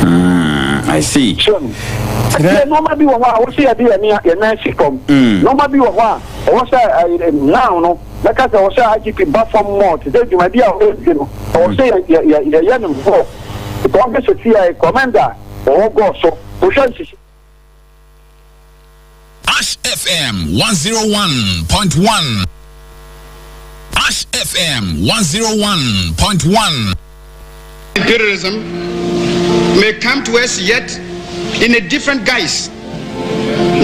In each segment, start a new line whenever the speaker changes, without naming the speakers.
I see.
Sure. Normal be one. I say a dear near a nice from. Normal be one. I was now, no. Like I was I keep it back from more. Today, my dear, I was say, yeah, young for the Congress of TI commander or go so.
Ash FM 101.1. Ash FM 101.1.
Imperialism may come to us yet in a different guise,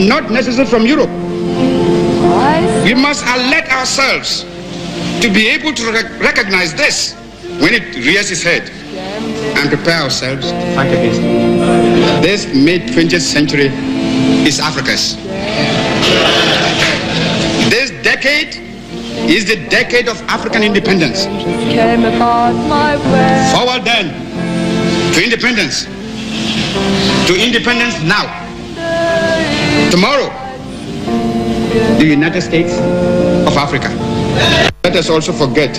not necessarily from Europe. We must alert ourselves to be able to recognize this when it rears its head and prepare ourselves to fight against it. This mid-20th century is Africa's. This decade is the decade of African independence. Forward then to independence. To independence now. Tomorrow, the United States of Africa. Let us also forget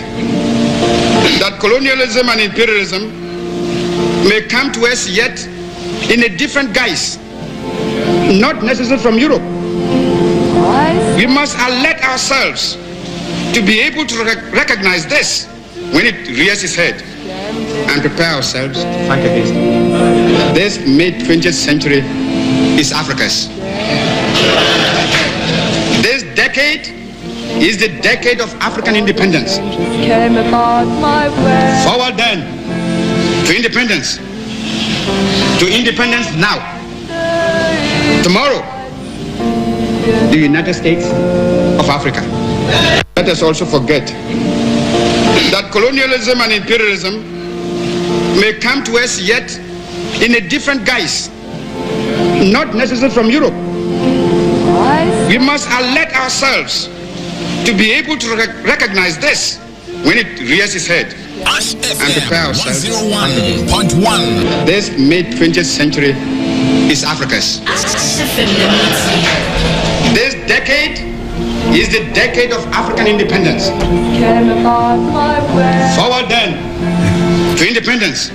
that colonialism and imperialism may come to us yet in a different guise, not necessarily from Europe. We must alert ourselves to be able to recognize this when it rears its head and prepare ourselves to fight against it. This mid-20th century is Africa's. This decade is the decade of African independence. Forward then to independence. To independence now. Tomorrow, the United States of Africa. Let us also forget that colonialism and imperialism may come to us yet in a different guise, not necessarily from Europe. We must alert ourselves to be able to recognize this when it rears its head and prepare ourselves.
101.1.
This mid-20th century is Africa's. This decade is the decade of African independence. Forward then to independence.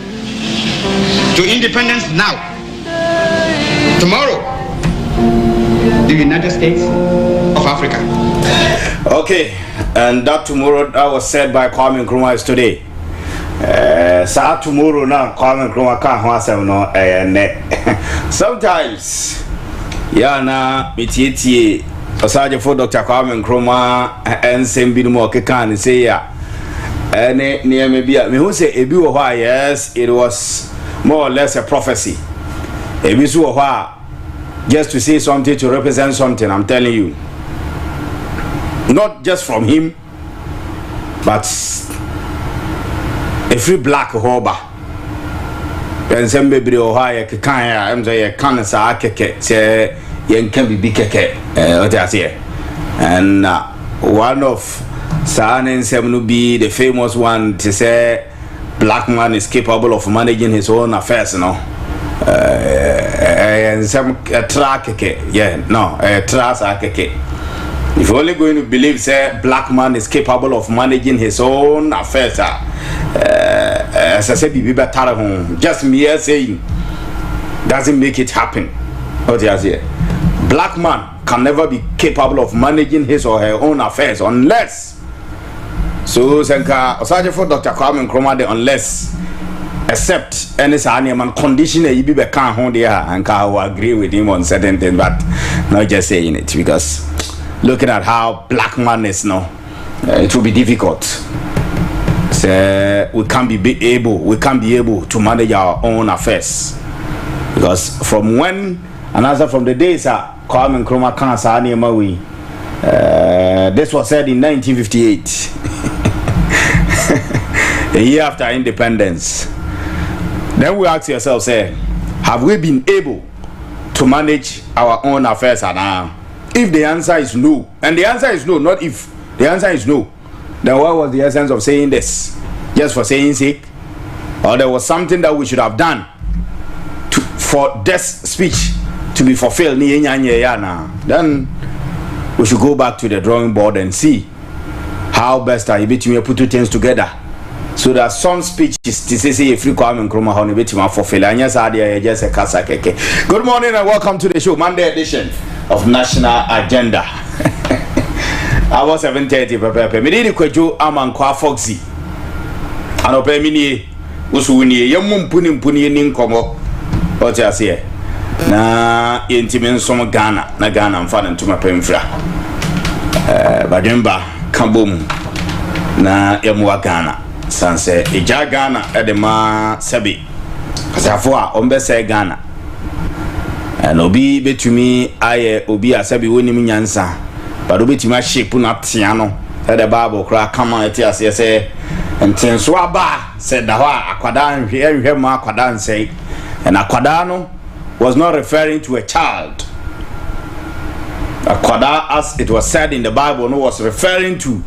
To independence now. Tomorrow, the United States of Africa.
Okay, and that tomorrow that was said by Kwame Nkrumah is today. So tomorrow now Kwame Nkrumah can't say no. Sometimes, yeah, na mitieti. Osaje for Dr. Kwame Nkrumah and Sembi mo kekan say ya. Ene near maybe me who say ebi wo hwa, yes, it was more or less a prophecy. Ebi so hwa just to say something, to represent something, I'm telling you. Not just from him, but a free black hoba. And some baby or higher kekaya, I'm say a cancer keke, say yen can be keke, what I say. And one of San and Seven be the famous one to say black man is capable of managing his own affairs, you know. And some track keke, yeah, no, trash keke. If you're only going to believe, say, black man is capable of managing his own affairs, as I said, just mere saying doesn't make it happen. What you say? Black man can never be capable of managing his or her own affairs unless. So, Senka, Osaje for Dr. Kwame Nkrumah, unless, except any man condition you be can hold there, and I will agree with him on certain things, but not just saying it because. Looking at how black man is now, it will be difficult. So we can't be able to manage our own affairs because from when and also from the days Kwame Nkrumah cancer anyway, this was said in 1958, a year after independence. Then we ask ourselves, have we been able to manage our own affairs now? If the answer is no, and the answer is no, not if, the answer is no, then what was the essence of saying this? Just for saying sake? Or there was something that we should have done for this speech to be fulfilled? Then we should go back to the drawing board and see how best are you between put two things together So there are some speeches to say if you come and Kroma Honey bit for failure, just a casa keke. Good morning and welcome to the show, Monday edition of National Agenda. I was 7:30, Papa. Me did Kwejo Amankwa Foxzy. And Ope Mini Usuni, Yamum Puni Ninkomo. What I say? Na intimate some Ghana, na Ghana, I'm fan to my penfra. Bademba, Kambum, na Yamua Ghana. Sanse ija Ghana edema sebi kasafo a ombe se Ghana and obi betumi aye obi asabi woni nyansa but obi tuma shape na tia no e the Bible kra kama eti ase se ntenso aba se da ho akwada nhwe ma akwada nsei and akwada no was not referring to a child. Akwada, as it was said in the Bible, no, was referring to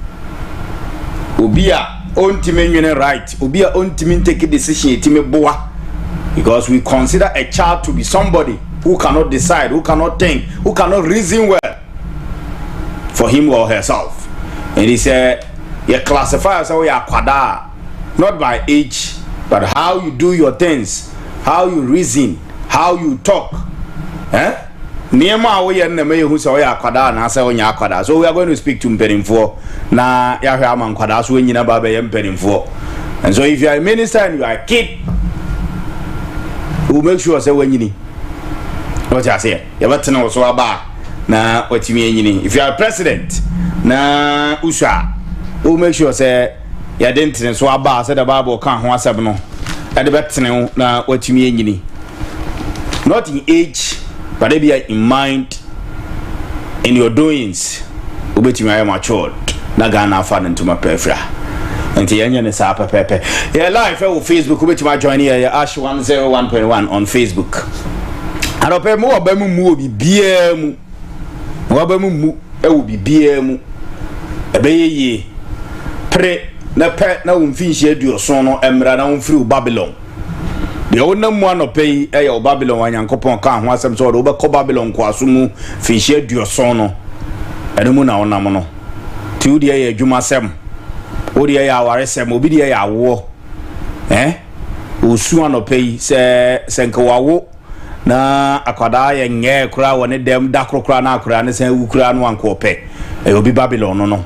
obia ultimate right, obia ultimate take a decision because we consider a child to be somebody who cannot decide, who cannot think, who cannot reason well for him or herself. And he said, you classify as a kwada, not by age, but how you do your things, how you reason, how you talk. Niema we na me who say akwada na say onya akwada. So we are going to speak to mpenimfo na ya hwe ama akwada so nyina ba be mpenimfo. And so if you are a minister and you are a kid, we make sure say wanyini. What you say? You better know so aba na watimi enyini. If you are a president na usha, we make sure say ya dentine so aba say the Bible kan ho asem no. E de better na watimi enyini. Not in age, but they be in mind in your doings. Ubeti I matured. Na Ghana fan into my perfra. Until you ne sa pepe. Yeah, live on Facebook. Ubeti my join here. Ash 101.1 on Facebook. And ope mo abemu mu obi bia mu. Mo abemu mu e obi bia mu. Ebeye ye. Pre na pe na umfinhie aduoson no emra na umfiri Babylon. The only one of pay a Babylon and Yankopon can was some sort of Babylon Quasumu, Fisher Diosono, Edmuna on Namono. 2 day Juma Sem, Odia our SM, Obidia war. Usuano pay, say Senkawawo, na Aquada and Air Crow and them Dacro Crana Cran, and Ukran one cope. It will be Babylon, no.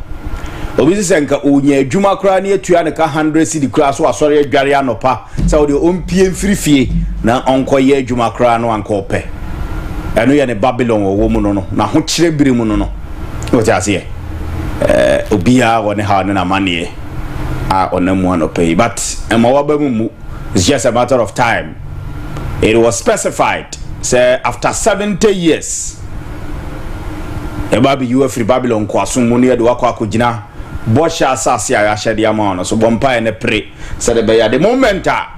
Obisi senka onye adwuma kra na etua ne ka 100 cedi kra so asori adware anopa so de ompie mfirifie na onkoye adwuma kra no ankope eno ye ne Babylon wo mu no na ho kire bire mu no o ti ase obia woni ha ne na mane a onamu anope but emawabamu mu it's just a matter of time. It was specified say after 70 years ebabi you free Babylon kwasum mu ne de wakwa akogina Bosha Sassia Ashadi Amon, so Bompa and a pre, said the moment a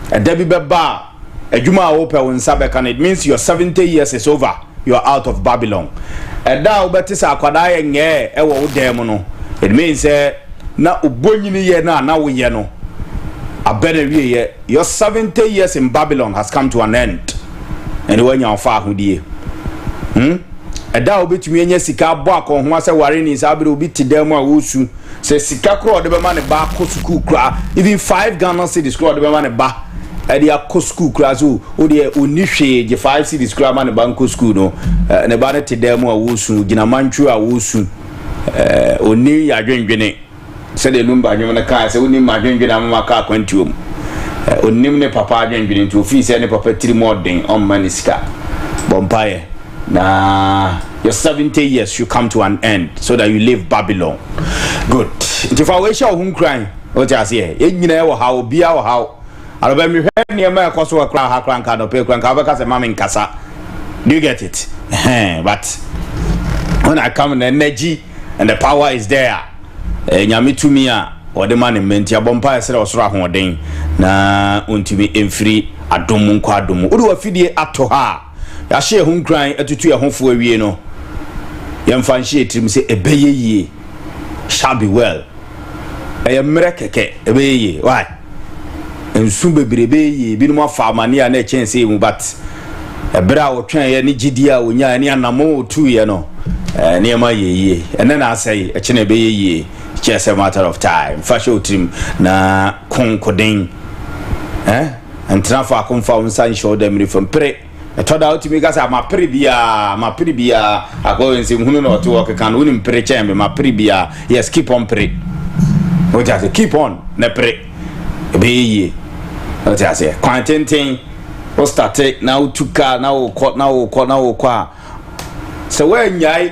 Debbie Beba, a Juma Opa in Sabekan, it means your 70 years is over, you are out of Babylon. And now Betis Aquadai and Ye, Ewo Demono, it means na Ubunini ye na we yeno. A better year, your 70 years in Babylon has come to an end. And when you're far who dear. Eda obi tumi enye sika boako ho ase ware ni sa abere obi tidam a wosu se sika kro de be ma ne ba ko school kra even 5 Ghana cedis kro de be ma ne ba e de akọ school kra so o de oni hwe je 5 cedis kra ma ne ba nko school no ne ba ne tidam a wosu gina mantwu a wosu oni ya dwendwene se de lumba dwem ne ka se oni ma dwendwene amama ka kwantuom onim ne papa dwendwene nti ofisi ne papa tiri modern on maniska bompaye. Nah, your 70 years you come to an end so that you leave Babylon. Good. If I wish I won't cry, what I say, you know how be our how. I remember me heard near my cost of a crank and a paper and cover because a mamma in Casa. Do you get it? But when I come in the energy and the power is there, Yami to me, or the man in Mentia Bompire said, or Srahon, na unti be free at Domun Quadumu. Udu a fidie up to her. Ya share home crying atutu ya honfo awie no yam fan share trim say ebeye ye shall be well e mrekeke ebeye ye why ensu bebrebe ye bi no afa amane a na chance mu but ebra wo twen ye ni gidia onya ni anamo tu ye no niema ye ene na asai e chene be ye just a matter of time fashion team na konkoden entra fa konfa unsan show them from pre etoda ultimi gasa ma pribia akoyense hunu na oto work kan unim pre chembe ma pribia yes keep on pre o just keep on na pre be ye o just say quantenten o start na utuka na wo kwa so when nyai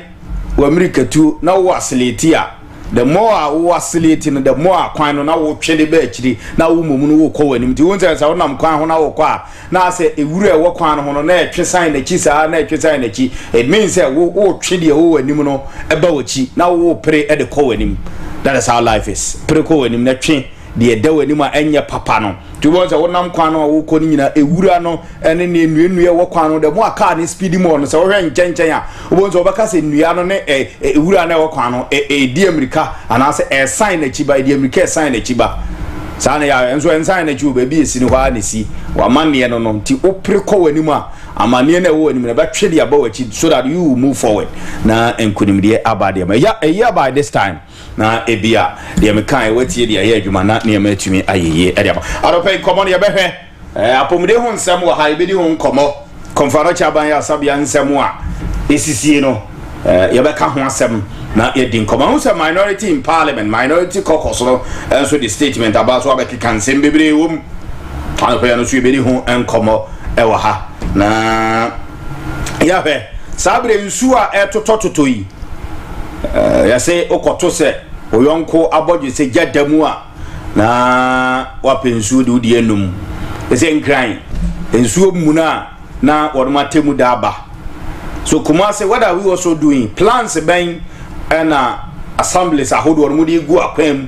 wa America tu na wo asleti a the more wo asleti no the more kwan no na wo twede ba akiri na wo momu no wo kɔ wani mti won say wo nam kwan ho na wo kɔ na say ewuru e wo kwan ho no na etwe sign na chi saa na etwe sign na chi it means say wo twede wo wani mu no e ba wachi na wo pre e de kɔ wani. That is how life is pre kɔ wani na twe de da wani ma enye papa no tu won say wo nam kwan no wo kɔ ni nyina ewura no ene ne nuenue wo kwan no de mo aka ne speed mo no say wo hwe nkyɛnkyɛn a wo nso obaka say nua no ne ewura na wo kwan no di America ana say sign na chiba di America sign na chiba sa na ya enso sign na chiba ba bi esi ni hwa na si wa manne no no ti opre kɔ wani mu a amane na wo wani mu na ba twede aba wachi so that you move forward na enkunimde abade ma ya by this time na ebia de me kan wetie de aye adwuma na ne ma atumi ayeye ade aba aropai komo ne yebehwe apomde ho nsem wo ha ebedi ho nkomo konfaro chaban ya sabia nsem a esisie no yebeka ho asem na yedi nkomo ho se minority in parliament minority caucus no so the statement about so abeki kan sem bebre wom aropai no so ebedi ho nkomo ewa ha na yahwe sabre nsu a etotototo yi ya say okoto se oyonko abodwe se jadamu a na wapensu de udi enum ese nkran ensuo muna na wormatemu daba so kuma say what are we also doing plans ben and assemblies ahodo wormudi gu akwam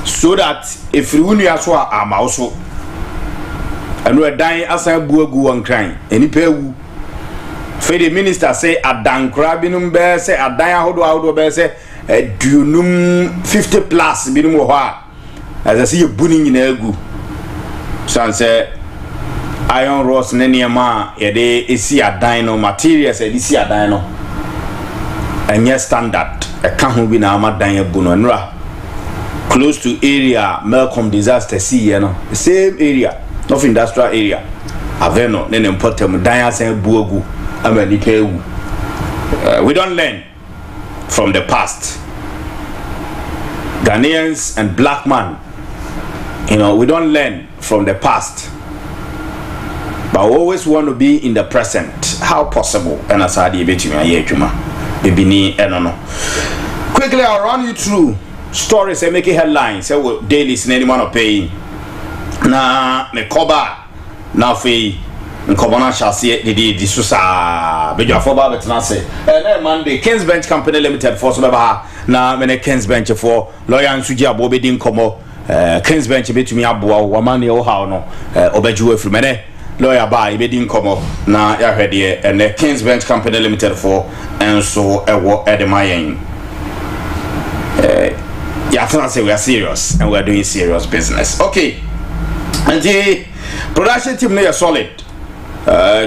so that if we win aso ama also anu edan asan buagu wankran eni pewu the minister say adankra binum be say adan ahodo be say dunum 50 plus binum wo ha as I see buni nyina agu san say iron rods ne niema ye de esi adan no materials e esi adan no enye standard e ka ho bi na amadan abu no nra close to area Malcolm disaster see no the same area of industrial area aveno ne important dan asan buagu. We don't learn from the past. Ghanaians and black man, we don't learn from the past, but we always want to be in the present. How possible? And as I quickly I'll run you through stories and make headlines. So daily is anyone of paying na me koba na fe nkobona chase di susa bejo foba betna se na Monday Kings Bench Company Limited for so beba na me Kings Bench for lawyer nsuji abo be di nkomo Kings Bench betumi aboa wo man ye wo ha no obeju afri me lawyer ba be di nkomo na ya hwede and Kings Bench Company Limited for enso ewo edemayen yeah, I say we are serious and we are doing serious business. Okay, and the production team they are solid.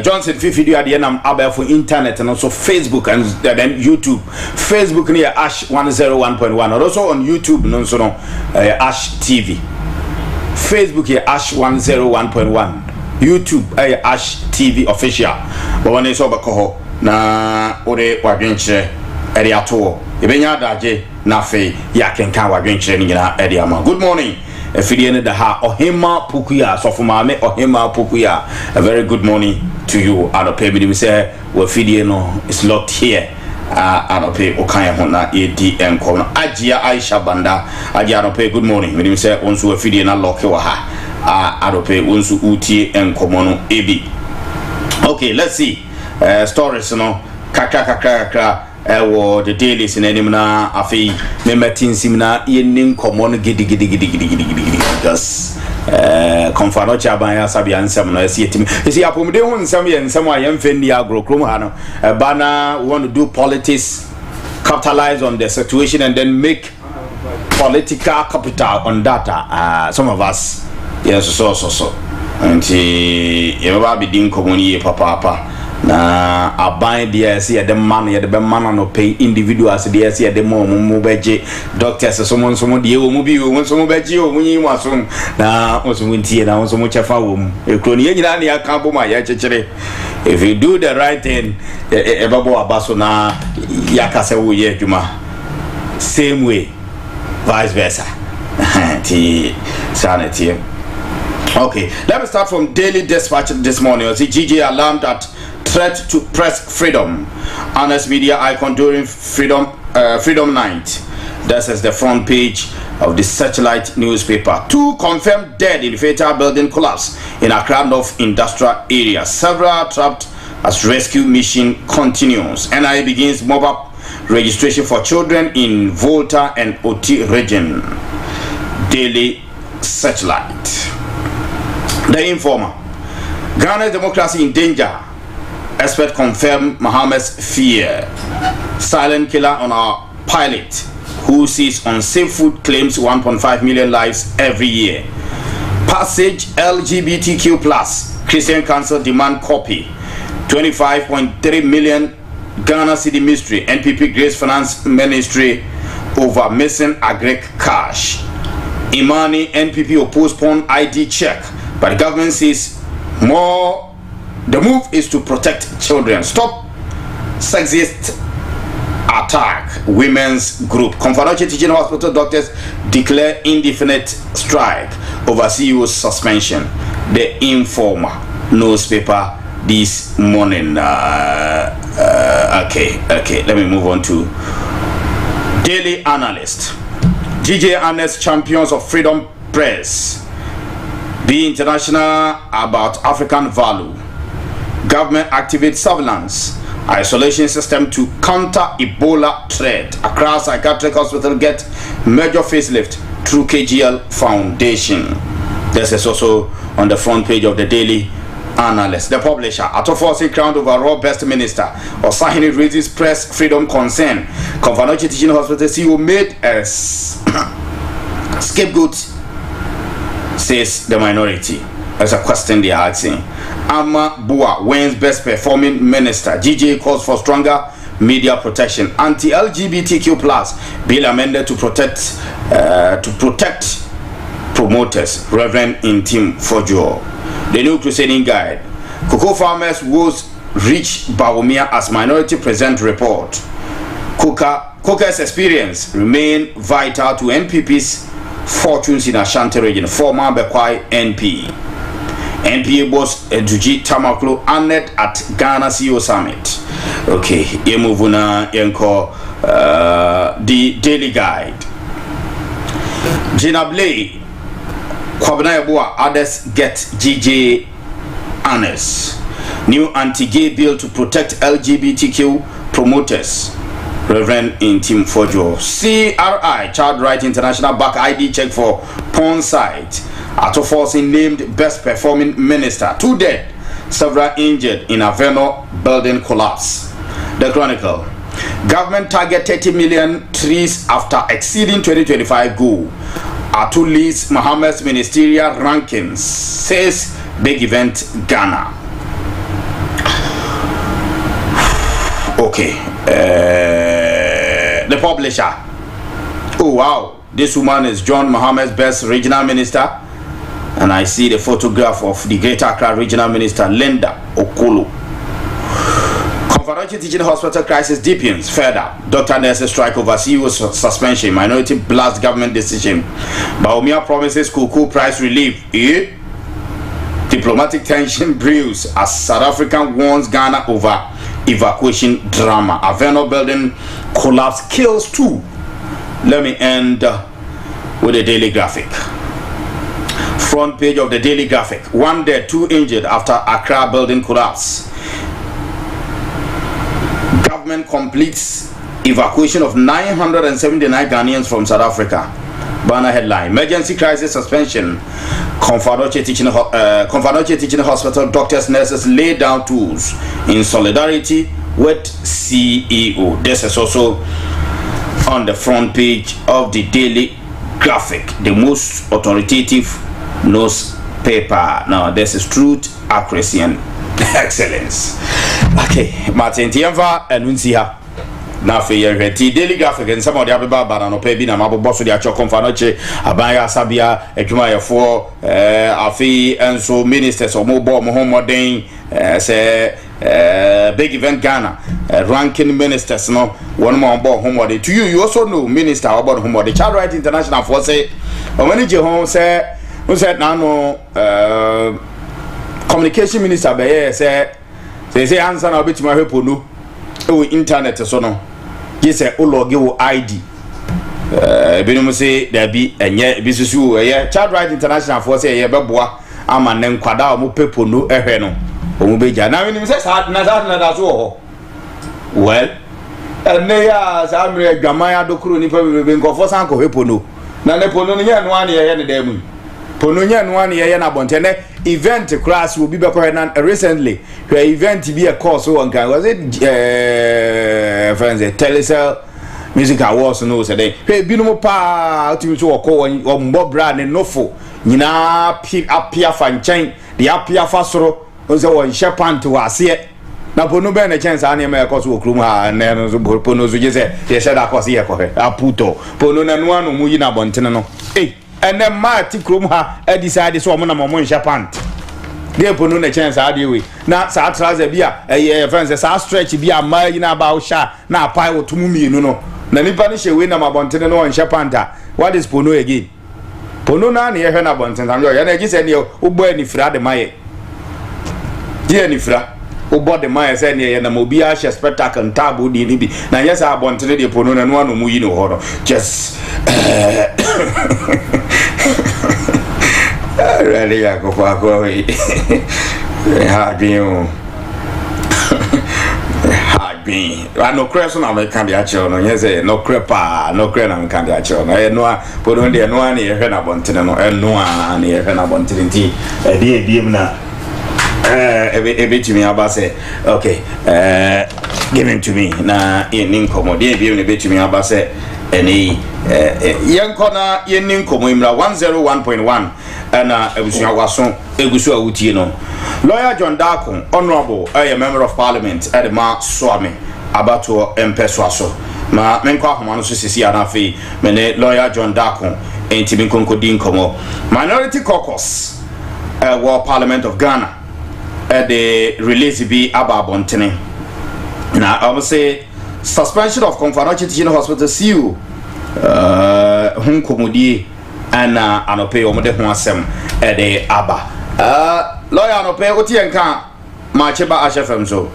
Johnson video at the end for internet and also Facebook and then YouTube. Facebook near Ash 101.1 and also on YouTube no so Ash TV. Facebook here Ash 101.1. YouTube Ash TV official. But when it's over koho na ore wadwenche area to ebenya daje na fe ya kenkan wadwenche ni nyina area ma. Good morning. Efidie ne da ha ohema pukuya sofuma me ohema pukuya. A very good morning to you. Anope bi say we fidie no is locked here. Anope okanya ho na edi enko no Ajia Aisha Banda. Ajia anope good morning. Me say onso we fidie na lock wa ha. Anope onso utie enkomo no ebi. Okay, let's see. Stories no kakra ewo the dailies in enim na afi me metin simna yenin common gidi just confano chaban ya sabia nsem no esi etimi esi apomde hu nsem ye nsem a yemfendi agro krom ha no bana we want to do politics, capitalize on the situation and then make political capital on data. Some of us yes so Nti yeba be din komoni papa na aban dia se ye de man ye de be man no pay individuals dia se ye de mo beje doctors so mo de wo mu bi wo so mo beje wo nyi mo asom na wo so mo ntie na wo so mo chefa wo mu ekro ni nyina na ya kan bo ma ya chechire. If you do the right thing e babo abaso na ya kase wo ye adwuma same way vice versa. Ti sanity. Okay, let me start from Daily Dispatch this morning. I see GJ alarmed at threat to press freedom. Honest media icon during Freedom Night. This is the front page of the Searchlight newspaper. 2 confirmed dead in fatal building collapse in Accra North Industrial Area. Several trapped as rescue mission continues. NIA begins mobile registration for children in Volta and Oti region. Daily Searchlight. The Informer. Ghana's democracy in danger. Expert confirm Mohammed's fear. Silent killer on our pilot who sees unsafe food claims 1.5 million lives every year. Passage LGBTQ plus Christian Council demand copy. 25.3 million Ghana City Ministry NPP Grace Finance Ministry over missing agric cash. Imani NPP will postpone ID check, but the government says the move is to protect children. Stop sexist attack. Women's group. Confederation Teaching Hospital doctors declare indefinite strike over CEO's suspension. The Informer newspaper this morning. Okay. Let me move on to Daily Analyst. GJ Honest champions of freedom press. Be international about African value. Government activates surveillance isolation system to counter Ebola threat. Accra Psychiatric Hospital get major facelift through KGL Foundation. This is also on the front page of the Daily Analyst. The publisher, Atoforsi crowned overall best minister. Osahini raises press freedom concern. Confederation Teaching Hospital CEO made a scapegoat, says the minority. That's a question they are asking. Ama Bua wins best performing minister. GJ calls for stronger media protection. Anti-LGBTQ plus bill amended to protect promoters. Reverend Intim Fojo. The new crusading guide. Cocoa farmers woes reach Bawumia as minority present report. Coca's experience remain vital to NPP's fortunes in Ashanti region. Former Bekwai NP. NPA boss Eduji Tamaklo honored at Ghana CEO Summit. Okay, you move on. The Daily Guide. Gina Blay, Kwabena Yabua, others get GJ honors. New anti-gay bill to protect LGBTQ promoters. Reverend Intim Fojo. CRI, Child Right International back ID check for porn site. Atoforsi named best performing minister. 2 dead, several injured in Aveno building collapse. The Chronicle. Government target 30 million trees after exceeding 2025 goal. Atu leads Mohammed's ministerial rankings, says big event Ghana. Okay. The publisher. Oh wow, this woman is John Mohammed's best regional minister. And I see the photograph of the Greater Accra Regional Minister Linda Okolo. Confederation Teaching Hospital crisis deepens further. Dr. Nurses strike over CEO's suspension. Minority blast government decision. Bawumia promises cocoa price relief. Diplomatic tension brews as South Africa warns Ghana over evacuation drama. Aveno building collapse kills 2. Let me end with a Daily Graphic. Front page of the Daily Graphic. 1 dead, 2 injured after Accra building collapse. Government completes evacuation of 979 Ghanaians from South Africa. Banner headline. Emergency crisis suspension. Confederation Teaching Hospital doctors, nurses lay down tools in solidarity with CEO. This is also on the front page of the Daily Graphic. The most authoritative news paper. No, this is truth, accuracy, and excellence. Okay, Martin Tienva and Winsia. Na fe ye hweti daily graphic and some of the abeba bana no pe bi na mabobọ so de acho konfanoche abanya sabia adwuma yefo afi enso ministers o mo bo mo homoden say big event Ghana ranking ministers no one more bo homoden to you also know minister about homoden child right international for say o manage home say who said na no communication minister be say answer na obetima hwepo no o internet so no ye say o log your ID ebinom say there be enye bisusu child right international for say ye beboa ama ne nkwada o mo pepo no ehwe no o mo beja na wenim say na da so ho well ene ya sa mre adwaman adokuro ni pa bebe nkofo san ko pepo no na ne pono no ye no ane ye ne da mu pono nya no ane ye na bontene event class will be back recently where event be a course one guy was it friends Telecel Music Awards no say dey hey binom pa ultimate so ko mbo brand nofo nyina apia fa nchen de apia fa soro o say won shepant wa ase na pono be na chance an e course wo krum ha na no so pono so je say ye say da course ye ko he aputo pono na no anu mu yi na bontene no and then ma ti krum ha e decide so mo na mo shepant dey pono na chance ade we na sa trouser bia friends sa stretch bia ma yi na ba wo sha na pai wo tumu mienu no na nipa ni hyewe na mabontene no on shepanta what is pono again pono na na ye hwe na bontene am yo na gise ne ubo anifra de maye ye anifra ubo de maye se ne ye na mobi a hye spectacle ntabo di ni bi na ye sa bontene de pono na no anu mu yi no ho no just really ya go kwa go ha been no crash na me kan dia chiro no yeze no crepa no cre na me kan dia chiro no no podo de no ani ye hwe na bontene no no ani ye hwe na bontene nti e biem na ebe timi abase okay give it to me na in komo de biem ne betimi abase eni yenkona yenin komo imra 101.1 ana ebusuya waso egusu awutie no lawyer John Darko honorable a member of parliament at the ma swami abato empeso aso ma menko ahoma no so sisi anafi mene lawyer John Darko enti binkonkodi nkomo minority caucus war parliament of Ghana the release be ababontene na I will say suspension of Confanoche Teaching Hospital CU hunkomodi ana anope omode ho asem de aba lawyer anope oti enka ma cheba HFM so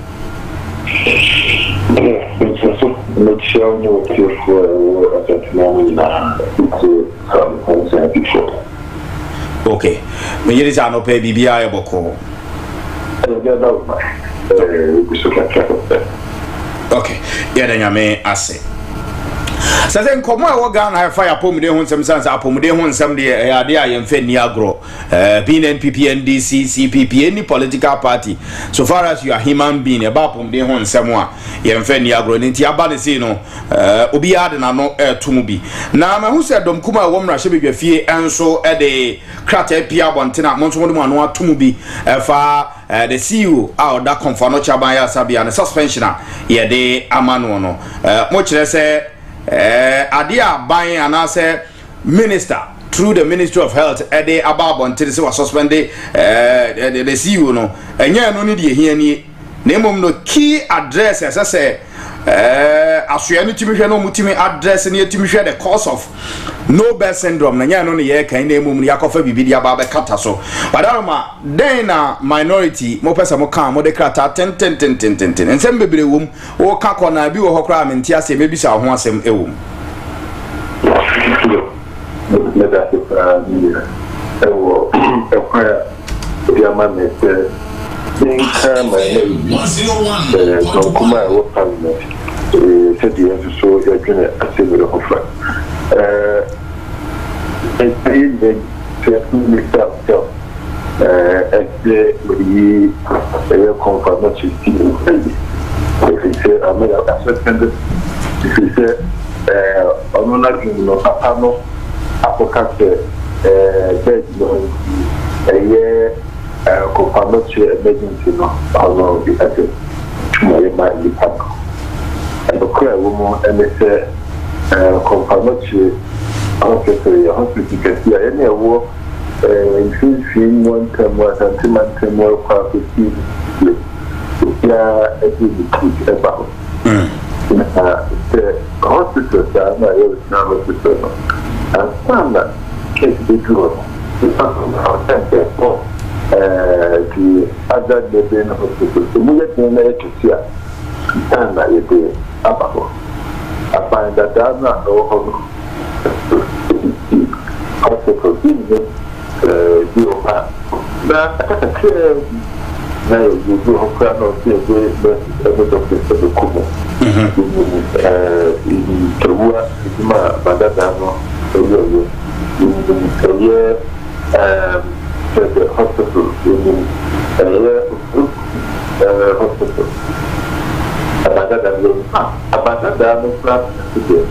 okay me yiri sa anope bibia e boko okay ya da nyame ase sase nkomo e wo Ghana ha fire pomde ho nsem sansa apomde ho nsem de ade a yemfe ni agro PNPP NDC CPP any political party so far as you are human being e ba pomde ho nsem a yemfe ni agro nti aba ne sei no obi ade na no etum bi na ma hu se dom kuma wo mra hye bedwafie enso e de krata pia bontena mo nso mo do anu atum bi fa the CEO out that Confanoche Abaya Sabia and suspension ye de amano no mo kire se adia ban anase minister through the Ministry of Health de ababo until se was suspended the CEO no enye no ni de hia ni na mom no key address say asuya no timi hwe no mutimi address ne timi hwe the cause of Nobel syndrome na nya no ne ye kan na mom ne yakofa bibidi aba be kata so badaroma den na minority mo pesa mo kan mo de krata ten ensem bebre wom wo ka kona bi wo hokra menti ase mebisa ho asem ewom
confirmatory emergency no although the other tomorrow might be pack and the cry woman and say confirmatory hospital can see any award in 1 term was anti-man quite yeah every about the hospitals are not hospital and some that case be good the other day in hospital so we get in there to see and I did about I find that there's not no hospital you now you do hope not see a great best of the Kumo in Trua, Badadano, the hospital hospital. Abadadano flat today,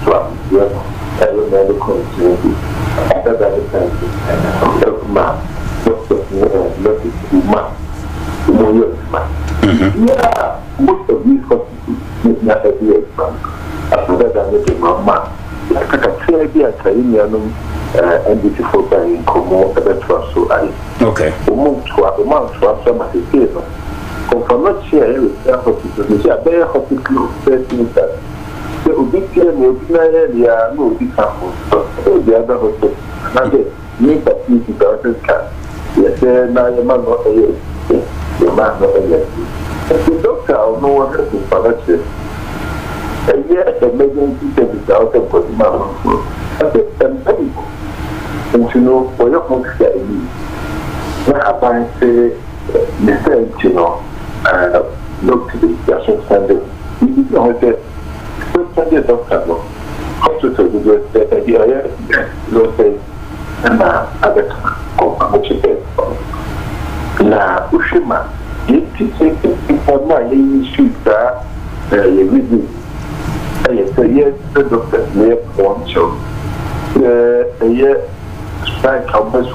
swap, elemental continuity. After that, yeah, most of these hospitals not every exam. After that, I make my man. I can say be a Caribbean and beautiful by in Como, so I.
Okay.
Move to a month to have some of the table. From not share with the hospital, they are very hospital, 13 that. The Ubitia, the no example. So the other hospital, now they make that easy to yes, now your man not a yes. Your man not a yes. The doctor, no one has been financial. And yet, the emergency service out of the man. I said, people. And you know, for your folks, I find say, the you know, look to the Russian standard. You know, the doctor, hospital, the say, and other confirmation. Now, Ushima, for my issue that you visit. I say, yes, the doctor may want you. Yes, strike campus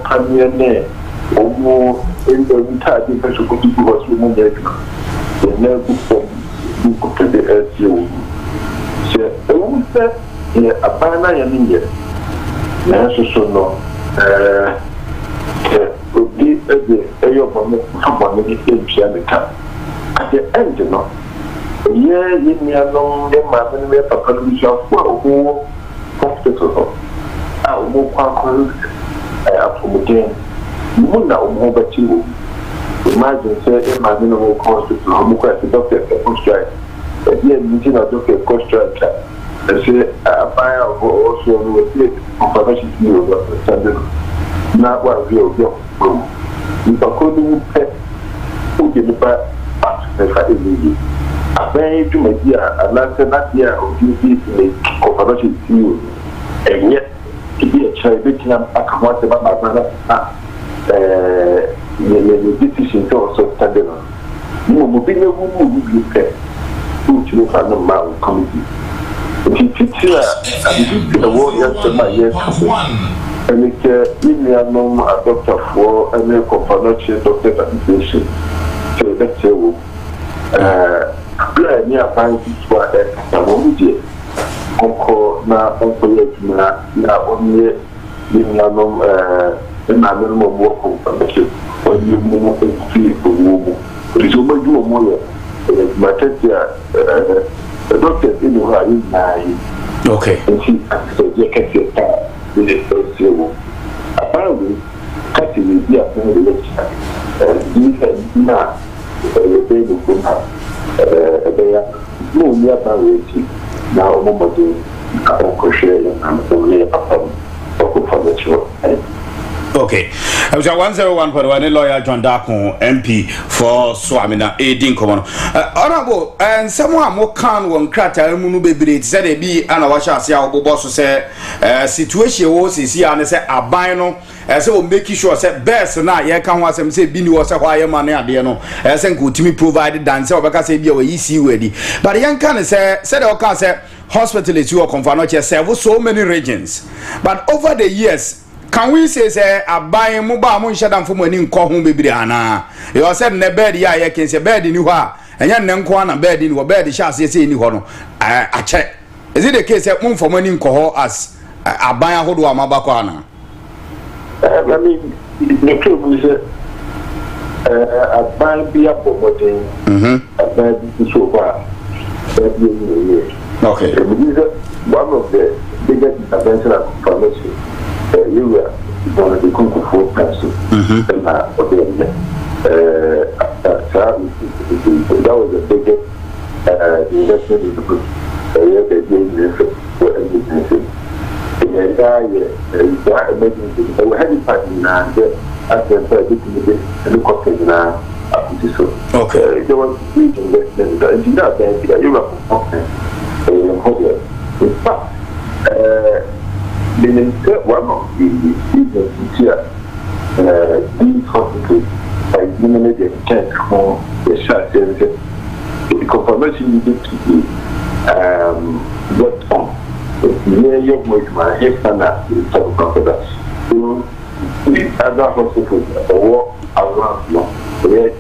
Pioneer, in the entire different was removed. The never book to the SU. So, a banner in India. So no, would be a year from someone in the at the end, you know. Yeah, you may have known them as a way of condition for hospital. I will move on from again. Muna over to you. Imagine, say, my minimal hospital, I'm going to doctor a post strike. At the end, you know, doctor a post strike. I say, I fire also with it, information to you about the standard. Not what we will go from. If I couldn't pay, who did the back after the immediate. I beg to make year, and last year of duty to make information to you. And yet, to be a child, making up a comment about my brother, the decision to also stand on. You will be no one who pay. Who you have no mountain committee. The war yesterday, my years, and it's a doctor for a confirmation doctor application. So that's a near find this one at Uncle now only in my minimum work confirmation or you move for woman. Resume you more. My the doctor in the right.
Okay.
And she said, you can get that with the first year. Apparently, cutting is the lecture. And you can not a baby from her. They are no nearby waiting. Now, nobody can crochet and only a for the show.
Okay. I was 101.1 lawyer John Darko MP for Swamina Edin Common. Honorable, and someone more can one crater Munu Baby said a be and I watch us your boss say situation was is here and say a bino as well making sure say best now yeah can was say Bini was a wire money at the end as and could to me provided dance or because say be a easy ready. But the young can say said okay say hospital is you confirm not yourself so many regions. But over the years can we say aban mo ba mo nhada mfo mani nko ho bebiri ana you said na bed ya ye ken say bed ni ho a enya ne nko na bed ni ho bed sha say ni ho no a che is it the case mo mfo mani nko ho as aban ahodo amabako ana
I mean the truth is aban bi abomoden aban bi so ba
okay
one of the biggest intervention and confirmation you were one of the Kunku council and that was the biggest investment in the group. For everything. And that emergency, we had a party now, after the cottage now,
okay.
There was huge investment, and you know, you were in fact, one of the business here, these hospitals, by eliminating the check for the share services, the confirmation needed to be worked on. Near your my head standard is so confidence. So, these other hospitals work around one, where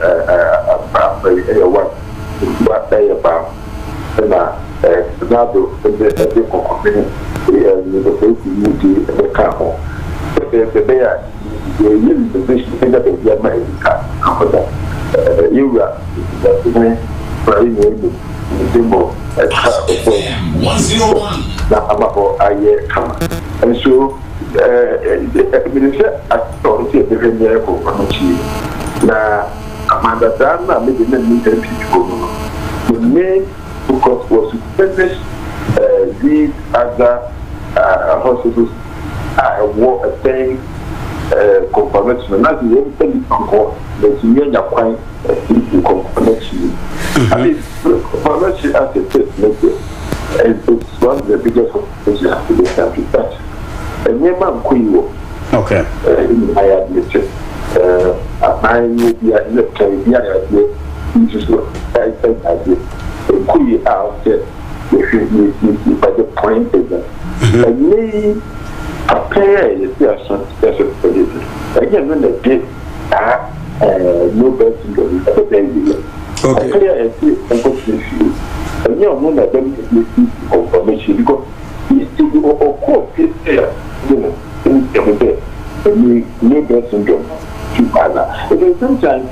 one, what they about, and now the company. The car. The vision that they get my car. You are the symbol at
101.
Now, I come. And so, the minister authority of the miracle from now, Amanda Dana made the military people. The main focus was to finish these other hospitals war a thing confirmation. Not the only call the senior quite confirmation. I mean, confirmation as a test method it's one of the biggest hospitals you have to get to touch. And never Queen,
okay,
I admit it. I will be at the Caribbean idea, which is what I think I did. Queen out there. By the point is that I may appear as a special position. Again, when they did no best in the baby. Okay, I see unfortunately. And you know that them confirmation because it's still of course it's there, you know, no best syndrome to father. But sometimes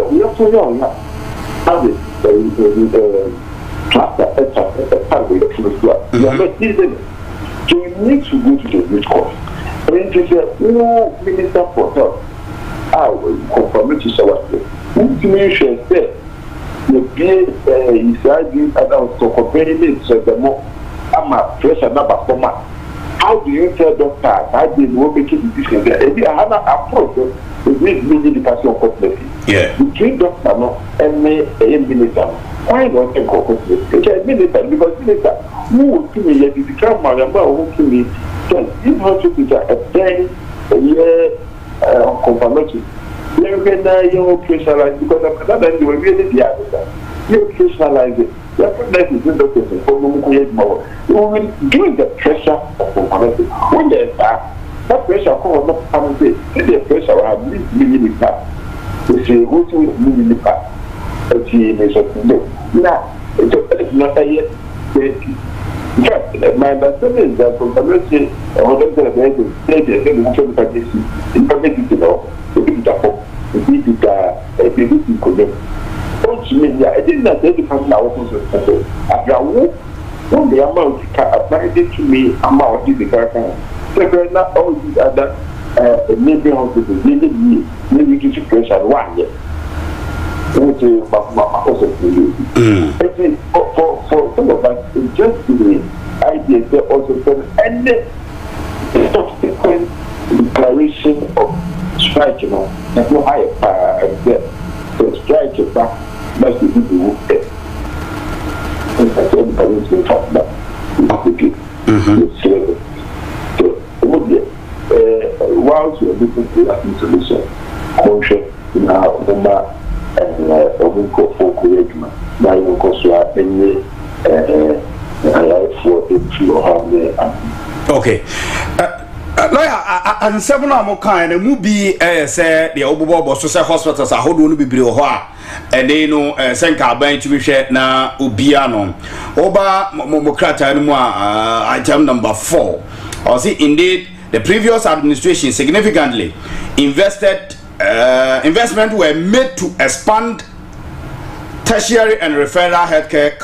we are so young now. How is you are not easy. So you need to go to the root cause. I mean, to say, oh, Minister for Health, I will confirm it to someone. Who do you say? The PA is arguing about to compare it so the more I'm a pressure number for man. How do you tell doctor I did not make it decision there? If you have an approach, it means the person of conflict.
Yeah.
Between doctor and minister. Why not take conflict? Because minister, who will give me the become my number who to me? If hospitals are a very confirmation. You can operationalize because of that, you will really be able to. You operationalize it. You have to let it in the person for create more. You will give the pressure of confirmation. When there's that pressure comes up and say, if the pressure will have this millimeter, you say, what will millimeter? Now, it's not a yet. In fact, my understanding is that confirmation or whatever the state is going to be ultimately, I didn't know that the person I was when the amount applied to me, amount of the character. So, not all these other maybe hospitals, maybe situation 1 year. Which is also to you. For some of us, it's just the idea that also any subsequent declaration of strike, you know, there's no higher power there. So strike is back, that's the people who pay. And that's what the police will talk about. So, whilst we're looking for that solution, conscious in our number and Omunko for Kuwait, now you go to
okay. Lawyer, and seven more kind of movie say the Obobo Social Hospitals are holding to be and they know Senka Bank to be shared now Ubiano. Oba Momokrata item number 4. Or see, indeed, the previous administration significantly investment were made to expand tertiary and referral healthcare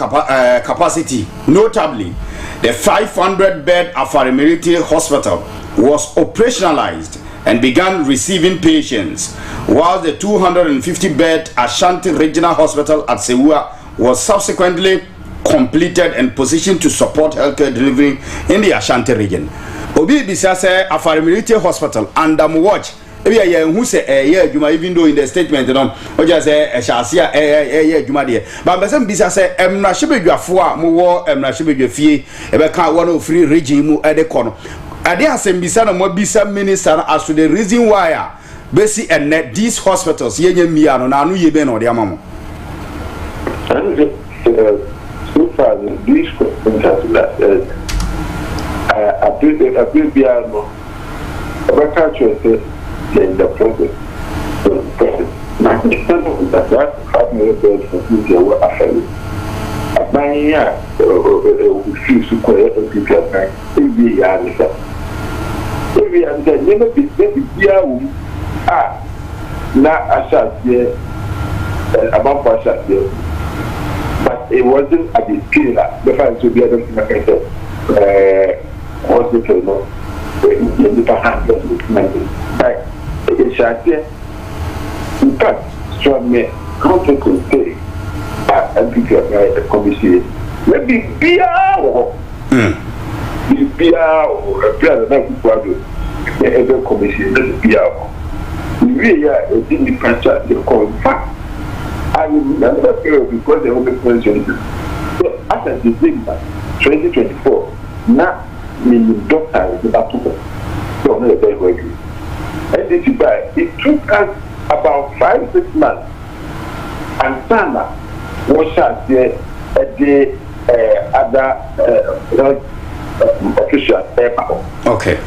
capacity. Notably, the 500-bed Afari Hospital was operationalized and began receiving patients, while the 250-bed Ashanti Regional Hospital at Sewua was subsequently completed and positioned to support healthcare delivery in the Ashanti region. Obi bisa say Afari Hospital under watch. Who say Juma, even though in the statement, or just say Shasia Juma dear. But Bisa say, Emna Shibja for more Emna Shibja fee, Ebeka 103 regime at the corner. I dare say Bisa more Bisa minister as to the reason why Bessie and net these hospitals, Yen Miano, Nanu Yeben or the Amamo.
So far, these questions I feel Biano, in the process. So, 90% of that 5 million beds for future were affected. A year, refuse to create a future bank. Every year, never be not a shot here, about a shot here. But it wasn't at the killer, the fact to be able to make it hospital, in the hand of right. In fact, so me contact with say and people a commission. Maybe beer or every commission beer. We are a different chance to call. In fact, I remember because the only question. So after the thing 2024, now the doctor is about to go. So I'm not very good. It took us about 5-6 months, and Sana was at the other official airport.
Okay.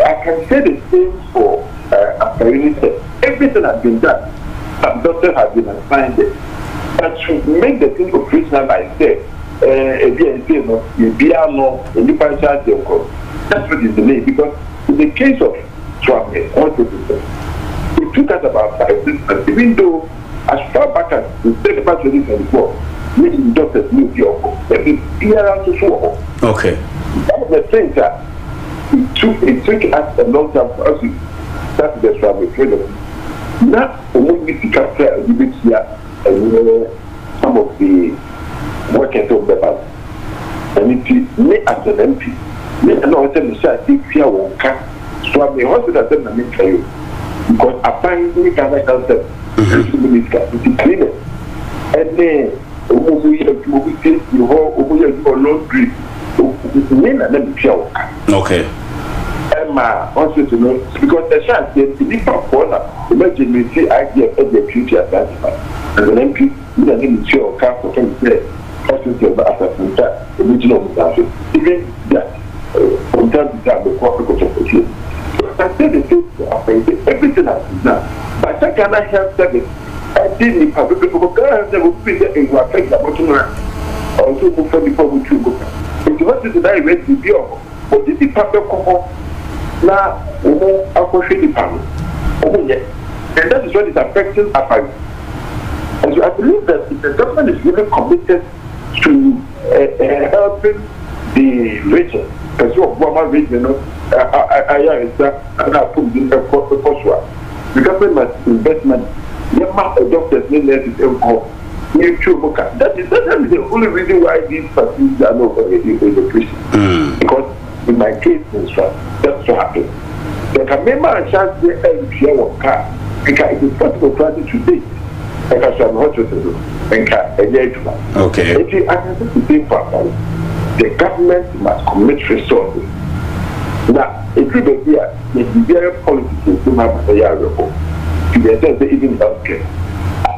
I can say the same for everything has been done. Some doctors have been assigned it. But to make the thing operational like that, that's what is delayed, because in the case of Trump, it took us about 5-6 months, even though as far back as the state about 2024, many doctors knew the every year to show.
Okay.
That was the thing that it took us a long time for us to start the travel freedom. Not only we pick up here and some of the workers of the past. And it me as an MP, me and I said, if you won't come. So I'm a hospital that I make for you because I find we can make ourselves to clean it. And then we laundry.
Okay.
Emma also to know because the chance is different corner. Imagine we see idea of the future advancement. And an MP, we are going to show a car for 20 years. Hospital as a original even that from time to time the corporate opportunity. I said the thing everything has been done. But that kind of health service, I didn't have people go will be there in what affect the bottom line. Also, before we go. If you want to die, wait to be over. But this is paper cover. Now, I'll push the panel. And that is what is affecting Afari. And so I believe that if the government is really committed to helping the region, because you have one region, the government must investment. The amount of doctors need nurses that is the only reason why these facilities are not already in the prison. Because in my case, that's what happened. The Kamema chance and Pierre car, because it is possible to today. Because I'm hospital and
okay.
The government must commit resources. Now, if you don't hear, the very politics to have a year ago, to the extent that even healthcare.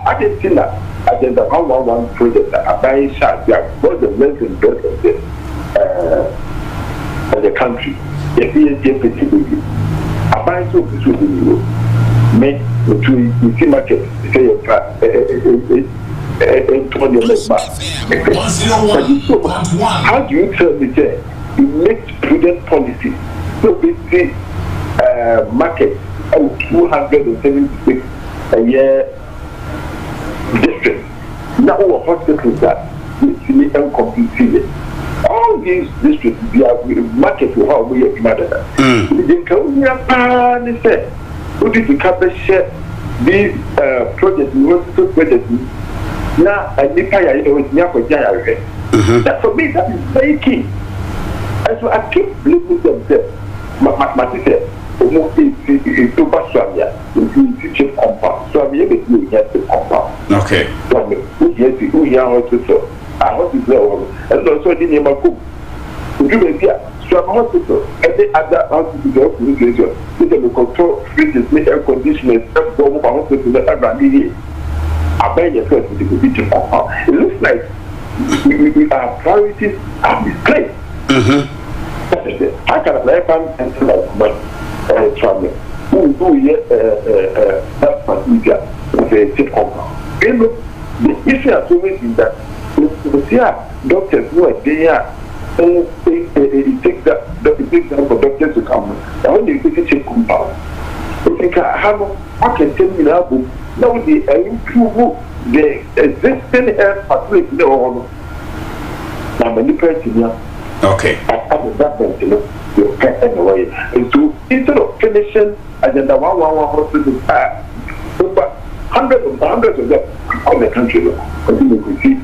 I didn't see that agenda 111 project that are buying shots, they are more than less than best of the country. If he is deputy, I buy so this will be make the two market say how do you tell me that it makes prudent policy so basically market 276 a year district now our hospitals that really incomplete all these districts they are market for how we are mother they can say who did the capital share these projects, hospital projects? Now, I think I was near for Jaya. That for me, that is very key. And so I keep believing themselves. My sister, almost is super Swamia, in teaching compound. Swamia, you have to compound.
Okay.
Swamia, who are hospital. I hospital, and also the name of cook. You may be hospital, and the other hospital, we control fridges, air conditioners, go hospital, I buy your first with the compound. It looks like our priorities are misplaced. I can let them and traveling. Who help my media with a tip compound. You know, the issue is always that doctors who are there. It takes time for doctors to come. Now when you take a check compound, you think I can tell you now they improve the existing health facility now many person
okay.
At that point, you can anyway. And so instead of finishing agenda 111 hospitals, hundreds of them on the country continue to see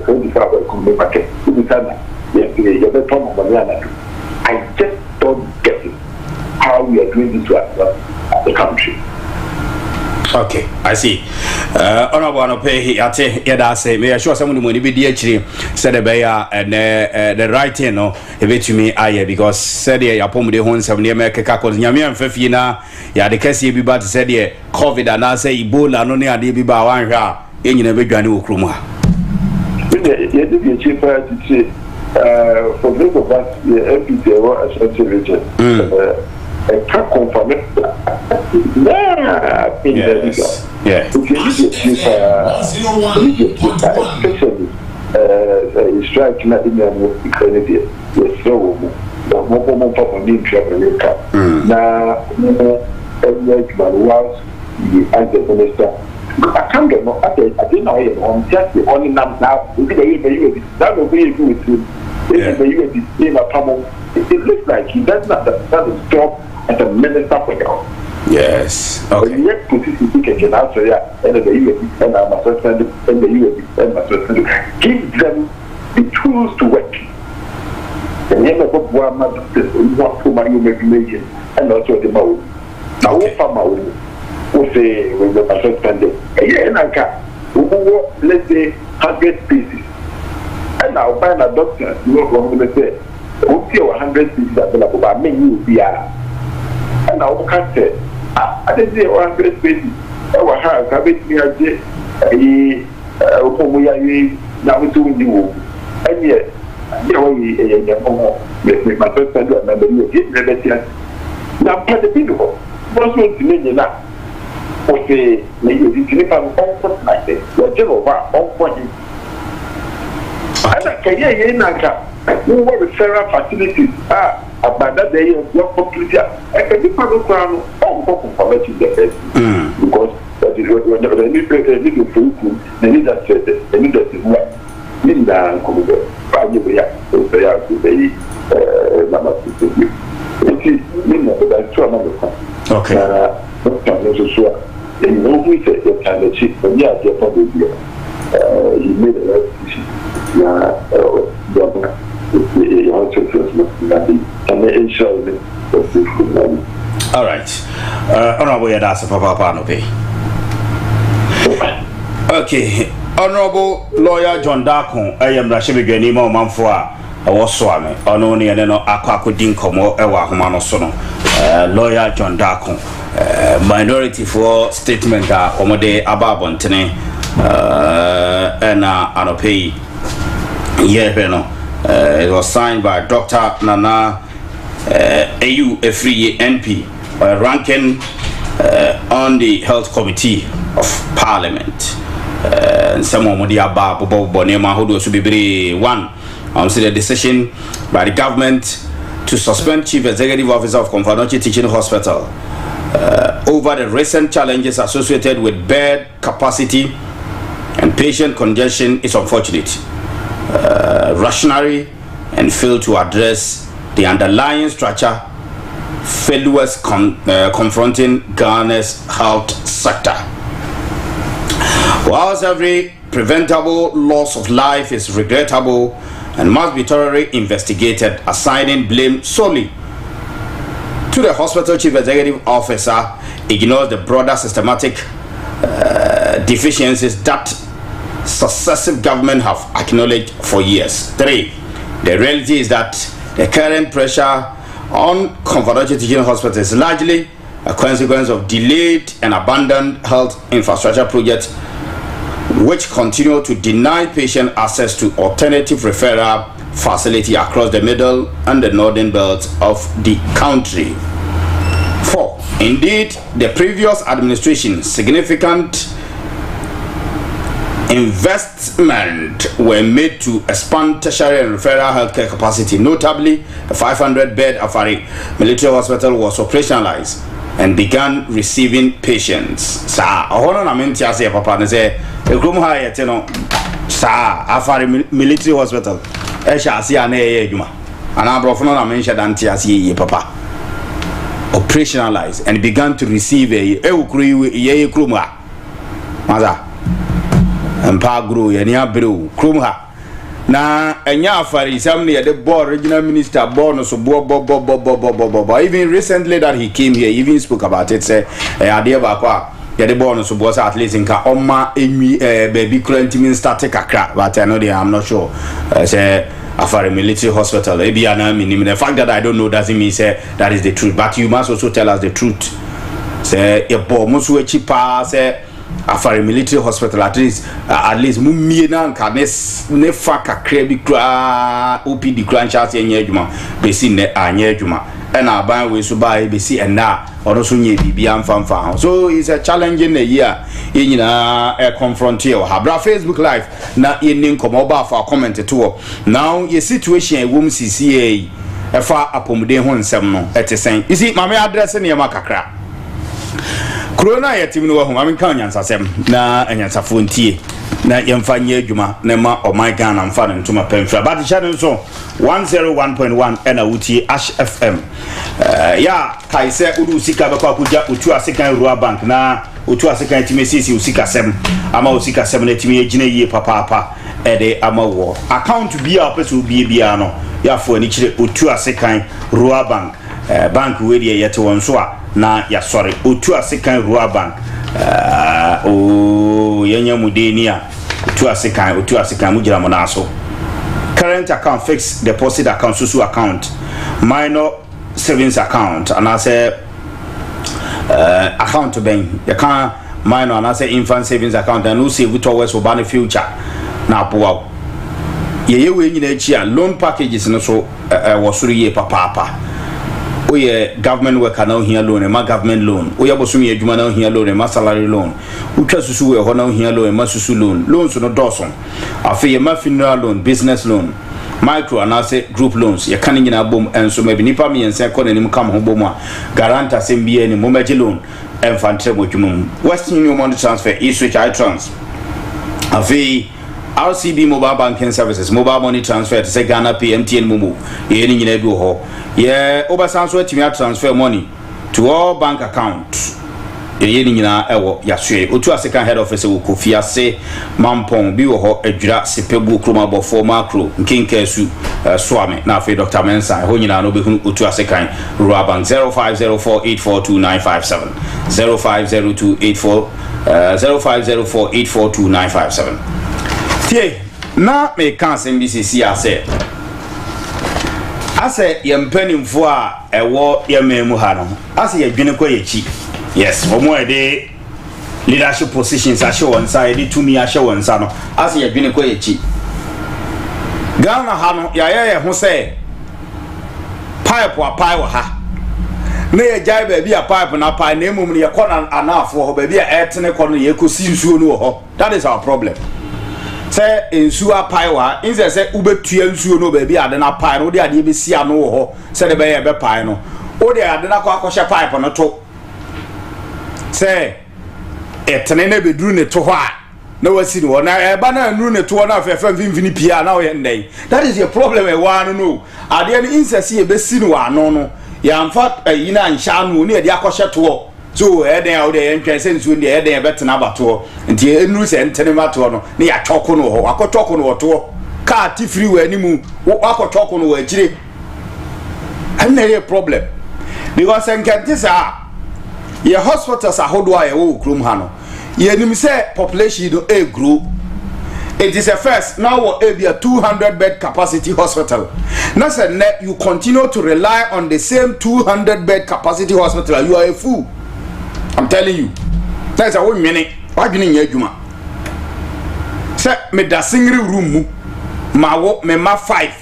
25 community market. I just don't get it how we are doing this to ourselves as a country.
Okay, I see. Honorable no pay yate yada say me sure someone money be dey chiri said the bear and the right thing no e betumi aye because said ya pom de hon 7 year keka cause nyame amfafie na ya de kase bi ba said the covid and I say ebola no ne ade bi ba wan hwa e nyina bedwane okrum ha.
You did cheaper to say for those of us, the MPT or Ashanti region, I can't confirm it.
Yes. Yeah.
Especially strike not in the Canadian. Yes, so more for me to now, was as the minister. I can't get no. I didn't know him. I'm just the only now. That will be with him. It looks like he does not understand his job as a minister for now.
Yes. Okay.
Yet, put his can answer and the UAP and I must suspend and the UAP and must suspend. Give them the tools to work. And then the book one month what for my imagination and also the mouth. Now, for my we say we will suspend it. And I can let's say 100 pieces. And I'll find a doctor, you know what I'm going to say. We'll see 100 pieces available, but me, you be and I'll cut it. I didn't say 100 pieces. Our house, I bet me a day. Now we're doing you. And yet, my first time, I remember you get the now, part of the people. What's going to mean now? Okay, maybe you can have one like this. You're general, one point. And can you hear who were referral facilities about that day of your complete I can be part of crown on information because that is when they need to food, they need that they need that work. Need that come over. Probably we are to be number 2. It is that's true another.
Okay.
You know we say the kind of cheap when you are probably you made a lot of decision.
All right. Honorable Yadasa Papa no pay. Okay. Honorable Lawyer John Darko, I am Rashimigani Mo Manfua. I was swami. Only and no aquacudin como ewa humano sono. Lawyer John Darko. Minority for statement omode ababontene and anopay. Yeah, it was signed by Dr. Nana AU Free NP, ranking on the Health Committee of Parliament. And someone with the Abba Bonema who was to be one. See the decision by the government to suspend Chief Executive Officer of Confanochi Teaching Hospital over the recent challenges associated with bed capacity and patient congestion is unfortunate, rationary, and failed to address the underlying structure failures confronting Ghana's health sector. Whilst every preventable loss of life is regrettable and must be thoroughly investigated, assigning blame solely to the hospital chief executive officer ignores the broader systematic deficiencies that successive governments have acknowledged for years. 3. The reality is that the current pressure on Confederation Teaching Hospital is largely a consequence of delayed and abandoned health infrastructure projects which continue to deny patient access to alternative referral facility across the middle and the northern belts of the country. 4. Indeed, the previous administration significant investment were made to expand tertiary and referral healthcare capacity. Notably, a 500-bed Afari military hospital was operationalized and began receiving patients. Sa ahono na menti ase papa ne say ekrum ha yete no sa Afari military hospital e sha ase ana ye adwuma ana brofo no na menhye dante ase ye papa operationalized and began to receive ye krum ha maza empa grow ye ni abrew krum ha na enya Afari sam ne the board regional minister board no so bo even recently that he came here even spoke about it say ade ba kwa the board no so bo at least nka oma emi baby current mean start kakra but I know I'm not sure say Afari military hospital ebi ana minim the fact that I don't know doesn't mean say that is the truth, but you must also tell us the truth. Say e bo mo so echi pa say Afari military hospital at least mumie na nka ne fa kakra bi kra OPD kra ncha se nya adwuma be si ne anya adwuma e na aban we so ba be si na ono so nya bibia mfamfa. So it's a challenging year e nyina e confront here habra Facebook live na ye nin komo ba fa comment to now your situation e wom CCA e fa apomde ho nsem no etesen you see mama address ne ma kakra corona yetim no ho mama kan nyansasem na anyansafo ntie na yemfanye adwuma na ma o my Ghana mfa no ntoma pamfra but channel so 101.1 ena wutie Ash FM ya kaise udu sika bakwa kuja otu asekan rural bank na otu asekan timesisi usika sem ama usika sem na timi egina yie papa ede ama wo account bi a peso bia no ya fo ani kire otu asekan rural bank bank we dey yete won so a na ya sorry otu asekan rural bank yenya mudeni a otu asekan mugira mo na so current account, fixed deposit account, susu account, minor savings account, and I say account to bank. You can't minor and I say infant savings account, and you see we towards for banner future. Now, poor. You win in a loan packages and so was 3 year papa. We government worker now here loan, and my government loan. We are Bosumi Juma now here loan, and my salary loan. We trust Susu, a now here loan, and my Susu loan. Loans to no Dawson. I feel my funeral loan, business loan, micro and I say group loans. You're canning in a boom, and so maybe Nipa me and second and him come home boma. Garanta SMBA and Momaji loan, and Fantre Mojumum. Western Union money transfer, Eastwich iTrans. I feel RCB mobile banking services, mobile money transfer to say Ghana PMTN Mumu. Yening in Edo. Yeah, over Sanso to transfer money to all bank accounts ye ni nyina ewo yasue otu second head office wo Kofia se mampon bi wo ho adwura sepebu kroma bofo macro nkinka su swame na afi Dr. Mensa ho nyina no be hunu otu second rural bank 0504842957 050284 tie na me kan SMBCC ase yempanimfo a ewo yememu ha no ase yadwene kwa yechi yes omo ede leadership positions a show on side to me a show on sano ase yadwene kwa yechi Ghana ha no ya ho se pipe wa pipe wa ha na ye jai ba bi a pipe na pipe na emum ne ye kona anafo ho ba bi a etene kono ye kosi nsuo no ho. That is our problem. Say nsuo apai wa inse say ubetua nsuo no ba bi ade na pai no de ade be sia no ho say de be ye be pai no o de ade na kwa akoshe pipe no to say etene na be duru ne to ho a na wasi no na e ba na nuru ne to na afefa mfimfini pia na o ye ndai. That is your problem e wa no ade no inse say e be si no ano no ya mfa yina nsha no ne de akoshe to so eden a de entwa se nsuo de eden e betena bato nti enuru se ntene mato no ne ya twoko no ho akotwoko no to car ti free we animu akotwoko no wa gire and there problem because enkantisa ye hospitals ahodo a ye wo krum ha no ye nim se population do e grow. It is a first now will be a 200 bed capacity hospital. Now said you continue to rely on the same 200 bed capacity hospital. You are a fool. I'm telling you. That's a 1 minute. Why didn't you juma? Say me da single room ma wo me ma 5.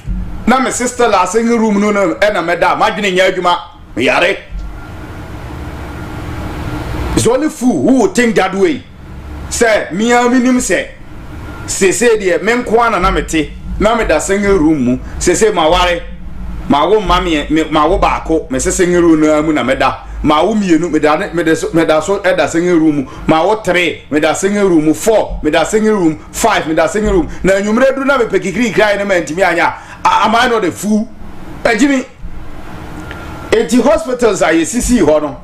Now my sister la single room no na me da ma didn't you juma? Me yare. It's only fool who would think that way. Say me a minimum say sese de men kwana na mete na me da single room mu sese ma ware ma wo mame ma wo baako me sese single room na mu na me da ma wo mienu me da so e da single room ma wo 3 me da single room 4 me da single room 5 me da single room na nwumre du na me pekikiri krai na mantimi anya am I not a fool ejimi enti hospitals are yesisi ho no.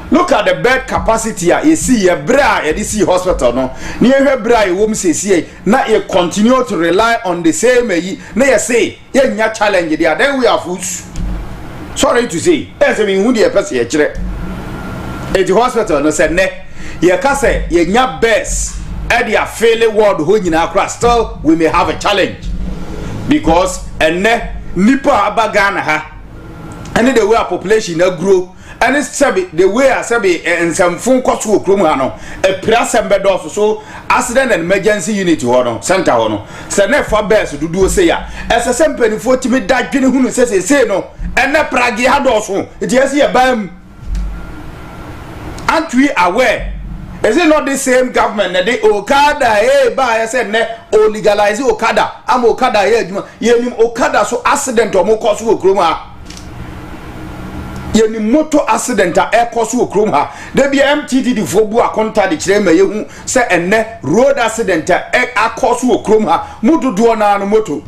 Look at the bed capacity you see ye bra ye see hospital no ni ehwe bra ye wom sesi na ye continue to rely on the same yi na ye say ye nya challenge there then we are fools. Sorry to say as me hu de person ye kire e the hospital no say ne ye ka say ye nya best e dia fail world ho nyina akra still we may have a challenge because enne nipa abagana ha and the way our population na grow. And it's the way I say and some phone calls to Krumano, a pressing bed off so accident and emergency unit to center hono. Send for best to do say ya. As a simple 40 minute that who says say no, and that Prague had also it is here bam. Aren't we aware? Is it not the same government that they Okada by I said ne o legalize Okada? I'm Okada here, you Okada so accident or more cost to Kruma. Yeni motor accident a air cost wo krom ha de bia MTD di fobu akonta de kire ma yehu se enne road accident a cost wo krom ha mudodo na no moto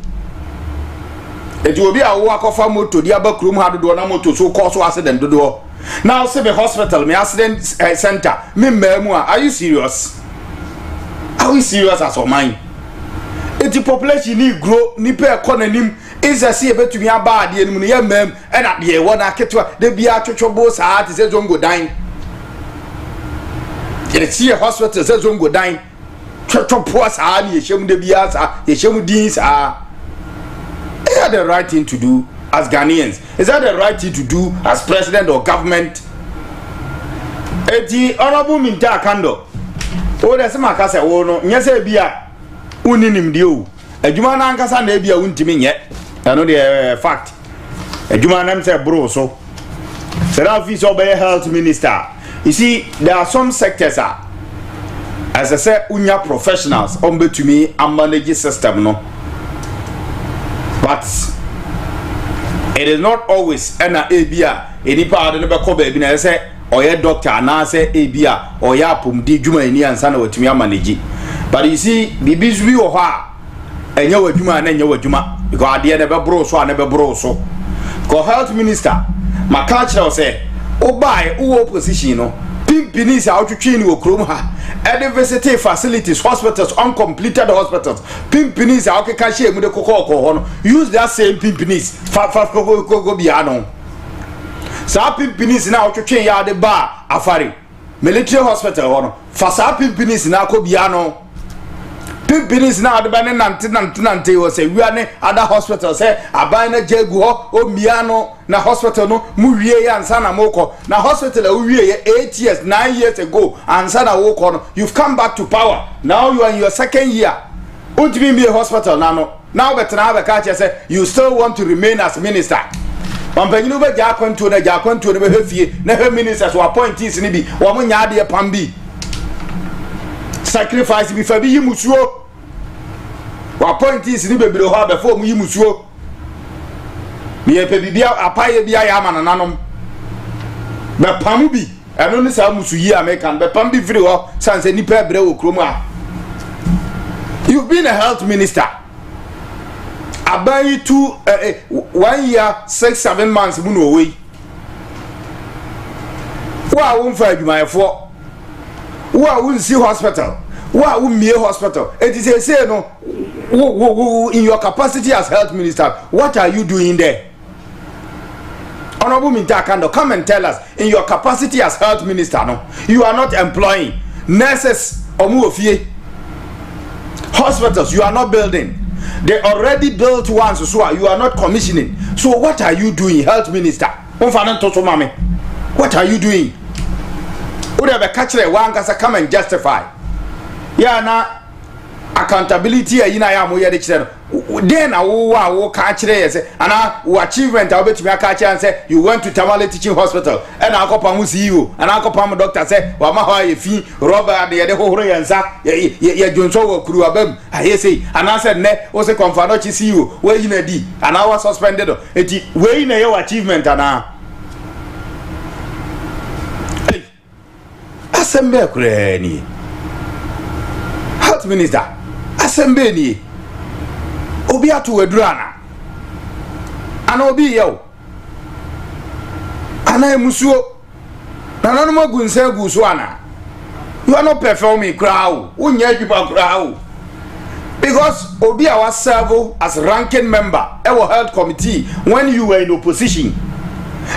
edi obi a wo akofa moto di aba krom ha dodo na moto so cost accident dodo now say the hospital me accident center me mamu are you serious as o man eti population ni grow ni pe economy is a see betumi aba ade enu ya mam e na de wo na ketwa de bia twotwobo saa te se zongo dan ye see hospital se zongo dan twotwobo saa ni yehemu de bia saa yehemu din saa. Is that the right thing to do as Ghanaians? Is that the right thing to do as president or government? Eti honorable Minta Kando o de se makasa wo no nyese bia uninim de o adwuma na ankasa na bia untimi nye. I know the fact. A Jumanam said, bro, so. Serafis obey health minister. You see, there are some sectors, as I said, unya professionals, to me, and manage system, no. But it is not always an ABA, any part of the Kobe, I say, or your doctor, and I say ABA, or Yapum, di Juma, and Sana, to me, manage. But you see, the busy or her, and your Juma, and your Juma. Because I never bro so I never bro so. Because health minister, my culture say, oh buy opposition no, Pimpinis out to train you Krumha. At the visiting facilities, hospitals, uncompleted hospitals. Pimpinis out to cash with the cocoa. Use that same pimpinis. Go biano. Sa pimpinis now to train ya the bar, Afari. Military hospital on. Fasa pimpinis now ko biano. Pimpinis now the banner nante was say we are other hospitals say abana jegu o miano na hospital no muwie ansa na moko na hospital uwie 8 years 9 years ago ansa na woko no you've come back to power now you are in your second year ultimate be a hospital now better have catch say you still want to remain as minister Pampanyinu be jakwanto na be hefie na he ministers who appointees ni bi wo mo nya de pam bi sacrifice bi fa bi yimusuo appointees ni bebiro ho abefo mu yimusuo me pe bibia apaye bia ya ama nanom be pam bi eno ni sa musu yi American be pam bi firi ho sanse ni pe bre wo krom a you've been a health minister abayi 1 year 6-7 months mu no we wa wo mfa adwumayefo wa wo nsi hospital wa wo mie hospital it is say no in your capacity as health minister what are you doing there Honorable Minta Kando come and tell us in your capacity as health minister no you are not employing nurses omuofie hospitals you are not building they already built ones so you are not commissioning so what are you doing health minister what are you doing Would have a catcher one case come and justify. Yeah, na accountability yina ya mo ye de kire. Then na wo catch there say ana wo achievement a obetumi catch and say you went to Tamale Teaching Hospital and akopa mu CEO and akopa mu doctor say wa ma ho ye fi rubber de ye hohoro yensa ye jonso wo kuru abam aye say ana say ne wo say confirm no chi CEO we yina di ana wa suspended eti we yina ye achievement ana Asembe kureni health minister asembe ni obi atu wedurana ana obi yew ana emusuo na nanu magunse guso ana you are not performing crowd unya adwipa crowd because obi a was serve as ranking member our health committee when you were in opposition.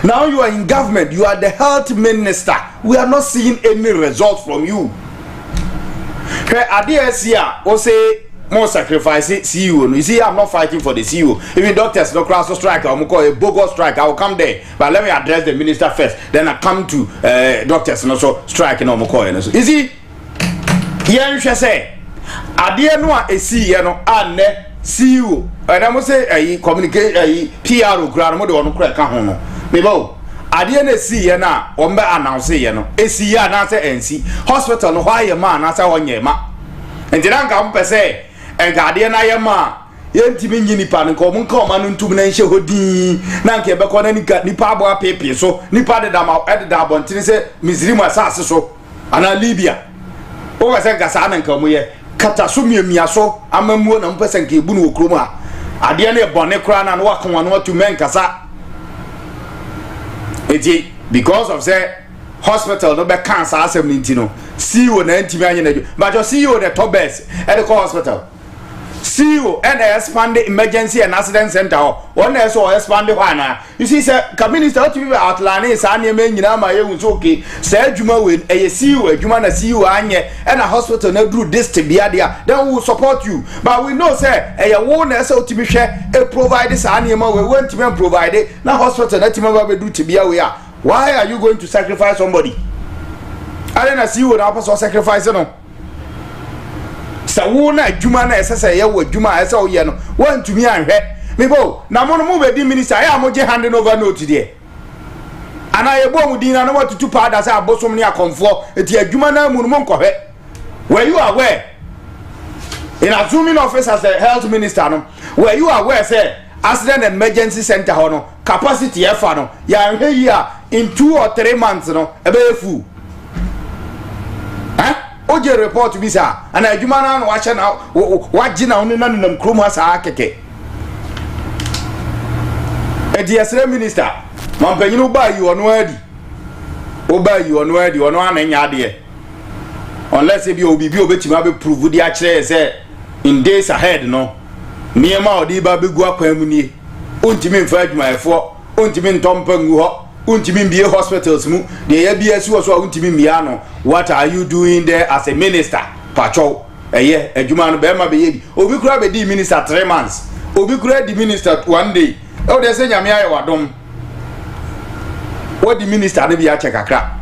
Now you are in government, you are the health minister. We are not seeing any results from you. Or say more sacrifice CEO. You see, I'm not fighting for the CEO. Even doctors no class strike, I'm call a bogus strike. I will come there. But let me address the minister first. Then I come to doctors and also strike and I'm call. You see, here you shall say, Adia no a CEO and CEO. And I must say a communicate a PR grant mode on crack on. Mebo ade na si ye na o mbe announce ye no esi ye na say NC hospital no why ye ma na say onye ma enjira nka mpese enka ade na ye ma ye ntimi nyini pa nko mo nka o ma no ntum na nhye hodin na nka be ko na nipa abo apepe so nipa de da ma edda abontini say misiri mu asase so ana Libya o ga say gasa na nka mo ye kata so miamia so amamuo na mpese nka ebu no okrom a ade na e bone kra na no wakon no atu men kasa. Because of say hospital no be cancer assembly no CEO na ntimi anye na but your CEO the top best at the hospital CEO and expand the emergency and accident center one na so expand the one you see say minister to be outline say na me nyina ma ye unso okay say adwuma we e CEO adwuma na CEO anye and a hospital na do this to be there then we will support you but we know say e wo na say otimi hwe e provide say na we want to provide na hospital na tima ba do to be we are why are you going to sacrifice somebody I don't see you na person sacrifice no sa wo na adwuma na esese ye wo adwuma ese wo ye no wan tumi anhwe mebo na mo no mo be di minister ya mo je handing over note there ana ye bo mu din na what to powder say abosom ne akonfo eti adwuma na mu no mo nkɔhwe were you aware in assuming office as the health minister no were you aware say accident and emergency center ho no capacity e fa no ya nhwe yi a in 2 or 3 months no e be fu oje report bi sa ana adwuma na no wache na wagina onu na nam krom ha sa keke edi esre minister mampanyinu ba yi onu adi oba you ono e di ono ananya de unless if you obi obetima be prove di a kire say in days ahead no niema odi ba be gu akwan mu nie ontimi mfa adwumayefo ontimi ntompa ngu ho ontimi mbie hospitals mu de ya bia si wo so ontimi mbia no what are you doing there as a minister pacho eye adwuma no be ma be ye bi obi kura be di minister 3 months obi kura di minister 1 day e de say nyame aye wadom what the minister no bi a check akra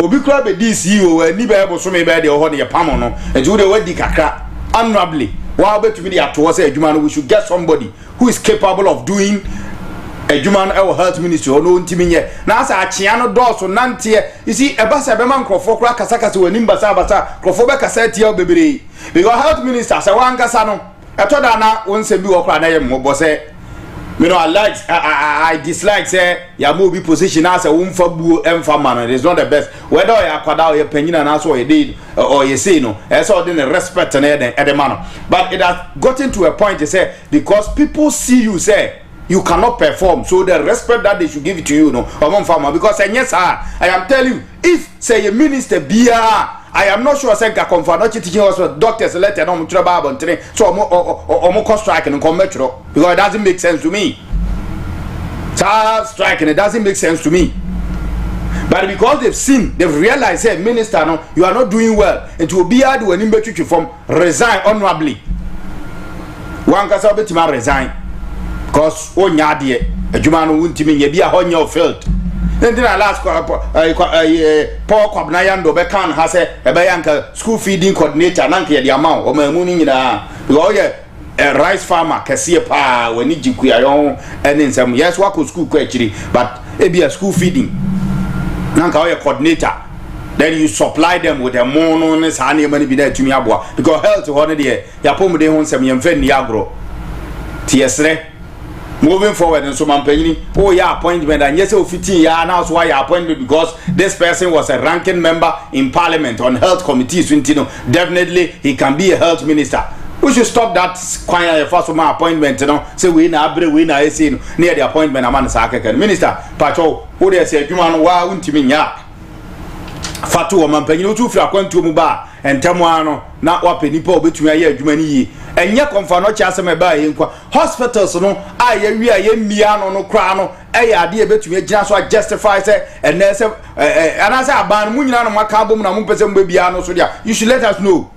obi kura be di CEO ani be bo so me be de ho ne pam no e ju de wadi kakra honorably wa betumi de ato say adwuma no we should get somebody who is capable of doing adwuma no our health ministry no ntimi nye na asa achia no doso nante you see ebasa be man krofo kura kasakasa wani basa krofo be kasa tia bebere because health minister say wan kasa no eto da na wonse bi wo kura na ye mmobo say you know I dislike say ya mo bi position as a wumfa buo emfa man it is not the best whether you akwada or you penyina na so you did or you say no so the respect na the man but it has gotten to a point to say because people see you say you cannot perform so the respect that they should give it to you no farmer because yes sir I am telling you if say a minister bia I am not sure say ka confirm not teaching hospital doctors letter no mutro ba abontere so omo cost strike and come metro because it doesn't make sense to me. Strike and it doesn't make sense to me. But because they've realized hey minister no you are not doing well and to be hard when in between from resign honorably. One kasa betima resign because onya de adwuma no wuntimi nya bia honya failed. Then I last Paul Kwabnayando be can has a bayanka school feeding coordinator nanka the amount o mamu ni nyina because a rice farmer kese pa wani jikuya yon ene nsam yes wa ko school ko akiri but e be a school feeding nanka o coordinator then you supply them with a mono ne sa na mani bi da tumi aboa because health ho ne de ya pomude ho nsam yemfa ni agro tiesre moving forward and so mampanyini oh yeah appointment and yes 15 yeah now so why appointment because this person was a ranking member in parliament on health committees definitely he can be a health minister. We should stop that choir first of my appointment say we na abre we na say near the appointment amana sa akeke minister pacho who dey say adwuma no wa untimi nya fatu o mampanyini otu fira kwantu mu ba entamo ano na wapeni pa obetumi aye adwuma ni yi enye konfa no cha asem ba ye nkwa hospitals no aye wi aye mia no kra no eye ade e betumi agina so justify say enese anasa aban mu nyina no maka bom na mu pese mba bia no so dia you should let us know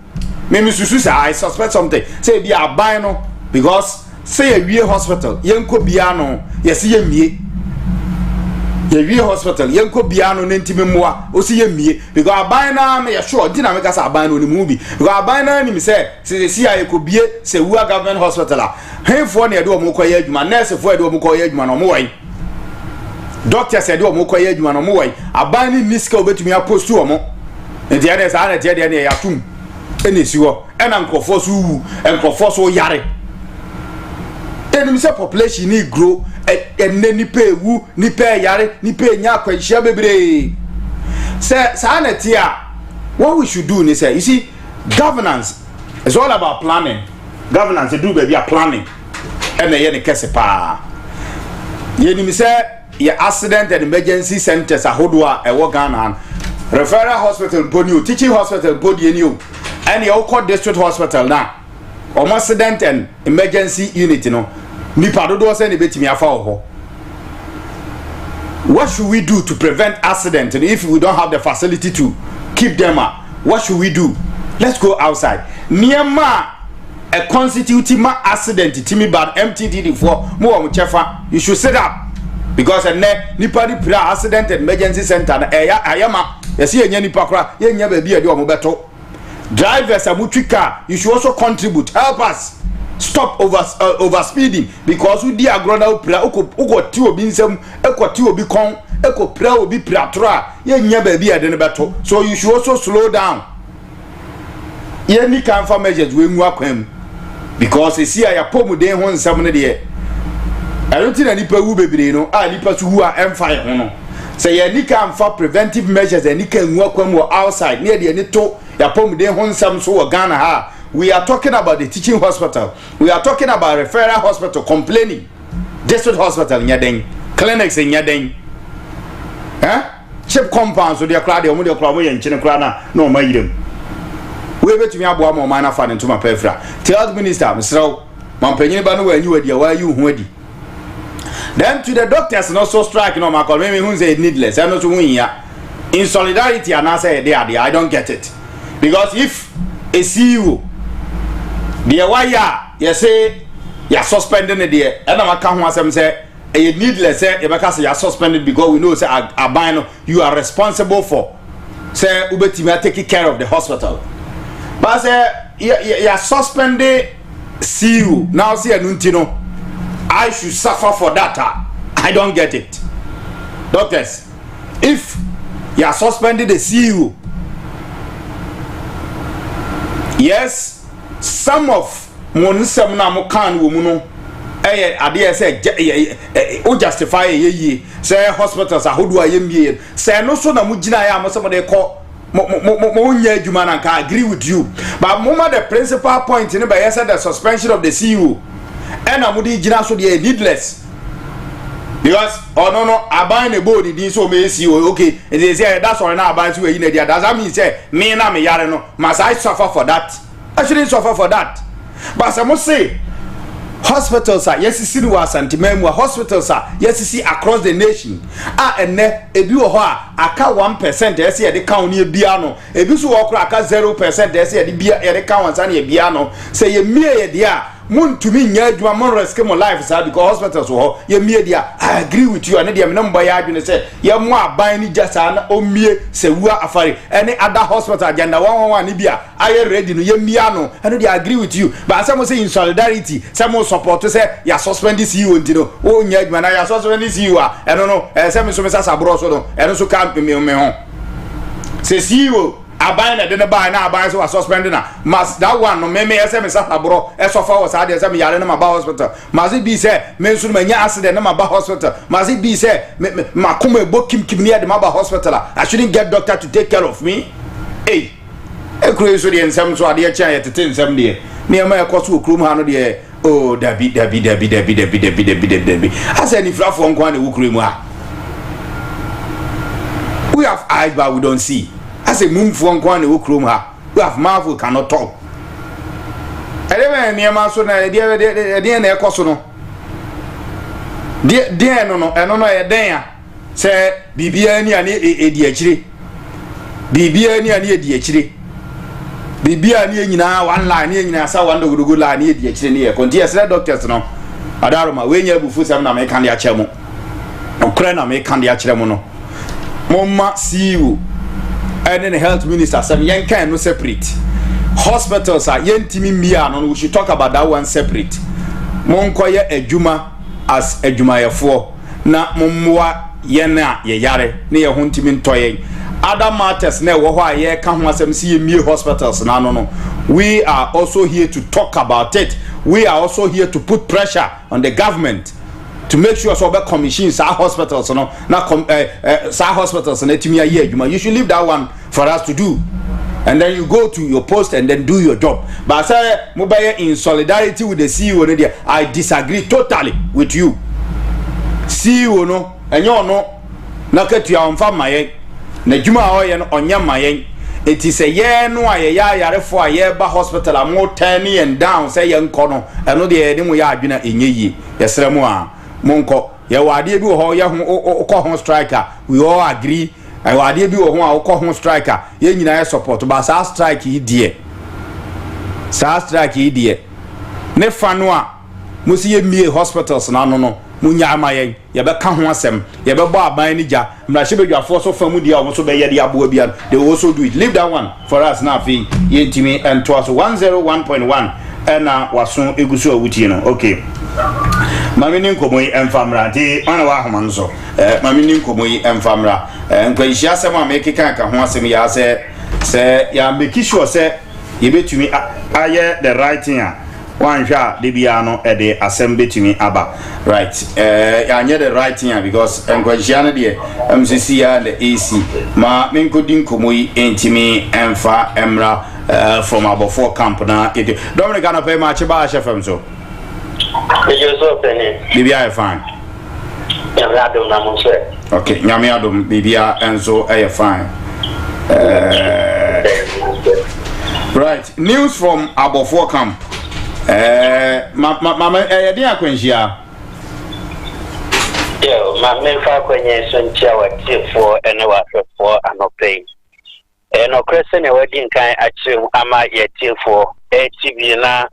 me susu say I suspect something say bia aban no because say a wi hospital yenko bia no yesi ye mie ye hospital yenko bia no ntimi moa o si ye mie because aban na me sure dina me kasa aban no ni mu bi because aban na ni me say si aye ko bie say wua government hospital a henfo na ye de o mo koye adwuma nurse fo ye de o mo koye adwuma no mo wai doctor said o mo koye adwuma no mo wai aban ni niska obetumi apostu o mo enti ene sa na tie de ne ya tum ene si ho ena nkofo so wu nkofo so yare eni say population ni grow enne ni pe wu ni pe yare ni pe nya kwanhia bebre say sa na tia what we should do ni say you see governance is all about planning governance do be planning ene ye ne kese pa ye ni say your accident and emergency centers ahodoa e wo Ghana referral hospital boni teaching hospital bodi eni o and your core district hospital na or accident and emergency unit no nipa dodo say ne betimi afa ho. What should we do to prevent accident if we don't have the facility to keep them up? What should we do? Let's go outside. Niema a constitutive accident timi bad MTD for mo chefa you should set up because nipa di pra accident and emergency center na ayama yesi enya nipa kra yenya ba bia de o mo beto drivers amutu car you should also contribute help us stop over speeding because we di agrona pra uko ti obi nsem ekoti obi kon ekopra obi pratra yenya ba bia de ne beto so you should also slow down yeni kan fa measures we nwu akwam because esi aya pomuden ho nsem ne de eroti na nipa wu bebre no a nipa su wu a emfa ho no say ye nika amfa preventive measures and nika nwu akwam outside near de ni to ya pomuden ho nsem so wo Ghana ha. We are talking about the teaching hospital. We are talking about referral hospital complaining. District hospital nyadeng, clinics in nyadeng. Huh? chip compound so they crowd the omo de crowd mo ye nchene crowd na no ma yirem we betumi abo am o man afa ne ntoma pefra health minister Mr. Mampenyin ba no wa anyi wadi wa you hu adi then to the doctors no so strike no ma call me who say needless I no so hu ya in solidarity and I say they I don't get it because if a CEO the why you say you are suspending it there and I can ho asem say e needless say e beka say you are suspended because we know say abano you are responsible for say ubetimi take care of the hospital but say you are suspended CEO now say anuntino I should suffer for that. I don't get it. Doctors, if you are suspended the CEO, yes, some of Monisam na Mokan woman, idea say, justify ye, say hospitals are who do I am say no so na mujina ya mo somebody call Monya Jumana can agree with you. But Moma the principal point in the suspension of the CEO. And amudi jina so dey needless because no I buy a body din so me see okay they say that's all now buy so we there does that mean say me na me yare no must I suffer for that I shouldn't suffer for that but some say hospitals are yes see no asantemam hospitals are yes see across the nation enne ebi wo ho aka 1% yes e dey count ne bia no ebi so wo kra aka 0% yes e dey bia e dey count ansa ne bia no say ye mie ye dia Muntumi nya adwuma mon risk my life sir because hospitals wo ye mie dia I agree with you and dia me number ya adwene say ye mo aban ni jasa na o mie sewua afare any other hospital agenda 111 ni bia aye ready no ye mie ano and dia agree with you but some say in solidarity some support say ya suspend this CEO ntino o nya adwuma na ya suspend this CEO a no say me so me sasa bro so no eno so camp me ho say CEO aban na de ne ba na aban so was suspended na mas that one no me say me sasa bro e so fa was ade say me yare na ma ba hospital mas be say me so me nya accident na ma ba hospital mas be say ma kuma ebo kim near the ma ba hospital I shouldn't get doctor to take care of me hey e kuro so de ensem so ade cha yetete ensem de me ma e koso okrum ha no de oh dabi asa ni frafo nko na wukuru mu ha we have eyes but we don't see. As a moon for one who chrome her, we have mouth who cannot talk. I never near my son, dear Cosono. Dear no, and no, a day, say, Bibiani and a DHD. Bibiani and a DHD. Bibiani now, one line in a saw one good line near DHD near. Continue, said doctors no. Adarma, when you bufus and make candy a chemo. No crana make candy a chemono. Mama, see you. And then the health minister said, "Yen can no separate. Hospitals are yen timi mia no. We should talk about that one separate. Monkoye ejuma as ejuma yefo na momwa yena ye yare ne ye hontimi ntoye. Other matters na wo ho aye ka ho asem si ye hospitals na no. We are also here to talk about it. We are also here to put pressure on the government." To make sure so about commissions our hospitals no na hospitals na timi aye adwuma you should leave that one for us to do and then you go to your post and then do your job but say mobile in solidarity with the CEO no there I disagree totally with you CEO no enyo no na katua onfa mayen na adwuma a oye no onya mayen it is a year no aye yare for aye ba hospital am turning and down say yen kono eno de mu ya adwena enyeyi yesere mu a monko ye wade bi wo ho ye ho ko ho striker we all agree I wade bi wo ho a ko ho striker ye nyina ye support ba sa strike yi die ne fanu a musi ye mie hospitals na no munya amaye ye be ka ho asem ye be bo aban ni ja mrahye bedwafo so famu dia o so be ye dia bo bia they will also do it leave that one for us now fi ye ntimi and to us 101.1 and waso egusu awuti no okay mami ni nkomoyi emfamra ti ana wa homa nso mami ni nkomoyi emfamra nkwanhia asem a mekeka ka ho asem ya se ya make sure se ye betumi aye the right thing a wan hwa de bia no e de asem betumi aba right ya nye the right thing because nkwanhia no de MCC ya the AC ma menkodi nkomoyi entimi emfa emra from our 4 camp na Dominic gonna pay much ba chef so.
You so penny.
Maybe I fine.
nyame adom na mo sɛ
okay nyame adom bibia enso fine right news from Abofo camp mama dey akwanhia
yo ma memfa kwenye so ntia watifo ene wahwefo anopei no krese ne wadi nkan akyerem ama yatifo TV na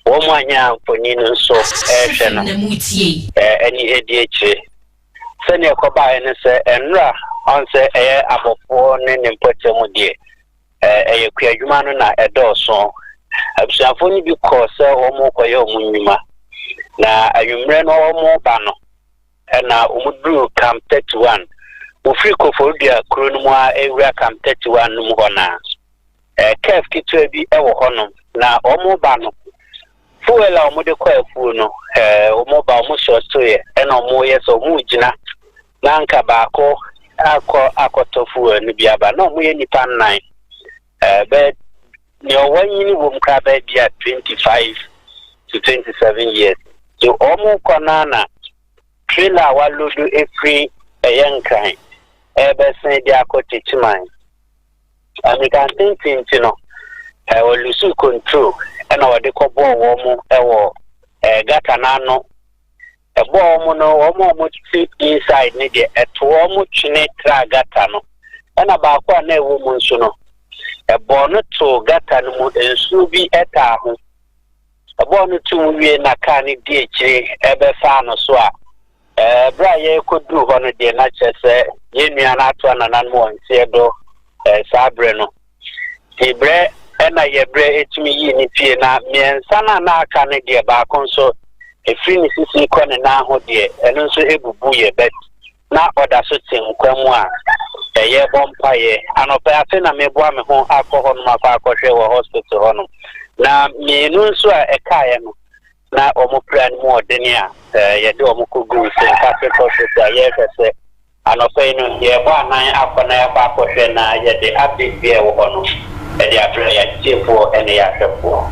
wo mu anya mfoni nso hwe no eni edi ekyire sene ekoba ene se enra on se Abofo ne mpotemu die kua adwuma no na edoso abusuafo ni bi ko se wo mu koye omunwuma na anwumre no wo mu ba no na umudru camp 31 ofri ko fodia kro no mu a ewura camp 31 no mu hona kef kitwa bi ewo hono na omu ba no fuela omude kwa afu no omu ba omu shostoye na omu yeso omu gina na nka baako akotofu ni biaba na omu ye nipa nnan but ni owanyini wo mkra ba bia 25 to 27 years so omu konana trailer wa lodu every yankan besen dia kotichiman American thinking no we lose control na we de kobo wo mu ewo gata na no ebo mu no wo mu inside ni de eto wo mu twene tra gata no na ba kwa na ewo mu nso no ebo no to gata no mu ensu bi eta ho ebo no tu wie na ka ni die kire ebe fa no so a bra ye kodu ho no de na chese ye nua na ato na nan mo ntie do sabre no tibre ena yebre etimi yi ni pie na miensa na aka ne de ba kon so efri ni sisi ko ne na ho de eno so ebubu ye bet na oda so tinkwamu a ye bompa ye anopa afi na meboa me ho akọ no makọ akọhwe wo hospital ho no na mienu so a ekaye no na omo plan mu odeni a ye de omo kogu se capital hospital ye kese anopa ino ye ba nan akọ na ba akọhwe na ye de update bi e wo ho no e de abre ya chefo ene ya hwefo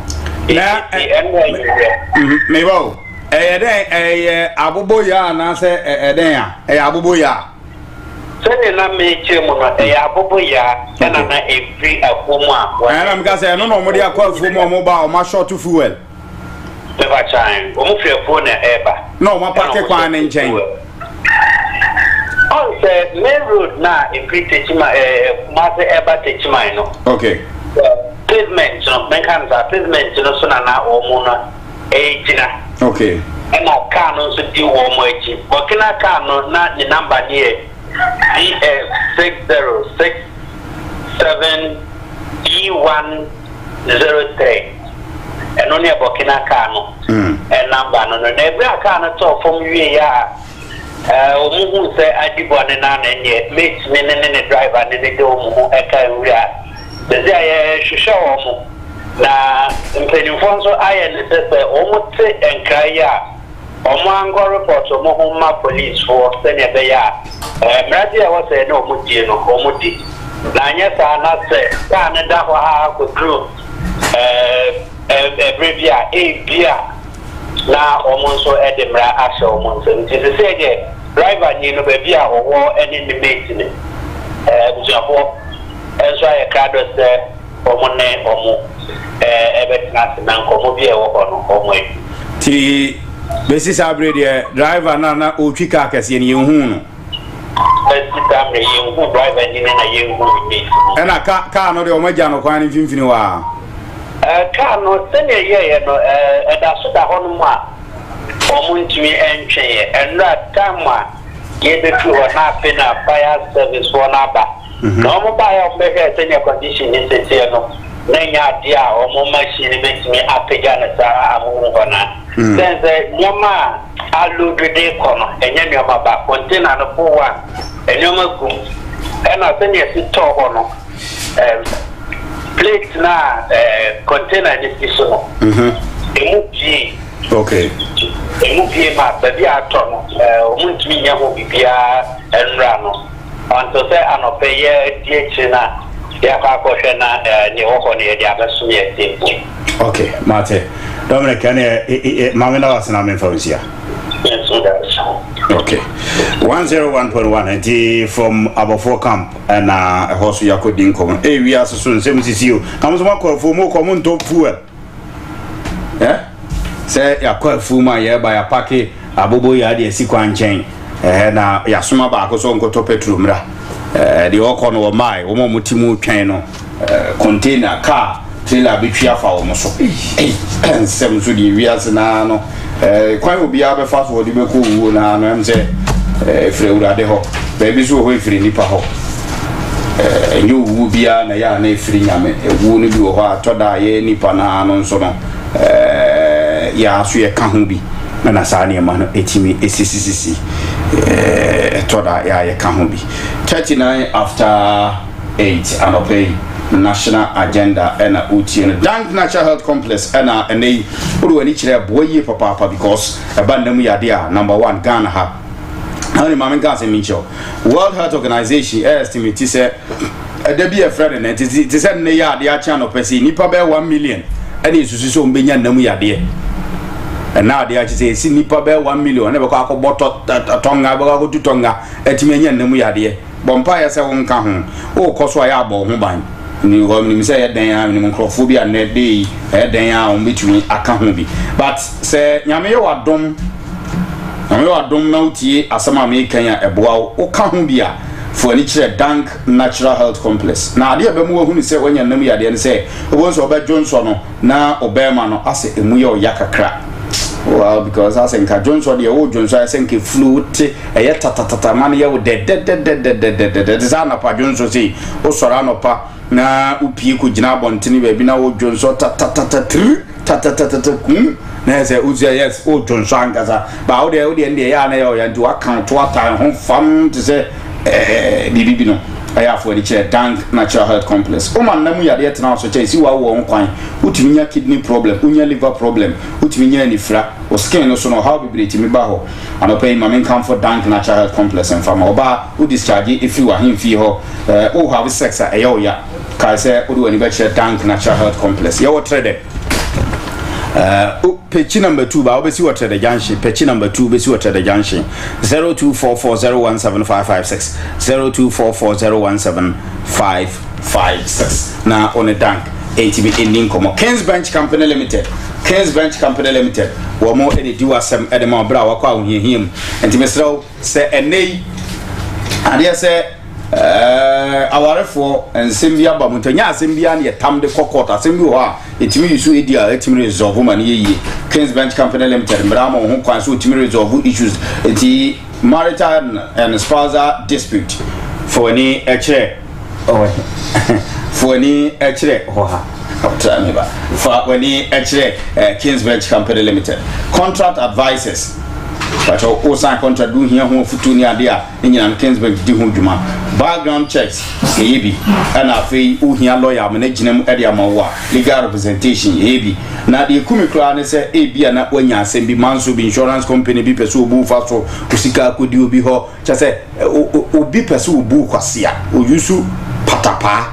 na
mebo den abobo ya na se den ya abobo ya
sene na meche mu no abobo ya na na every afomu a
na mka se no no mo de akọ afomu mo ba o ma short fuel
never time o mo frefo na eba
no ma pake kwa ne nchen
on the main road na every techima maze eba techima no
okay
pavement no mekanza pavement no so na o mo no ejina
okay
na car no so di wo mo eji bokina car no na the number here DS6067E103 eno ne bokina car no number no na every car no to from wie ya omuhu se adibo ne na na nye mate ne driver ne de omuhu eka wura deze aye hwehwe omu na mpanyinfo so aye ne se omu te enkaya omu ango report omu homa police for se ne be ya mradi a wose na omu die no omu di na anya sa na se ka ne da ho ha ko group brevia bia na omu so edemra asha omu so nti se se driver ni no be bia owo eni ni mate ni bujafo enso aye kado se omu ne omu ebetina se na nkomo bia wo no omu
ti besi sabre de driver na otwika akese ni yehu no
besi sabre yehu driver ni na yehu ni
ena ka no de omaja no kwan ni finfini wa
ka no sene ye no eda so da hono mu a omuntumi entwe ye enra tamwa ye be tu ho na pe na fire service wo na ba na omo ba ya ombe he sene condition ni sete no na nya dia omo machine betimi apega na sa amu ho na sense nyama alugede kono enya nyama ba container no for one enyama gum ena sene si to ho no plate na container ni siso no emupi
okay
emupi ma baby ato no omuntumi nya ho bibia enra no onto se anopeye die na ya ka ko na ni ho ni dia basu ye tempo
okay mate Dominic, can you, Mamma, was an amazing.
Yes,
Okay. 101.1 and from Abafo Camp and a horse Yako Dinko. Eh, we are so same as you. I'm so much for more common top fuel. Yeah? Say, ya quite full my year by a packet, a bobo yard, a sequin chain. Na Yasuma Bako so go to petrumra. The Okon or my, Omo Mutimu channel, container, car, trailer, be cheerful almost. And some to the Rias Nano. Quite will be able fast for the Beku and I'm say, Freura de Ho, baby, so away free Nipa Ho. And you will be a Naya free Yame, a wound you are Toda, Nipana, and so on. Ya, so a Kahumbi, and a Sani man, Etimi, ACCC, Toda, ya Kahumbi. 39 after 8, and obey. National agenda and a UTN Dank Natural Health Complex and they put each their boy papa because abandon idea number 1 Ghana ha. How many mammy guys in Mitchell? World Health Organization estimate say there be a friend and it is said they are their channel per se nipa bear 1 million and it's so many namu idea. And now they actually say nipa bear 1 million never call bottle tonga go to tonga at me namu idea. Bompire say won't come home. Oh, cause why I bought home. Ni go say dan ni microphobia na dey dan on between aka ho bi but say nyame wadom na utie asama me kan ya eboa o ka ho bi a for ni kire Dank Natural Health Complex na ade be mu hu ni say wanya nam ya de say obo so oba Johnson no na obema no ase emu ye o yakakra. Well, because I think Johnson the old Johnson I think flute e tatatata man ye wo de design pa Johnson say o sora no pa na upie ko gina bontini ba bi na wo Johnson tatatata na say uzia yes o Johnson gaza ba wo de ya na ya ndu aka to ata ho fam to say bibi no aya for the chair Dank Natural Health Complex o man na mu yade tena so che si wa wo nkwan utimi nya kidney problem unya liver problem utimi nya nifra o skin no so no how bibriti mi ba ho anopai ma men come for Dank Natural Health Complex and fama oba u discharge if you are him fi ho o have sex a ya kai say o do ani ba chair Dank Natural Health Complex ya wo trade pitch number 2 ba obesi water the junction pitch number 2 obesi water the junction 0244017556 0244017556 na on a Dank ATB ending komo Kings Bench Company Limited wo mo edi diwasem edema bra wa kwa ohihim entimesrew se enei ade se awarefo ensembia ba mutonya asembia na yetam de kokota asembi ho a etimi isu edia etimi resolve man yeye Kings Bench Company Limited mrama ho kwan so etimi resolve issues enti marital and spousal dispute for any for any ho ha for any Kings Bench Company Limited contract advisors but o sign contract do here ho futu ni ade a nyina Kings Bench di ho dwuma background checks ebi and afei o hia lawyer me ginam ade amawo legal representation ebi na de kumikra ne se ebi na wanya asem bi manso bi insurance company bi peso obu fa so usika akodi obi ho cha se obi peso obu kwasia o yusu patapa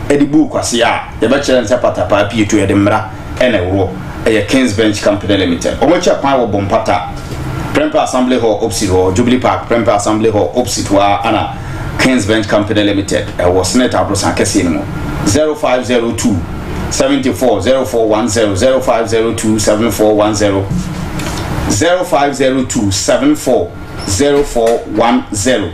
edi bu kwasia ye ba chere nse patapa pie to ede mra ene wo Kings Bench Company Limited o mo cha kwa wo bompata Premper Assembly Hall opposite or Jubilee Park Premper Assembly Hall opposite wa ana Kings Bench Company Limited was Senator Abrosan Kesinimo 0502 74 0410 0502 7410 0502 74 0410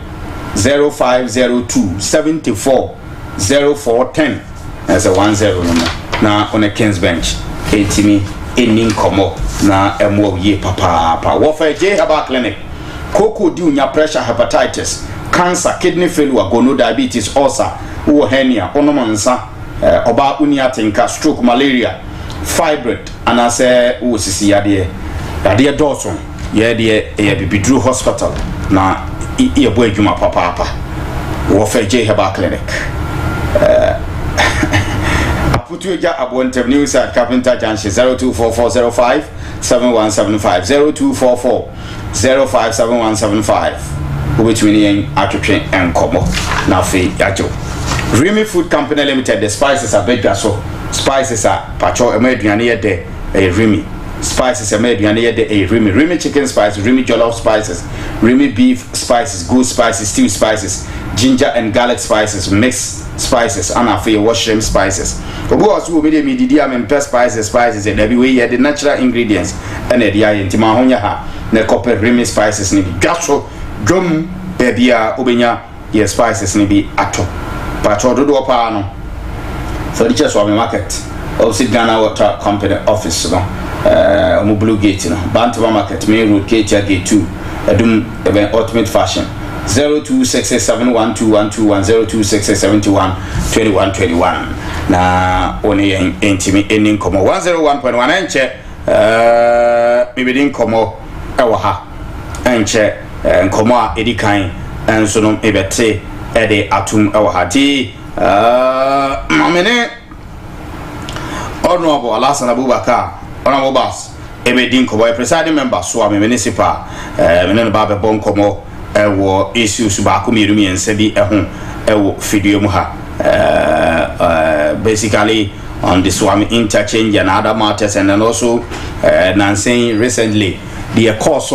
0502 74 0410 that's a 10 number now on a Kings Bench 80 enin komo na emo ye papa wo fa je herbal clinic koko di unya pressure hepatitis cancer kidney failure gono diabetes ulcer wo hernia onomonsa oba uni atenka stroke malaria fibroid anase wo sisi yade dawson ye bibidru hospital na ye bo adwuma papa wo fa je herbal clinic Putuja Abwontem News at Carpenter Junction 024405 7175 0244 057175 between Atwetwe and Komo Nafi Yajo Remy Food Company Limited the spices are better so spices are pacho emeduane de Remy spices made aduane ye de Remy chicken spices, Remy jollof spices, Remy beef spices, goose spices, stew spices, ginger and garlic spices, mixed spices, and afi shrimp spices. Obo asu be dey me didi am spices and every way the natural ingredients and the ya ntima honya ha na copper Remy spices ni bi dwaso dwom baby a obenya ye spices ni bi ato patro do pa no so the church market opposite Ghana Water Company office no Blue Gate no Bantama Market Main Road Ketia Gate 2 Edum Ultimate Fashion 0266712121 na one intimi ending komo 101.1 enche mibedin komo ewa ha enche nkomo a edikan enso no ebete ede atum ewa ha ti mamene Honorable Alasan Abubakar Honorable Boss ebedin komo presiding member so am municipal menen ba be bon komo ewo issues ba ko miru mi ensabi ehun ewo video mu ha basically on this one interchange and other matters and then also Nancy recently the course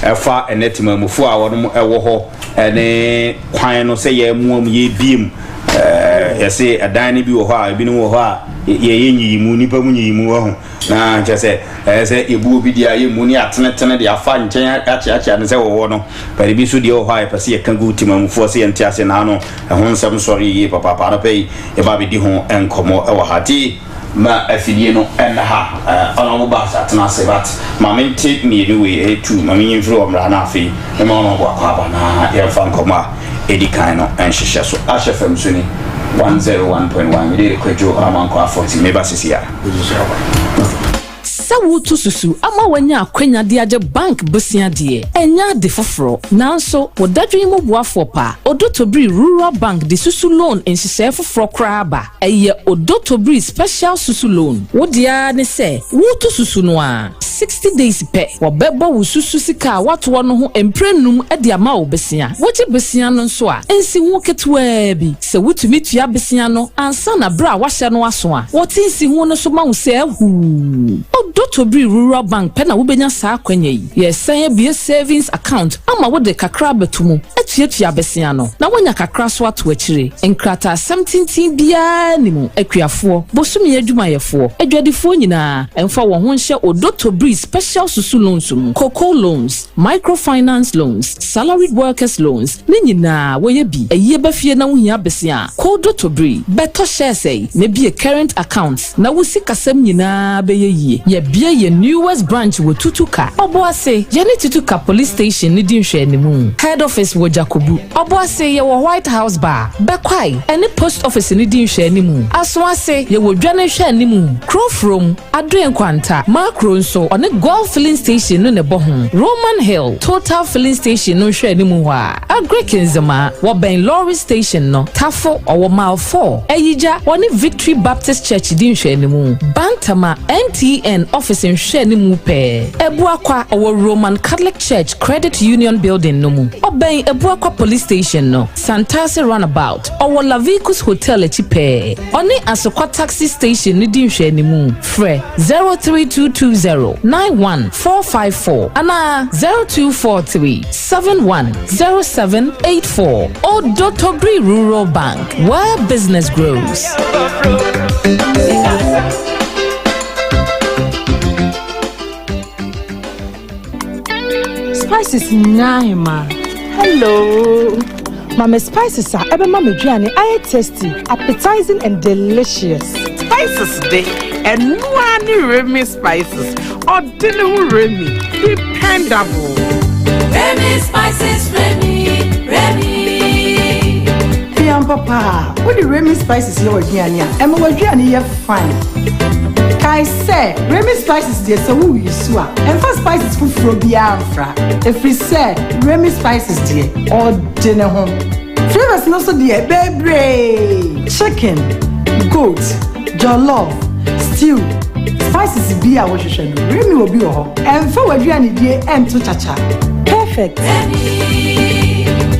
efa enetima mufu a wonu ewo ho ene kwan no say ye muam ye biem say adan bi wo ho a bi no wo ho a ye nyimu nipa mu nyimu ho na je say ebu obi dia ye mu ni atenetene de afa nchen acha ne say wo no but bi so de wo ho a pese ye kan gutima mufu say ente ase na no ehon nsem sorry ye papa para pay e ba bi di ho enkomo e wo hati ma afidie no en ha ono ba sa tena se bat ma menti mi ni we etu ma mi nfiri omra na afi e ma ono bo akwa ba na ye fa nkoma edikan no en hihye so ahefam so ni 101.1 mi de kwejo amanko afoti me ba sisia
Sawutu susu ama wanya akwanya de age bank bosia de enya de foforo nanso wodadwen mu boafo pa Odotobri Rural Bank de susu loan ensise foforo kraba eye Odotobri special susu loan wodia ne se wutu susu no a 60 days pe wobebo wo susu sika wato no ho emprenum de ama wo besia woje besia no nso a ensi hu ketwa bi se wutumi tua besia no ansa na bra wahye no aso a wotinsi hu no so ma wo se hu Odotobri Rural Bank pena wobenya saa kwanya yi ye bie savings account ama wo de kakra betumu atuatua besia no na wonya kakra so ato akire enkrata 17 bia nimu akuafo bosumi adwumayefo adwadifo nyina emfa wo ho nhye Odotobri special susu loans cocoa loans microfinance loans salaried workers loans ne nyina wo ye bi eye bafie na wo hia besia Odotobri beto share say ne bie current account na wo sikasam nyina be ye bia ye newest branch wo Tutuka Oboase ye ne Tutuka police station ni di nhwe animu head office wo Jakobu Oboase ye wo White House bar bekwai ene post office ni di nhwe animu Asoase ye wo dwane nhwe animu Crowfrom Adwen Kwanta Macro nso one Golf filling station no ne bohun Roman Hill Total filling station no nhwe animu wa Agrekenzema wo Ben Lorry station no Tafo owo mile 4 Eyija one Victory Baptist Church di nhwe animu Bantama NTN office in Sheni Mupe Ebuakwa our Roman Catholic Church Credit Union building no mu Oben Ebuakwa police station no Santase runabout our Lavicus Hotel echipe Oni Asokwa taxi station ni di Sheni mu Fre 032209144 ana 0243710784 Odotobri Rural Bank where business grows.
Spices naima. Hello. Mama spices are ebe mama duane aye tasty, appetizing and delicious.
Spices day and one Remy spices. Ordinary Remy, dependable.
Remy spices, Remy.
Fiam papa, what the Remy spices you duane a? Ema wa duane ye fine. Kai say Remy spices dey so who you swa. And for spices fufuro bia amfra. If we say Remy spices dey ordinary home. Flavors no so dey bebre. Chicken, goat, jollof, stew. Spices bia wo hwehwe no. Remy will be ho. And for waduane dey ento chacha. Perfect.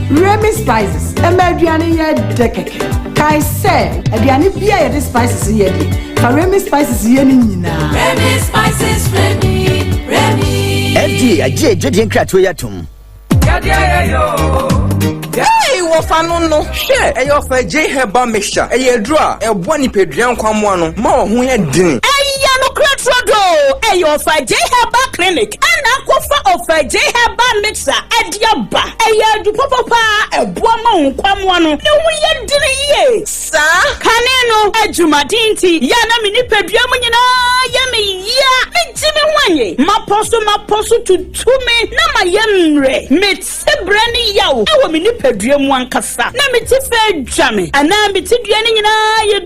Remy spices. Aduane ye dekeke. Kai say aduane bia ye spices ye dey. Remy spices ye ni nyina.
Remy spices, Remy.
tie agye dwedie nkrato yatum
Hey, what fun no? Share a your for J Herba mixture. A draw, a one pedrian quamuano, more who had din.
Ayo for J Herba clinic and aquafa of J Herba mixer at Yaba. Ayo du papa a boamon quamuano. No we didn't ye. Sir, Caneno, a Jumadinti, Yana mini pedriamina, yummy, ya, Jimmy Wanye, Maposo to me, Nama Yamre, mid Sebrani Yow, our mini pedrium one cassa. Namity fair jammy, and now be tidianing you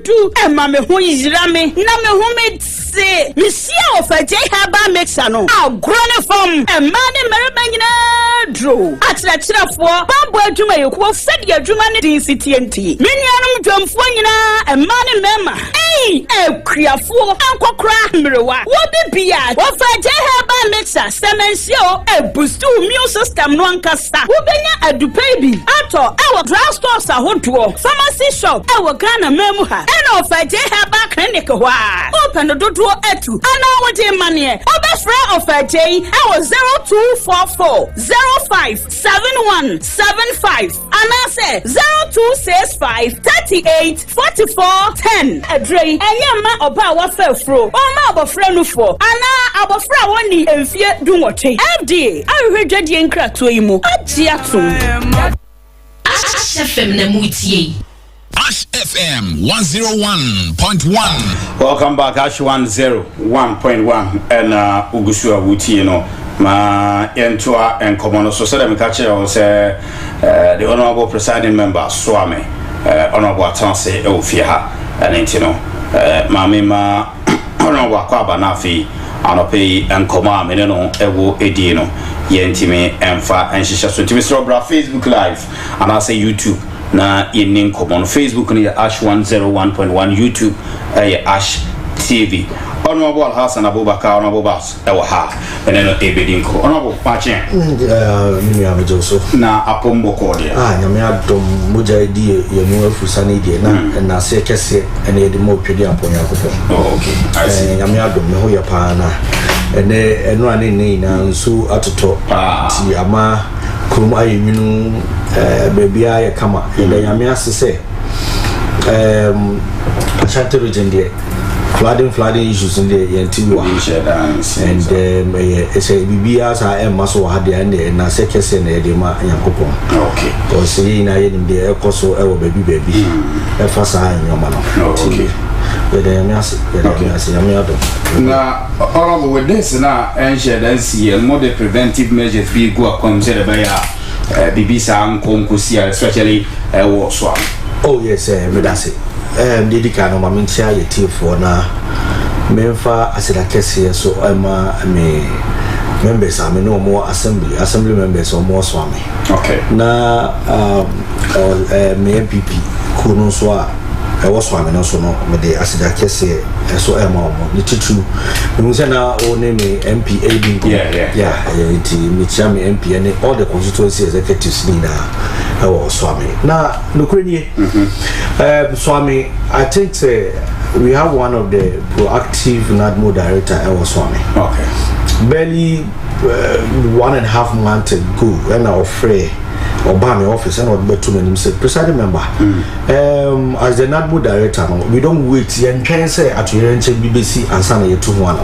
do, and mamma who is rami, Nama who made say, Monsieur of a J Herba mixano, our granny from a man in Marabangina drew. At that for Bambo Juma, you will set your Jumani city and tea. Minianum drum fwangina, a man in Memma. Hey, a crea fool, Uncle Cramberwa. What be at? What for J Herba mixer, Semencio, a boost to immune system, no one casta. Wobenya a du baby. Ato, our drugstores are hot to pharmacy shop, our Ghana Memoha, and of a J Herba clinic. Open the door etu. I know what your money. Our friend of a J, our 0244 057175. And I say 0265 38 44 10. A Dre, and your man about what fell through. Oh, my friend for. And our friend one day and fear do what FD. I heard Jaddy crack to him.
Ash FM Namuti.
Ash FM 101.1.
Welcome back, Ash 101.1 and Ugusua Wuti, you know. Ma Yentua and Common so said I'm catching the honorable presiding member Swami, honorable Tansi Ofia, and you know, Mamima honorable Kwaba Nafi, Anope and Koma, Meneno, Ewo Edino, Yentime, Enfa, and Shisha. So to Mr. Obra Facebook Live, and I say YouTube. Na in common Facebook ni Ash 101.1 YouTube Ash TV Honorable Hassan Abubakar Honorable Bass ha and then Ebedinko Honorable Pachen na apombo kodi
nyame adom moja di yemu afusani di na se kese ene de mo twedi aponya akopɔ
okay I see
nyame adom me ho ya pa na eno ane ni na nso atoto ti ama krum ayeminu bebia ya kama yenda nyame asese Ashanti region there flooding issues in the Yantiwa and it's a BBS I am muscle had the end and second edema Yakopon. Okay. Or saying I in the Ecoso our baby a fast eye in your man. Okay.
Now, all with this now, and see and more the preventive measures be go considered by Bibisa Concusia, especially a war swamp.
Oh, yes, that's it. Didika no mamintia yeti for na memfa asida kese so me members am no more assembly members or more swami.
Okay.
Na me MPP kuno so a was swami no so no me de asida kese so mo ni titu me say na o name MP Abingo. Yeah it me chama MP and all the constituency executives ni na swami na nukrenie swami I think we have one of the proactive NADMO director swami
okay
barely 1.5 months ago when I free Obama office and what better him said presiding member as the NADMO director we don't wait and can say at your BBC and sana you 2 1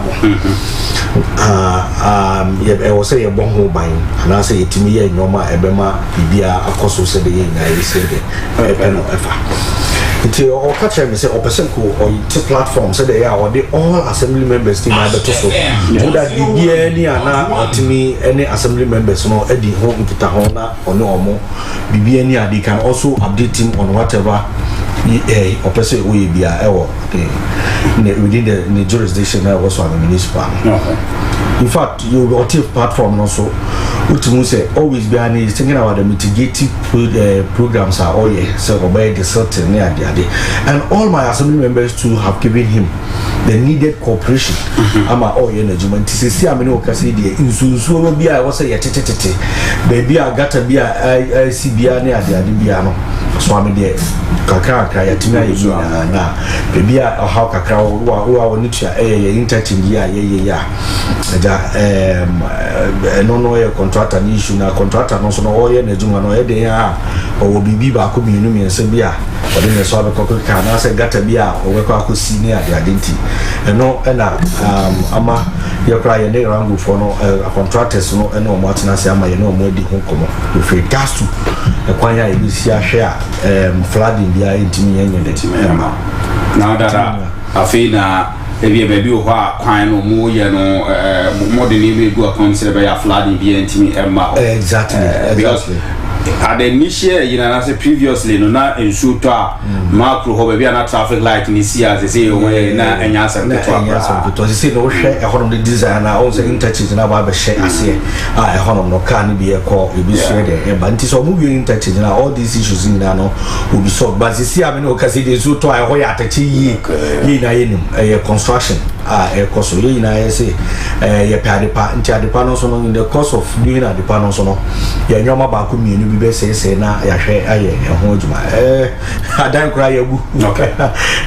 I was say a bongo buying and I say to me and Yoma Ebema Bibia Akoso said the I said it's all catch me say Opesenko or platform said they are all assembly members in my better so that Bibia any or to me any assembly members no Eddie home Kitahona or no more Bibia any they can also update him on whatever Opesa we be within the jurisdiction I was on the municipal. In fact, you got platform also which say always be thinking about the mitigative programs are all so obey the certain and all my assembly members too have given him the needed cooperation. I'm all energy when see I mean okay say the insu be I was say baby I got to be a CBA near the Adibiano. so am de kakra ya timia ye na bebia how kakra wo woni tua interchange ya ye no ye contractor ni issue na contractor no so no ye na juma no ye de ya o bibi ba ko mienu miense bia o de ne so be ko ka na se gata bia o we ko akosi ni ade adenti no na ama ye kra ye ne rangu for no contractors no na o matena se ama ye no mo di honkomo we free gas to e kwanya e bi si ahwe a flooding bia intimi ye nyende timema
na dada afina ebi baby ho a kwan no mo ye no modern e go consider by flooding bia intimi emma
exactly
at the initial previously no na ensure to macro ho be na traffic light ni see as say we na enya asem
to say no hwe e hono the design na also interchange na ba be share ase e hono no car ni be e ko e bi share de but nti so mo be interchange na all these issues in na no will be solved but see am no kasi de so to ho ya tachi yi na ye nim construction e cost yi na ye say ye pade pa nti ade pa no so no in the course of doing ade pa no so no ye nyoma ba ko mienu bi be say na ya hwe aye ho adwuma adan kra ya bu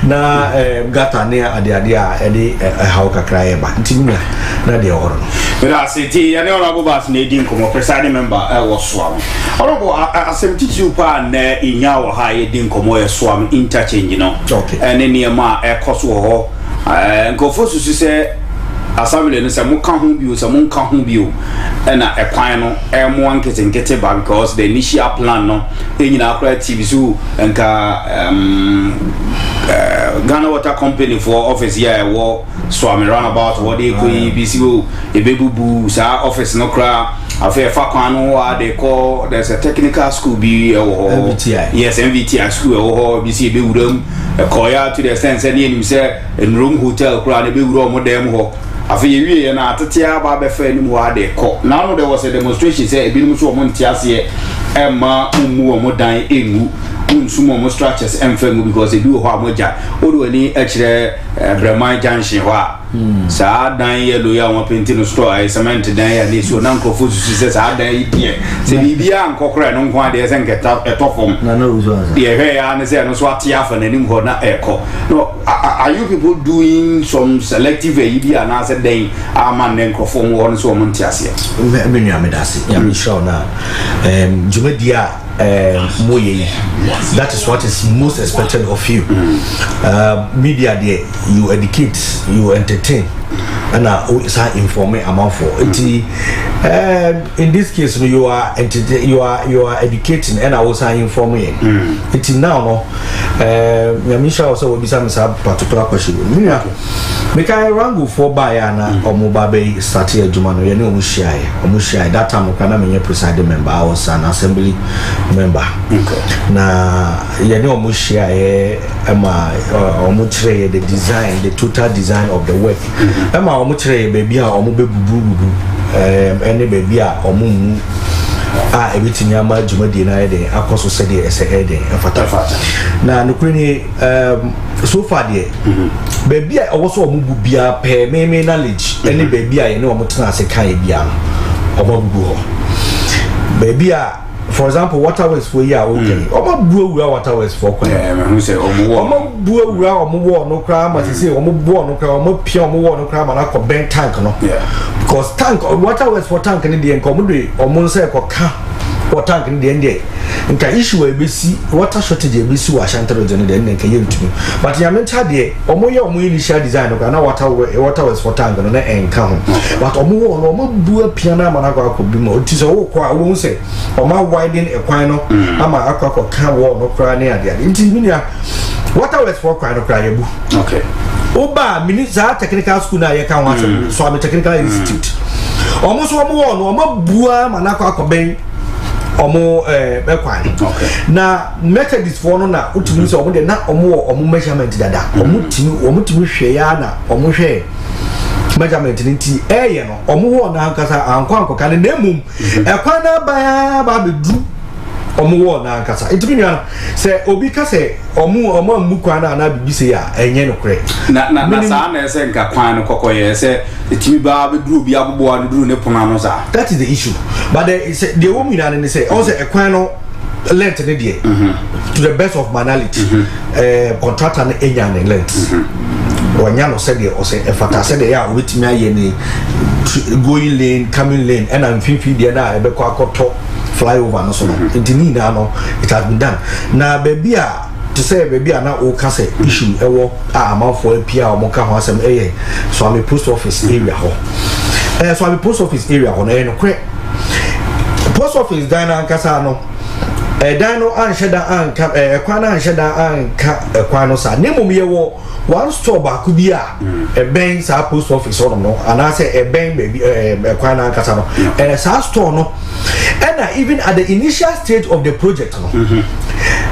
na gata ne ade a ede how kakra ye ba nti nya na de horo no
but city ya ne honorable bas na edin komo presiding member was swam honorable asem pa na inya wo ha ye din komo ye swam interchange no ene ne ma e koso ho nkofo susu se assembly no se mo ka ho bio se mo ka ho bio na ekwan no mo ankete ba because the initial plan no enyina akra TV so nka Ghana Water Company for office here wo swam roundabout what they ko BCO ebebubu sa office no kra afa fa kwan no they call there's a technical school be
MVTI
yes MVTI school BC ebewuram koya to the extent say nim say in room hotel kra na ebewuro mo dem ho afa yewie na atetia ba be fa nim wa de ko now there was a demonstration say ebinum so mo ntiase emma umu mo dan enu unsumo mo structures emfengu because they do ho amoja odo ani akire Breman Junction ho a sa dan yellow ya won painting no store ai cement dan ya ni so na nkofo susu se sa dan yi die se bibia nkokora no nko ade se nketa etofom
na no uzo
the he ya ne se no so atia fa nanim ho na eko no are you people doing some selective bibia na se dan ama ne nkofo won so mo ntiase
me nua me dase ya me show na jumedia moye that is what is most expected of you media there you educate you entertain and inform amount for it in this case you are educating and also informing it now no Misha also will be some particular question make I rango for buy na omobabe start here juma no ye no omushia that time kana me presiding member I was an assembly member na ye no omushia ema omuchire the design the total design of the work ema omuchire baby a omubebubu any baby a omumu everything ama jumadi na ede akoso se de ese ede fata na nukuni so far there baby a owo so omubu bia pe me knowledge any baby a ye no omutena ase kan bia omubu ho baby a for example waterways for ya okay omubu ura waterways for kwa
me say
omubu ura omuwo no kra ma say omubu no kra omupia omuwo no kra ma na ko ben tank no because tank waterways for tank ni de nko omudu omunse ko ka for tank ni de nka issue ebesi water shortage ebesi wa Ashanti region de nka yentumi but ya mental de omoye omoye initial design no na waterways for tank no na enka ho but omuwo no omubu apia na ma na ko bi ma oti so wo kwa wo nse oma widen ekwan no ama akwa ka wo no kra ne ade nti minia waterways for kwan no kra yebu
okay
oba minister technical school na ye kan wa so am technical institute omo so omo wo no omo bua ma na kwa ben omo ekwan na methodist for no na utumi so omo de na omo measurement dada omo timi hwe ya na omo hwe measurement nti eye no omo wo na ankasa ankwa kan na emum ekwan na ba bedu omo wo na ankasa itimi nua se obi ka se omo mukwa na bibi se ya enye no kre
na sa na ese nka kwan no kokoye se itimi ba beduru bi abobo anu duru ne pona no sa
that is the issue but the woman na say also ekwan no length ne die to the best of my knowledge contractor ne enya ne length wanya no said or say efata said ya obetimi aye ni going lane coming lane and am fifi there na e be kwa akoto flyover no so no intini na no it has been done na baby a to say baby na o ka say issue ewo amafo apia o mo ka ho asem so am post office area ho so am post office area ho na no kwe post office dina nkasa no dino ansheda anka kwana ansheda anka kwano sa nemum ye wo one store ba ku bi a ben sa post office no ana say ben baby kwana nkasa no sa store no and even at the initial stage of the project no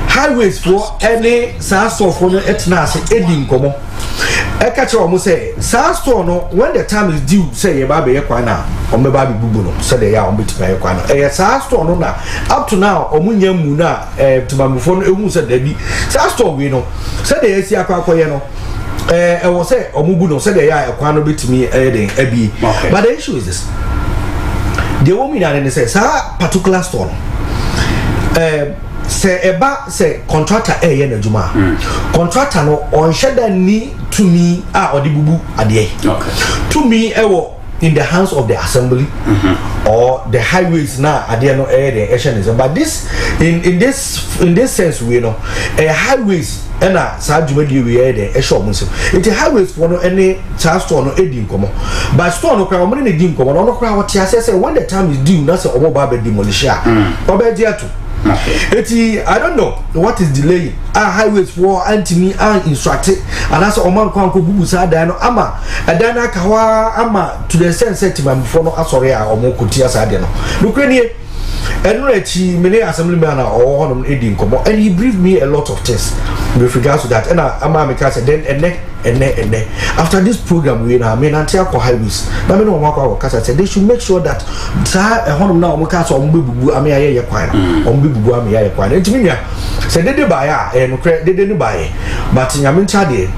highways for any sa store for no etna say edin komo catch almost say store no when the time is due say ye ba be kwana on be ba bi bubu no say they are on bit by kwana store no na up to now omunya mu na to mamfo no ehu say dabi store we no say they esi akwakoye no was say omubu no say they are kwana bitimi den abi but the issue is this the woman and say particular store no say eba say contractor ye na juma contractor no on sheda ni to me odibubu ade to me ewo in the hands of the assembly or the highways na ade no the action is but this in this sense we know highways and sa juma di we the issue mo so it highways for no any store no edi nkomo but store no kwa mo ne di nkomo no kwa what say when the time is due na say omo ba be demolish obeji ato I don't know what is delaying highways for anti-me instructed and as a man kwanko bubu sa dano ama adana kawa ama to the sense sentiment before no asori a omo kotia sa de no lokrenie enrechi many assemblyman or on edin komo and he briefed me a lot of things with regards to that and ama me said then and after this program we na me nantia ko highways na me no makwa kasa said they should make sure that sa honum na omo kasa omo bebubu ame aye kwan omo bebubu ame aye kwan ntimi nya said they buy no credit they didn't buy but nyame nchade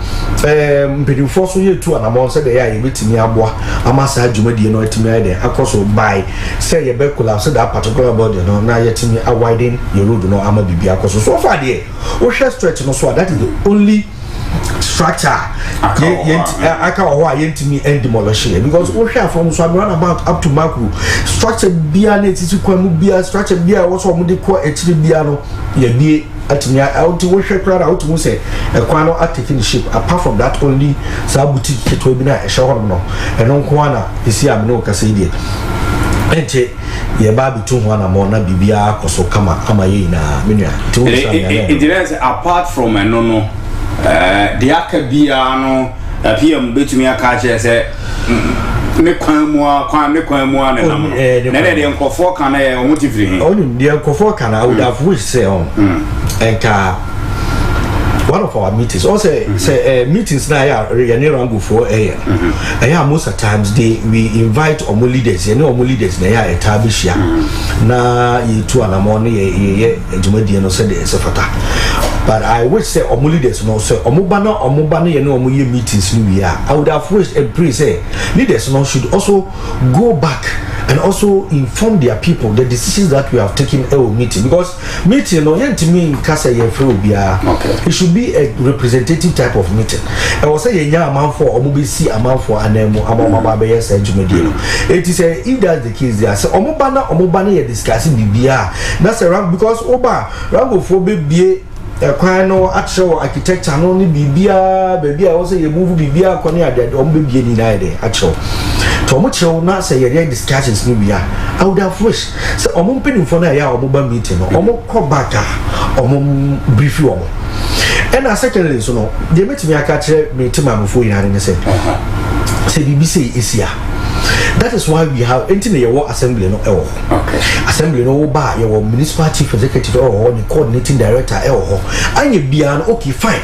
mpedifo so ye tu anamon said they are betimi aboa ama sa adwumadi no etimi aye den akoso buy say ye be collapse that particular body no na yetimi a widen your road no ama bibi akoso so far there o share stretch no so that is the only structure aka ho a yentimi end demolish because we share from so run about up to macro structure bia na titi kwamu bia structure bia wo so mo de ko etiri bia no ye bie atimi out we share crowd out mo say ekwan no attacking shape apart from that only sa boutique keto bi na e share no eno nko ana isi am no kasa die ente ye ba bitu ho na mo na bibia akoso kama ye na menua to
it apart from no the akabia no PM betumi aka che se ne kwan mu ne nam ne de nkofo kan na ye o motivate
on the nkofo kan I would have wished say on enka one of our meetings also say meetings na ya rango for most of times we invite omo leaders leaders na ya etabishia na yitu anamon ye ejumadi no say the fata but I wish say omo leaders no say omo bana ye no omo ye meetings ni we are I would have wished and pray say leaders no should also go back and also inform their people the decisions that we have taken at our meeting because meeting no yet mean kasa ye free obia it should be a representative type of meeting I was say nya man for omo be see man for anemu amama be yes adwumadi no it is if that's the case there say omo bana ye discussing bibia na say because oba rango for be bie kwan no actual architecture no ni bibia baby I say you move bibia kwani ade omo be bie ni na ade actual to mo chew na say your discussions ni bia I would have wished say omo mpeni for na ya omo ba meeting no omo ko back omo brief you omo and a secondly so no they met me aka chere me tema mfo yin ane say bibi say esia that is why we have anything your assembly no assembly no ba your municipal chief executive or the coordinating director anye bia no okay fine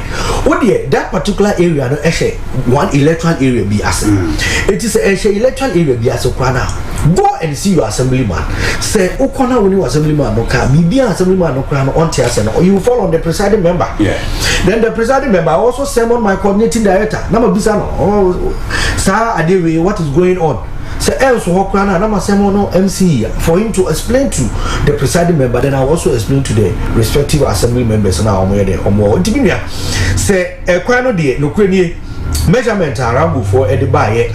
what there that particular area no one electoral area be as it is a electoral area be as kwana go and see your assemblyman say ukona woni assemblyman no ka bibia assemblyman no kwana on tia say no you fall on the presiding member then the presiding member also summon my coordinating director na mabisa no sir adewe what is going on say else work na na masemo no MC for him to explain to the presiding member, then I also explain to the respective assembly members na omo ye omo ntimi say ekwan no de no kwani measurement around for edibaye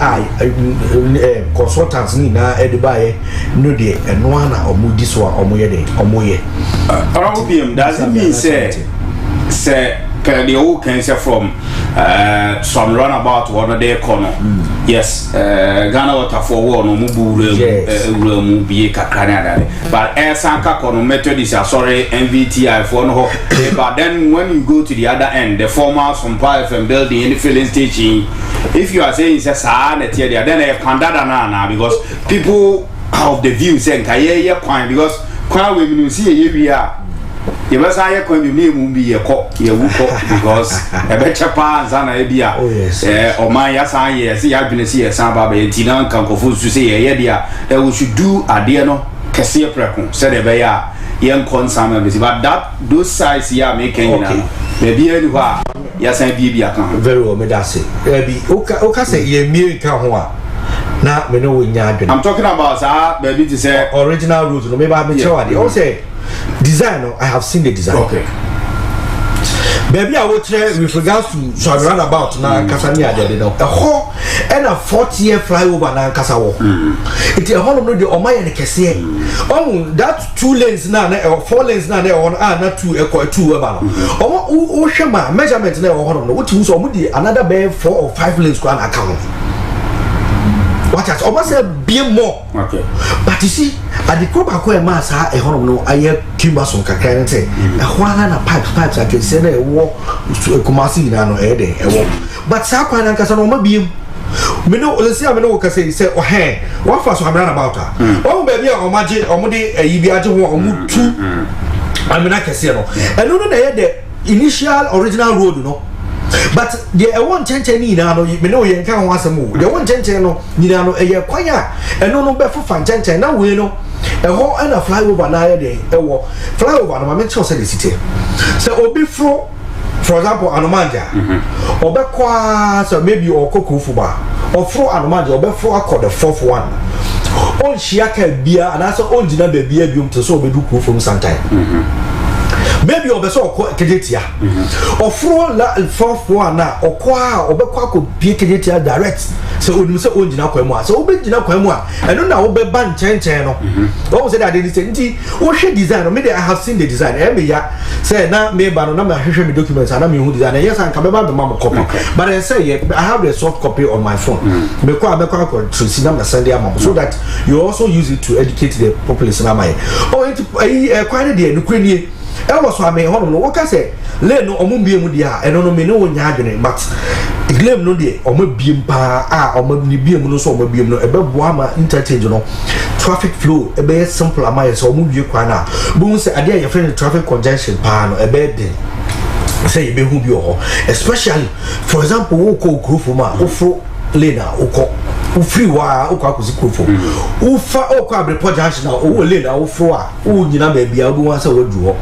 consultants ni na edibaye no de eno na omo di so omo ye de omo ye
does it mean say the whole can say from some runabout one day corner. Yes, Ghana water for war no mubu be kakana, but air sanka kono method is sorry MVTI for no. But then when you go to the other end, the former some FM building in the filling station, if you are saying it's a then I can na because people of the view saying kaye point because when you see area. You must say when you name be a cock, you because a better pan than a beer. Or my yasan, yes, I've been see a samba by Tina can confuse to say a year that we should do a diano, Cassia Precon, said a bear, young consumer, but that those size here making maybe anywhere. Yes, I be account. Very well, Medasi. Oka say ye me can now we know we I'm talking about baby to say original rules, no maybe I'm sure they all say. Design, I have seen the design. Okay. Baby, I will try with regards to so roundabout now. Kasania, they know a whole and a 40-year flyover now. Kasawo. It's a whole of the Omaya and Cassia. Oh, that 2 lanes now or 4 lanes now. They on not 2 about. Oh, Shama measurements now. Which was another bay 4 or 5 lanes grand account. What has almost a bit more. Okay. But you see, at the crop acquire mass, a horn no, I hear Kimberson can say, a one pipes, I can send a walk to a Kumasi no ede, a walk. But Sakwan and Casanoma beam. Me know, let's see, I know, say, oh, hey, what first I'm run about her. Oh, baby, or magic, or Modi, a Yibiato, or Mood 2. I mean, I can see, and no, they had the initial original road, you know. But the one change ni na no me no ye kan wasa mu the one change no ni na no e ye kwanya e no be for fan change na we no e ho na flyover na ye de e wo flyover no ma me say the city so obi fro for example anomanja obe kwa so maybe okoku fuba or fro anomanja obe fro akọ the fourth one on shia ka bia and also on jina be bia biom to so obe du ku from sometime maybe obeso kejetia ofro la fourth one na okwa obekwa ko pie kejetia direct so onim se onjina kwamu a so obejina kwamu a eno na obeba nchenchen no o say that they say nti o hwe design no me I have seen the design e me ya say na me ba no na me hwehwe me documents na me hu design yes an ka me ba me ma copy but I say I have the soft copy on my phone me kwa ko trace na send am so that you also use it to educate the population am I oh kwani de no kwani e was so me hono no wo ka say le no omo biem dia eno no me no wo nya adwene but claim no de omo biem pa omo ni biem no so omo biem no e be boa ma interchange no traffic flow e be simple am I so omo wie kwa na bu say ade ya friend traffic congestion pa no e be den say e be hu bi o especially for example wo ko group ma wo fro lane wo free wa o kwa kuzikrofo o fa o kwa abreport junction o le na o fro a o nyina ba bia o wan say wadu ho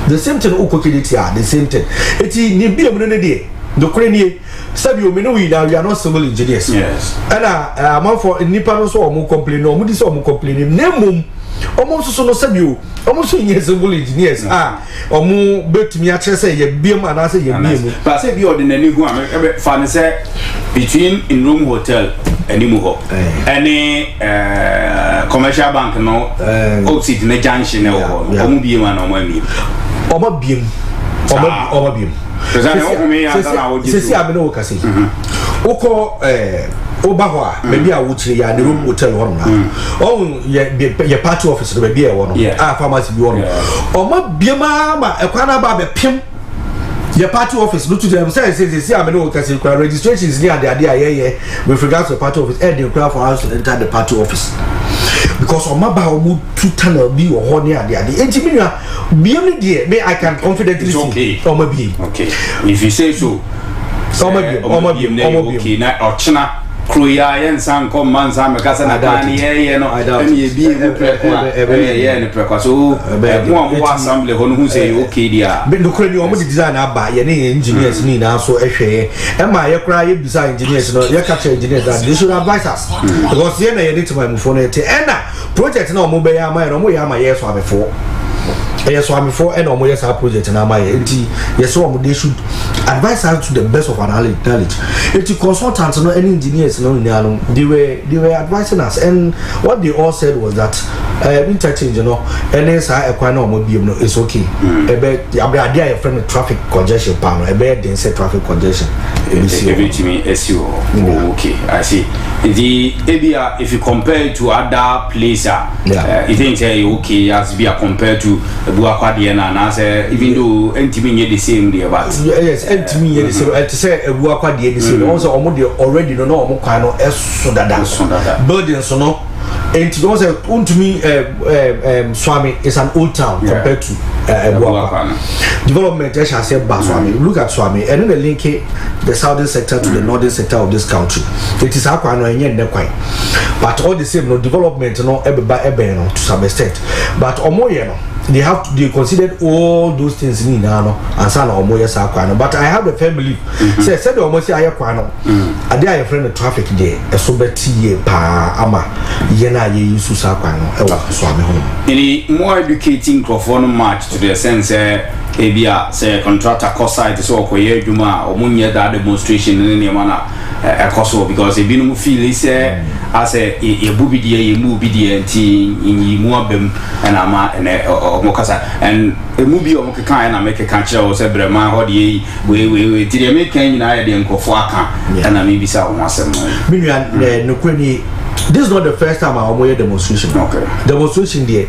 the same thing o kokediti the same thing eti ni bia mu no de dokore ni sabi o me no we are not civil engineers yes ana man for nipa no so o mo complain no mo di so o mo complain nemum omo so no sabi o omo so nye civil engineers omo betumi a kire say ye bia mu ana say ye bia mu but say bi ordinary hu am fa ne say between in room hotel anymore any commercial bank no opposite na junction na omo biem na omo biem omo biem
because I know me as na oji sisi abi no kase uko oba ho a maybe a wuchire ya the room hotel ho na on ye party office no maybe e wo no pharmacy bi wo no omo biem ma ekwa na ba be pim your party office no to them say I know because registration is near the idea with regards to the party office and the crowd for us to enter the party office because on my bahu to tunnel be or honey and the engineer beyond the me I can confidently say okay
if you say so okay na ochina Kruya yen san kom man sam kasa na kan ye no any bi ye ne preko so mo assembly ho no hu say okay dia
be no kura ni o mo design aba ye ne engineers ni na so ehwe e ma ye kura ye bisa engineers no ye catch engineers that they should advise us because ye na ye need to my phone e na project na o mo be ya ma no mo ya ma ye so abefo yes, so I'm for and almost our project and my yes, so they should advise us to the best of our knowledge. If consultants, no any engineers, no, they were advising us, and what they all said was that interchange, and as I acquire no it's okay. The idea from the traffic congestion panel, a bed then say traffic congestion.
Everything is you okay. I see. The area, if you compare it to other places, you think okay as be compared to Buakwadiana and answer, even though NTV the same day about
yes, NTV the same. To say Buakwadi the same. Also, already don't know more kind of S buildings, no. And to go to me, Swami is an old town compared to Buakwa. Development, as I said, Swami. Look at Swami, and then the link the southern sector to the northern sector of this country. It is Aquano and Yen, but all the same, no development, no ebe to some extent. But Omoyeno. They considered all those things in Nano and San Omoya Saquano. But I have a firm belief. Say, said almost Ayaquano. I dare a friend of traffic day, a sobeti pa ama yena ye use Saquano, Swami home.
Any more educating Crofon match to the sense, Abia, say, contractor cost side is all Koye Juma or Munya that demonstration in any manner. Koso because if you feel is as a booby dear movie in Muabem and Ama and Mokasa and a movie of kind and make a catcher or Sebrema or the we did make Kenya and Kofaka and I maybe saw once a month.
This is not the first time I am demonstration. Okay. Demonstration there.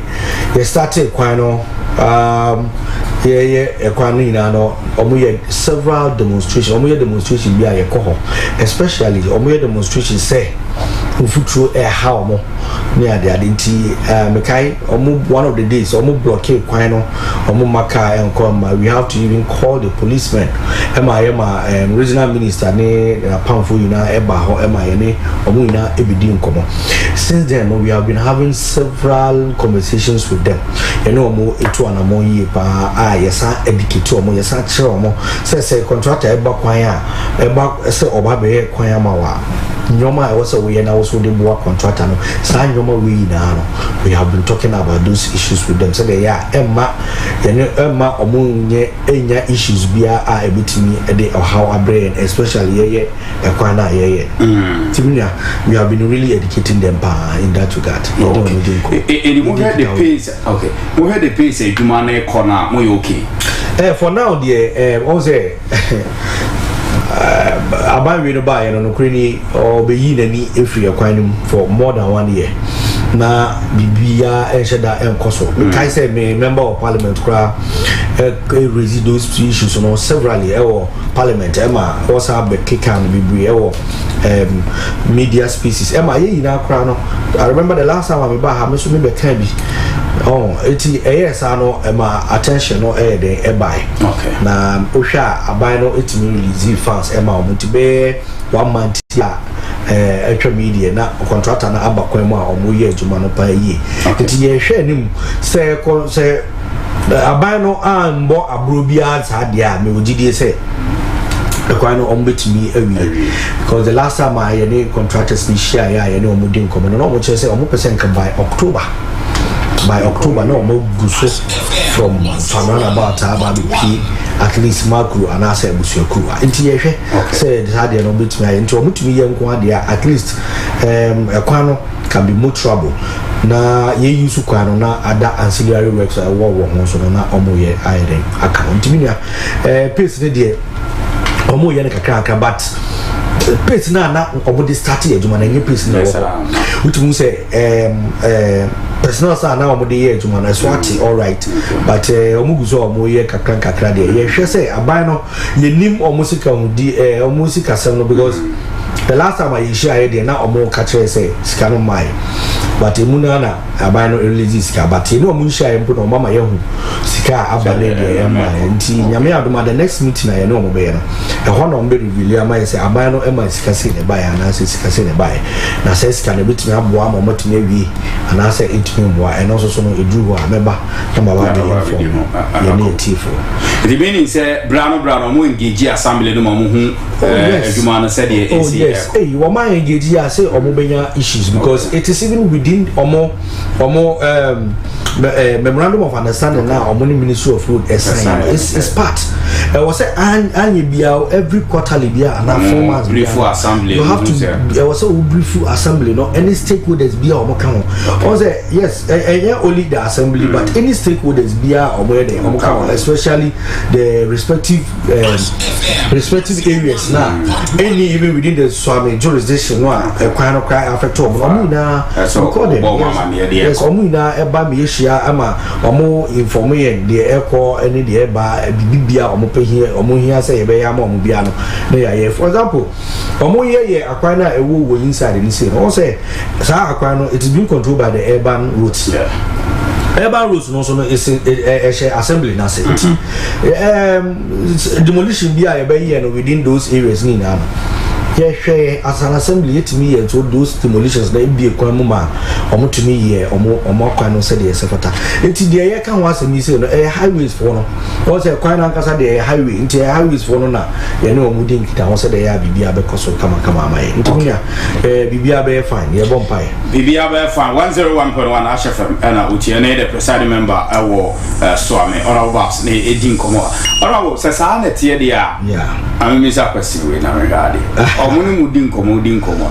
They started Quano. Several demonstrations be a coho, especially demonstrations say through a how near the identity Mekai one of the days blockade Quino Maka and come we have to even call the policeman regional minister ne Pamfu Eba Emma Ebidin Komo. Since then we have been having several conversations with them. More yesa educate omo yesa kire omo say contractor eba kwan eba say obabe kwan amawa nyoma e was we na also the boa contractor no sa nyoma we na no we have been talking about those issues with them. So they emma omo nye enya issues bia a ebitimi e dey how abrain especially e kwan na timina we have been really educating them in that regard.
We had the pace okay we had the pace Jumane corner mo okay.
For now, dear, also, about we buy no crany or be in any if we acquire for more than 1 year. Na Bibia Eshada and Koso. I say, member of parliament raise those issues on severally or parliament. Emma was a kick and Bibia or media species. Emma, you know, I remember the last time I was about Canby. Oh, it's yes, I know my attention no air de buy. Okay. Na Osha abino it release funds Emma Mutibe 1 month extra media na contractor na abakwema omuye juma no pa yi. Enti ye hwe nim say abino ambo abrobia sadia me ogidie say Equino ombetimi awi because the last time I any contractors ni share ya any omudin come no mo say omo percent can by October no more buses from Fanana about P at least Marku and I said Busuku. Inti said had no bit me into me young at least Equano can be more trouble. Na ye use Kwano na other ancillary works I war so na omoye iron account. Timina pace the omo ye kakra but pace na omo start e juma na nye pace na which means say personal sa na omo dey juma na swati all right but omo guzo omo ye kakra dey ye hwe say aban no ye nim omo sika hudi omo sika sem no because the last time I share there na omo catch say sika no mai but emuna na aban no release sika but no mu share empo no mama ye hu sika abale de ema nti nyame adoma the next meeting na ye no mo be no e ho no mbe reveal ama ye say aban no ema sika se ne ba ya na se sika se ne ba na se sika ne bitimi aboa ma motimi awie ana se etimi mboa e no so no eduru ho ameba na ma ba de info ye ne tifo
the meaning say brano mo engage assembly no mo hu eduma no said the
yes hey wo ma engage ya say omo benya issues because it is even within omo memorandum of understanding now omo Ministry of Food is part was say anye bia every quarterly bia and format
brief assembly
you have to was say brief assembly no any stakeholders bia omo kan o say yes only the assembly but any stakeholders bia omo there omo kan especially the respective areas now any even within the Swami jurisdiction no kwan cry affect omo na recorded yes omo na eba me hia ama omo inform the echo any the eba bibia omo pe here omo hia say ebe ya ma omo bia no na ya for example omo ye akwan na ewo inside ni say no say sa akwan no it is being controlled by the urban roads urban roads no so is a assembly na say demolition bia ebe here no within those areas ni na yeah, as an assembly, to me, and so those demolitions, they be a quamma, or to me, yeah, or more kind of said, yes, it's the air can once a mission, a highways for no. Also, a quite uncasa the highway, into a highways for no, you know, moving it, I was a Bibia because of come my Antonia, Bibia bear fine, yeah, bumpire. Bibia bear fine, 101.1 Ashfam, and Utiane, the presiding member, I will Swami, or our boss, a dinkomo. Or I will say, yeah, I'm Miss Apasi with Naregadi. Omuni mudinko no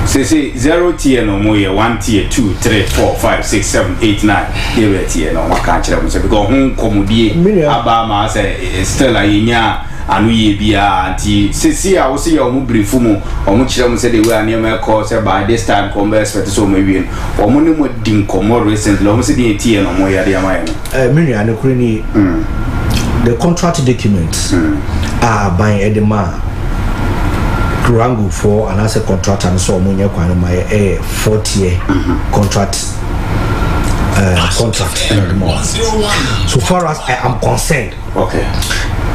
say 0 tier no mo ye 1 tier 2 3 4 5 6 7 8 9 dey tier no maka kire mo say because hun komudie aba ma say still ayenya anu ye bia anti sisi a wo say omu brief mu omu kire mo say the way ania me call say by this time come expect so mo win omu ni mo dinko mo recently omu say the tier no mo ya dey amaye no mini anokuri ni the contract documents are by Edema Rango for and as a contract and so on my 40-year contract so far as I am concerned okay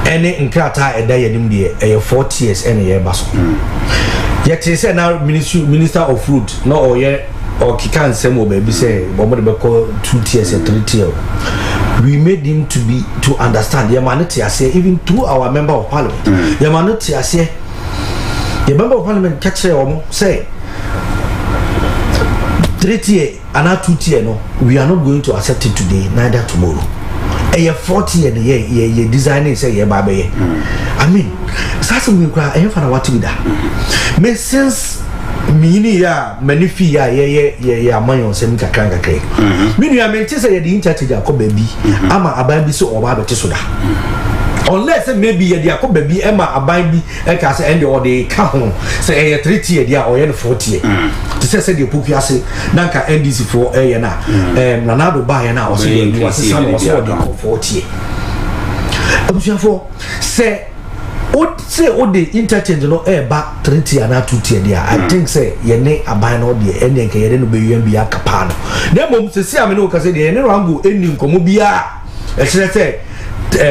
any inkrata a day a 40 years any year basso yet is now minister of food no or yeah or kikan semo baby say call 2 tiers and 3 tiers. We made him to understand humanity as even through our member of parliament. Humanity as the member of parliament catch say 3 tier and 2 tier no, we are not going to accept it today, neither tomorrow. A 40 and ye designing say ye baby. I mean, something we cry for what to be that. Make sense. Mini ya manifi ya manyo sem kakran kakre mini ya mente say the interchange akọ baby ama aban bi so oba beti so da unless maybe ye the akọ baby ema aban bi e ka say end or dey ka ho say 3 tier dia or ye 4 tier to say the poku ase na ka NDC for ye na nanado ba ye na o say you ase san o say the 4 tier abusuafo say what say all the interchange no back 3 tier na 2 tier there I think say ye ne aban no de ene nke ye no be bi akapa no na mom se sia me no ka say de ne rango eni nkomo bia e kire say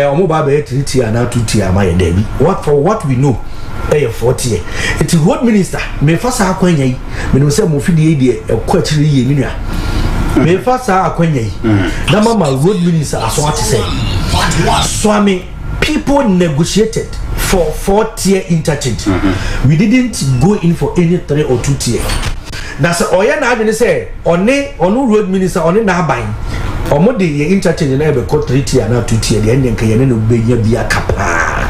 omo ba be 3 tier na 2 tier ma ye da bi what we know 4 tier it is road minister me fasa akwanya yi me no say mo fidie de e kwa kire yi ni nua me fasa akwanya yi na mama road minister aso ati say Swami people negotiated for 4 tier interchange. We didn't go in for any 3 or 2 tier. That's all you know. Say on road minister on na buying. Omo de ye interchange na be call 3 tier na 2 tier. The ending kayene no be bia kapa.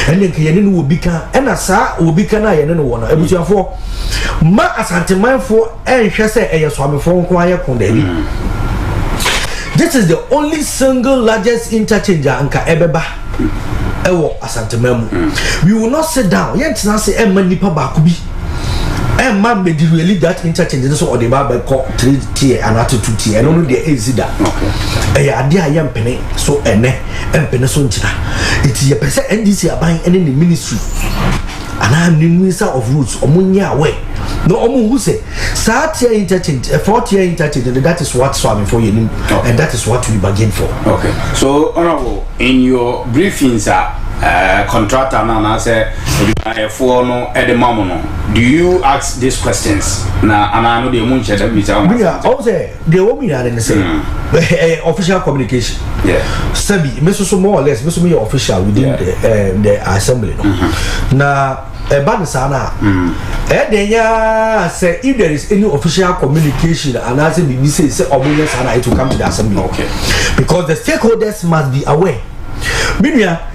Ending kayene no obi kan. Ena sa obi kan na ye no wo no. Ebusuafo ma asantemanfo enhwe say eye Swamifo nko aye kon da bi. This is the only single largest interchange anka ebeba. Ewo asantememu. We will not sit down. Yet na say emma nipa ba ko bi. Emma be di really that interchange so or the ba call 3 tier and at 2 tier. And no dey easy that. Okay. Eh ade ayam pene so ene empene so nchira. It ye pese NDC aban ene the ministry. And I'm the minister of roads omunya we no omu who say Satia interchange, a 4-year interchange, and that is what Swami for you, and that is what we bargain for.
Okay. So, Honorable, in your briefings, contractor and say for no at the moment, do you ask these questions? Now, and I know the munch that we tell me.
Also, the woman are say official communication.
Yeah.
Sabi, Mr. more or less, Mr. Me official within the assembly. Now, a bad sana. Say if there is any official communication, and as we say, it will come to the assembly.
Okay.
Because the stakeholders must be aware.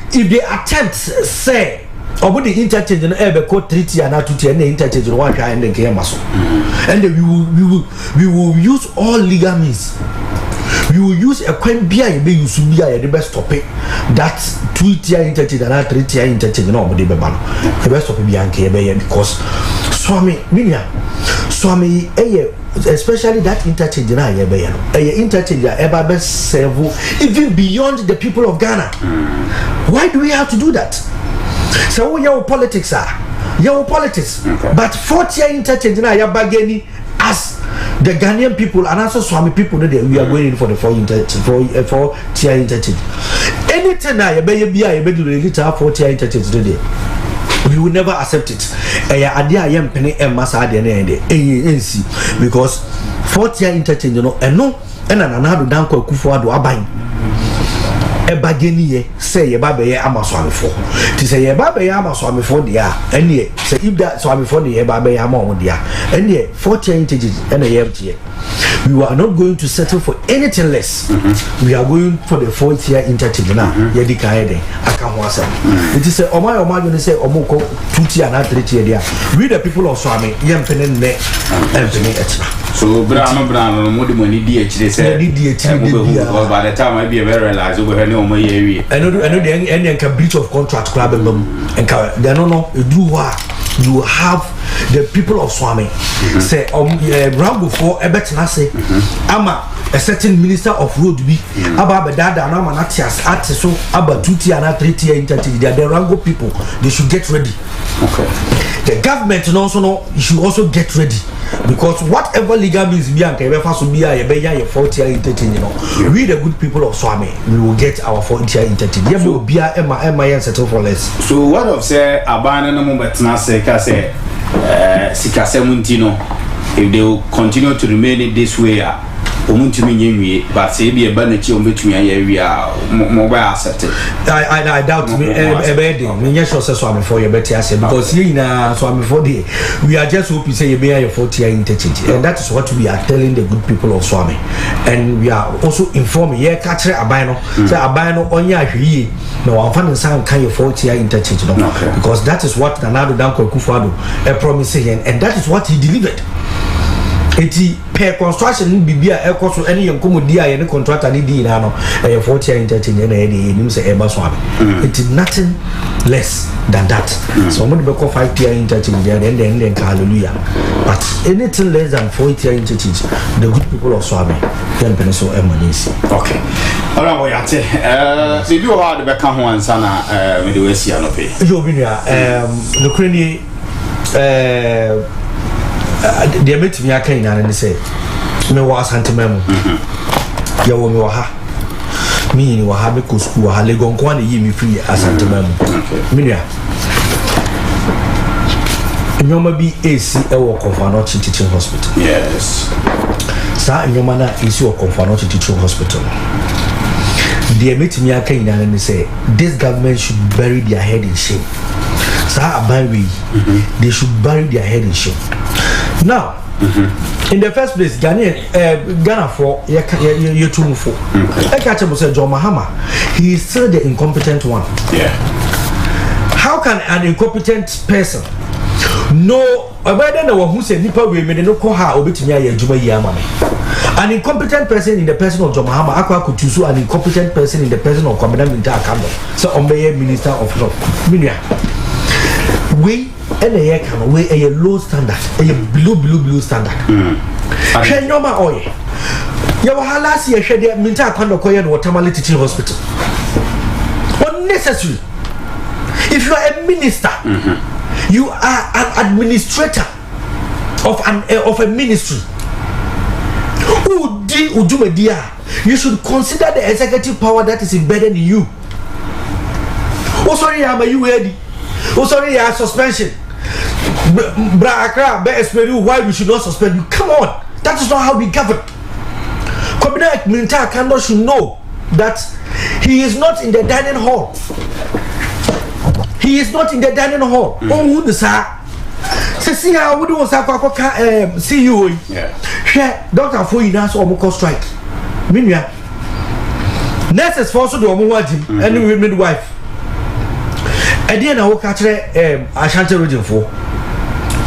If they attempt, say, about the interchange and ever code treaty and not to any interchange one and then game and we will use all legal means. We will use a coin beer and be the best topic that 2-tier interchange and 3-tier interchange no the best topic because Swami especially that interchange na interchange ever best serve even beyond the people of Ghana. Why do we have to do that? So your politics but 4-tier interchange na ya bageni as the Ghanaian people and also Swami people we are going in for the 4-tier interchange. Anything na be 4-tier interchange today, we will never accept it. Because 4-tier interchange, you know, and another danko kufuado abain. Ebageni say ye babe ye amaswami for. To say ye babe ye amaswami for dia. And ye say if that swami for the ye babe ye amon dia. And ye 4-tier interchange and a empty. We are not going to settle for anything less. We are going for the 4-tier interchange now. Yedi kaede akamwasa. It is say Oma you say omoko 2-tier and 3-tier there. We the people of Swami yempene ne empene extra.
So brano modi money DH say by the time I be realize over here no more area. I know the any can breach of contract club and they no do what you have the people of Swami say round before ebetna say ama a certain minister of road be about dada na manatias at so about 2-tier and 3-tier interchange. They are the Rango people. They should get ready. Okay. The government also should also get ready because whatever legal means be and ever to be a 4-tier interchange. You know, we the good people of Swami, we will get our 4-tier interchange. Yeah, will be a Emma settle for less. So what of say abana no moment na say Sikase Muntino, if they will continue to remain in this way, but say be a banity on between area mobile accepted.
I doubt me a bedding. Yes, also Swami for your better because you know Swami for the we are just hoping say you be a 4-tier interchange, and that is what we are telling the good people of Swami, and we are also informing yeah catch abino say abino onya hwi no one fan san kan your 4-tier interchange because that is what Nanado Danko Kufuado promising and that is what he delivered. Eti per construction bibia ekọ so ene yenkomo dia ye ne contractor ni di na no 4-tier interchange na e dey nim say eba so abi it is nothing less than that. So mo be call 5-tier interchange there then hallelujah, but anything less than 4-tier interchange the good people of Swami can pen so emanisi.
Okay, alright we ate se bi o ha de be ka ho ansa na me de we sia no pe
yo bi nia no kreni the ability me aka ina ne say me was antemam ya wo me wa ha me ni wa ha be ko school wa ha legon ko na yi me free asantemam me nia nyoma bi AC e wo Konfano Teaching Hospital.
Yes,
sa nyoma na AC wo Konfano Teaching Hospital. The ability me aka ina ne say this government should bury their head in shame. Sa abawi they should bury their head in shame. Now, in the first place, Ghana for you two for. I catch him say John Mahama. He is still the incompetent one.
Yeah.
How can an incompetent person know about the one who said Nipa we made no call her obitimi ya juma ya mama? An incompetent person in the person of John Mahama, Akwa could choose an incompetent person in the person of Kwabena Minta Akando. So Ombe Minister of Law. Minia. We and a can weigh a low standard, a blue standard. Nyoma oye. Yawa last year shed Minta Akando Koya and Watermali Teaching Hospital. Unnecessary. If you are a minister, you are an administrator. of a ministry. You should consider the executive power that is embedded in you. Oh sorry, am you ready? Oh sorry, suspension. Why we should not suspend you? Come on, that is not how we govern. Kabina Minta Kando should know that he is not in the dining hall. He is not in the dining hall. Oh, the sir. See how we do see you. Yeah. Doctor for you now, so we strike. Minya. Nurses for also do omo and we midwife. And then I will catch Ashanti region for.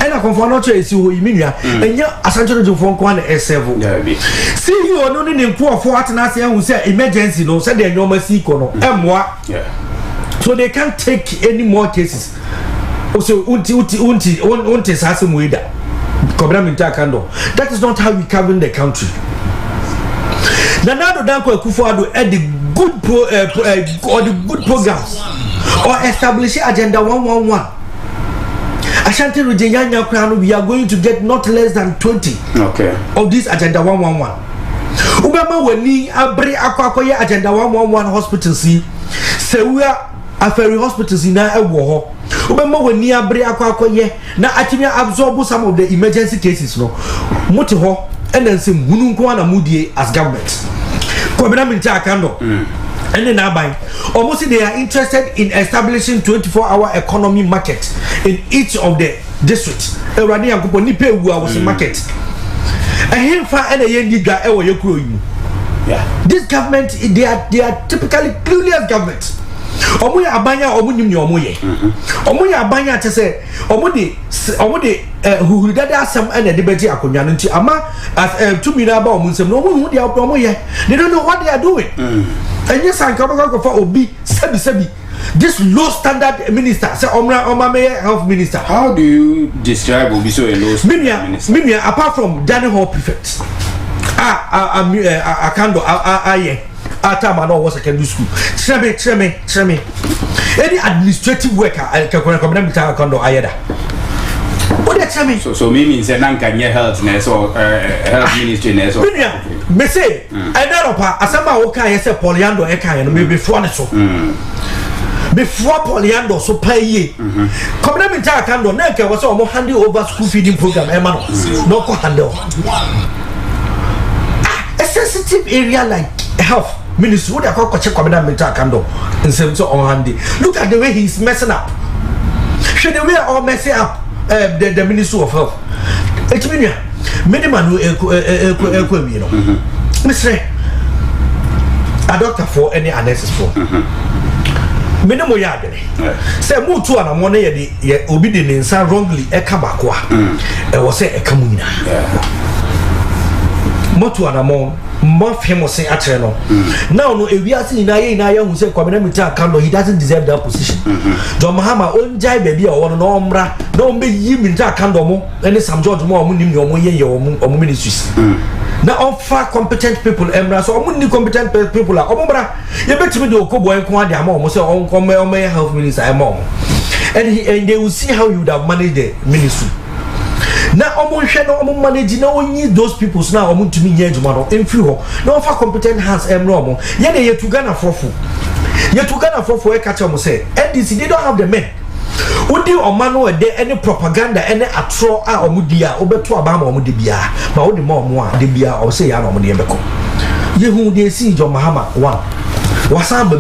And I confirm not to see who you mean. And yeah, Ashanti region for one S7. See you are not in poor for Atanasi who say emergency, no, said they normal see kono. Yeah. So they can't take any more cases. Also, unti sasum wida. That is not how we govern the country. Nanado Danko Kufuado at the good programs or establishing Agenda 111. Ashanti Region Crown, we are going to get not less than 20 of this Agenda 111. Ubama weni abre akwakoye Agenda 111 hospital si sewia aferi hospitals na ewo ho. Ubama weni abre akwakoye na atimi absorb some of the emergency cases no. Muti ho and then say mununko na mudie as government. Kwabena minta akando. And then almost they are interested in establishing 24-hour economy market in each of the districts. Was a market. This government, they are typically clueless government. Omuya abanya omunyim omuye. Omuya abanya to say omudi who did some and a debate akonya nti ama as 2 million about omunsem no omu dia omuye. They don't know what they are doing. And yes, I come for Obi Sebi. This low standard minister, say Oma Mayor Health Minister.
How do you describe Obi so a low standard minister?
Minia, apart from Danny Hall prefect. Akando Atamano was a can do school. Treme. Any administrative worker I can Akando Ayeda. What they tell me?
So means a non-Kanye health nurse or health ministry nurse.
Me say, I don't know. Asama Oka say Poliando Eka and maybe before so. Before Poliando so pay ye. Come in Takando Neka was almost handing over school feeding program. Emano, no handle. A sensitive area like health ministry would have got check Commander Takando in terms of handy. Look at the way he's messing up. Should the way all messing up the Ministry of Health? It's minimum you know. Mr. A doctor for any analysis for minimum yard. Say move to an money ye obedient in San wrongly a kabakwa. It was a comuna. Motu an among more famous say Atreno. Now, no, if we are seeing Naya who said, Community Kando, he doesn't deserve that position. John Mahama, own Jai baby or one Ombra, no be him in Takandomo, and some George more Munim or ministries. Now, all far competent people, Emra, so only competent people are Ombra. You bet me to Kobo and Kwadi, almost on Come Health Minister, and they will see how you would have managed the ministry. Now, almost manage no need those people now. To me, in few no far competent hands. Romo. Yet they to Ghana for a catcher must say, NDC they don't have the men. Would you or man or there any propaganda, any atro or mudia, over to Obama or Mudibia, but only more Dibia or say Yano Mudiabeco. You who they see John Mahama one. Wasam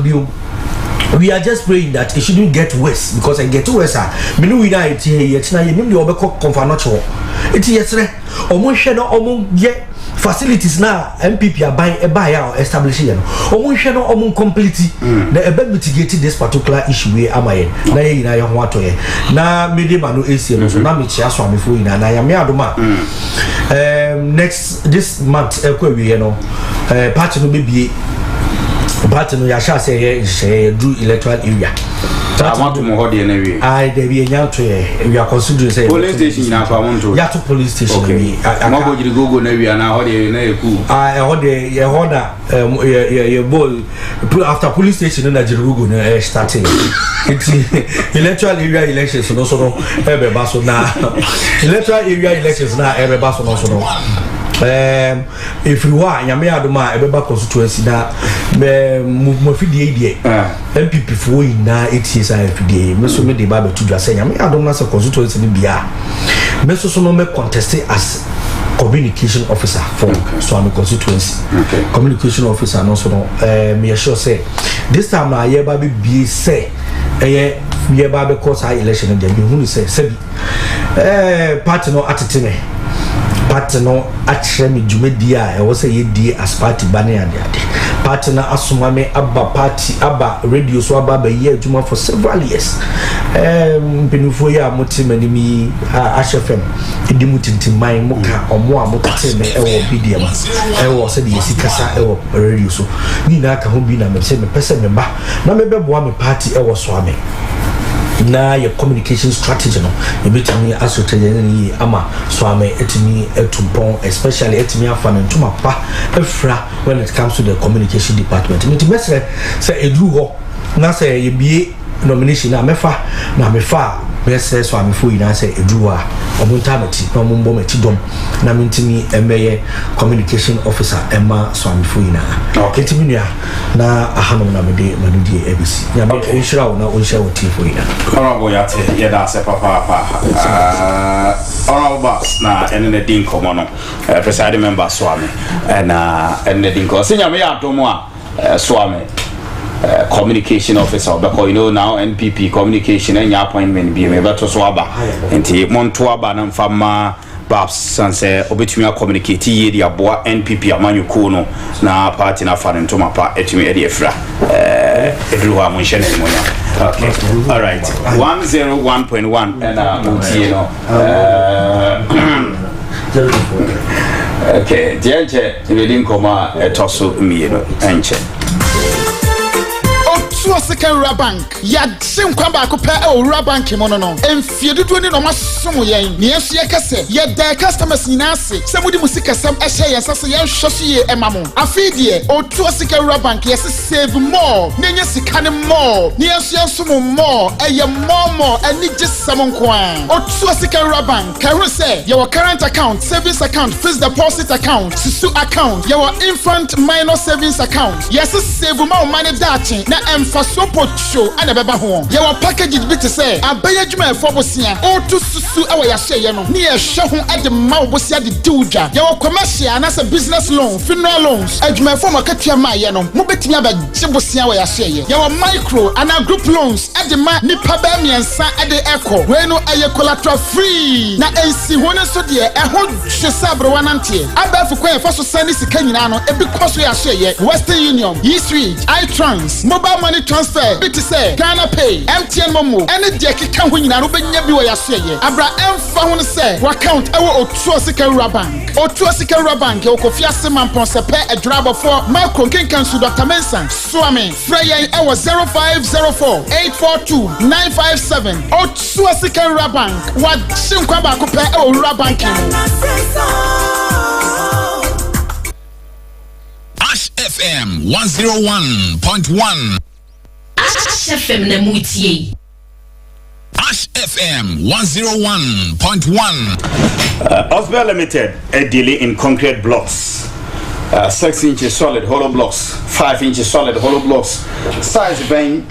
we are just praying that it shouldn't get worse because I get worse. Minu we die here. It's now you need to overcome confirmation. It's yesterday. Omo facilities now. MPP are buying a buyer or establishing. Omo completely. The able mitigated this particular issue. We am I na ya want to na media manu AC no na me chia so amefo ina na ya me adoma. Next this month we party no be but no ya shall say do electoral area
want to more the anyway.
I they be we are considering say
police station in our want
ya to police station.
Okay. I go to Google na we and how they na cool.
I order your ball after police station na Google na starting. Electoral area elections no so no ebe ba so na electoral area elections na ebe ba so no so no. If you are nyame adoma ebeba constituency na mo fidie die MPP fo ina 8 years FDA me so me de ba betu dwa say nyame adoma se constituency ni bia me so no me contest as communication officer for Swami constituency. Communication officer no so no me sure say this time na ye ba be say ye ba be cause high election dem be hu say party no atete party no atre me dwumadi a e wo say ye die as party bane ade party na asoma me aba party aba radio so aba ba ye adwuma for several years pinufo ya motimani mi HFM idi mutintimai muka omo a mokate me e wo BDM e wo say de yesikasa e wo radio so ni na aka ho bi na me say me pese me ba na me beboa me party e wo so ame na your communication strategy no ebetimi asotege ni ama so ame etimi etumpon especially etimi afa ne ntuma pa efra when it comes to the communication department me timesre say edru ho na say yebie nomination na mefa bese so ame fo ina say edru a omuntamati no mumbo meti dom na mentimi emeye communication officer emma so ame fo ina okay timi na ahano na mede manudi ABC ya me inshira na onshia woti fo ina
honorable yate yeda se papa honorable boss na ene din komo no presiding member so ame na ene din ko senya me ya domo a so ame communication officer because you know now NPP communication and your appointment be me better so aba enti monto aba na mfama babs sanse obetumi communicate ye dia boa NPP amanyuko no na party na fa ntoma pa etumi e dia fra edru ha mo nhene mo nya okay all right 101.1 and mutie no okay jeje reading koma etoso mieno enche
so second bank ya sim kwa ba ko pe o bank mo no enfie dudu ni no masom yen ne yesu ye kase ye da customers ni ase se mudi musika sam ehye ye sase ye hwoso ye emamo afidie o to second bank yes save more ne nya sika ne more ne yesu yeso more eye more ani gisam nko an o to second bank ka hu say your current account savings account fixed deposit account sisu account your infant minor savings account yes save more money dachi na for support show and beba ho ye wa package bit say abaya djuma efo bosia o to susu e wa ya hye no ne ye hwe ho ade ma bosia de diuja ye wa commercial na say business loan funeral loans adjuma efo makatua ma ye no mo betimi abaje bosia wa ya hye ye wa micro and group loans ade ma nipa ba miensa ade echo we no aye collateral free na ensi ho ne so de e ho hwe sabro wanantie abafu kwa efo so sani sika nyina no e bi koso ya hye Western Union Eastridge iTrans mobile money transfer bit say Ghana Pay MTN Momo any de keka ho nyina no benya bi wo ya so ye abra emfa ho ne say account ewo Otuo Security Bank Otuo Security Bank e ko fiase mampon se pe adwrabo for micro kenkan su Dr. Mensa Swami Freya ewo 0504 842 957 Otuo Security Bank wa chinkwa ba ko pe ewo bank
Ash FM 101.1
Ash FM na mutie
Ash FM 101.1
Osborne Limited a dealer in concrete blocks 6 inches solid hollow blocks 5 inches solid hollow blocks size bang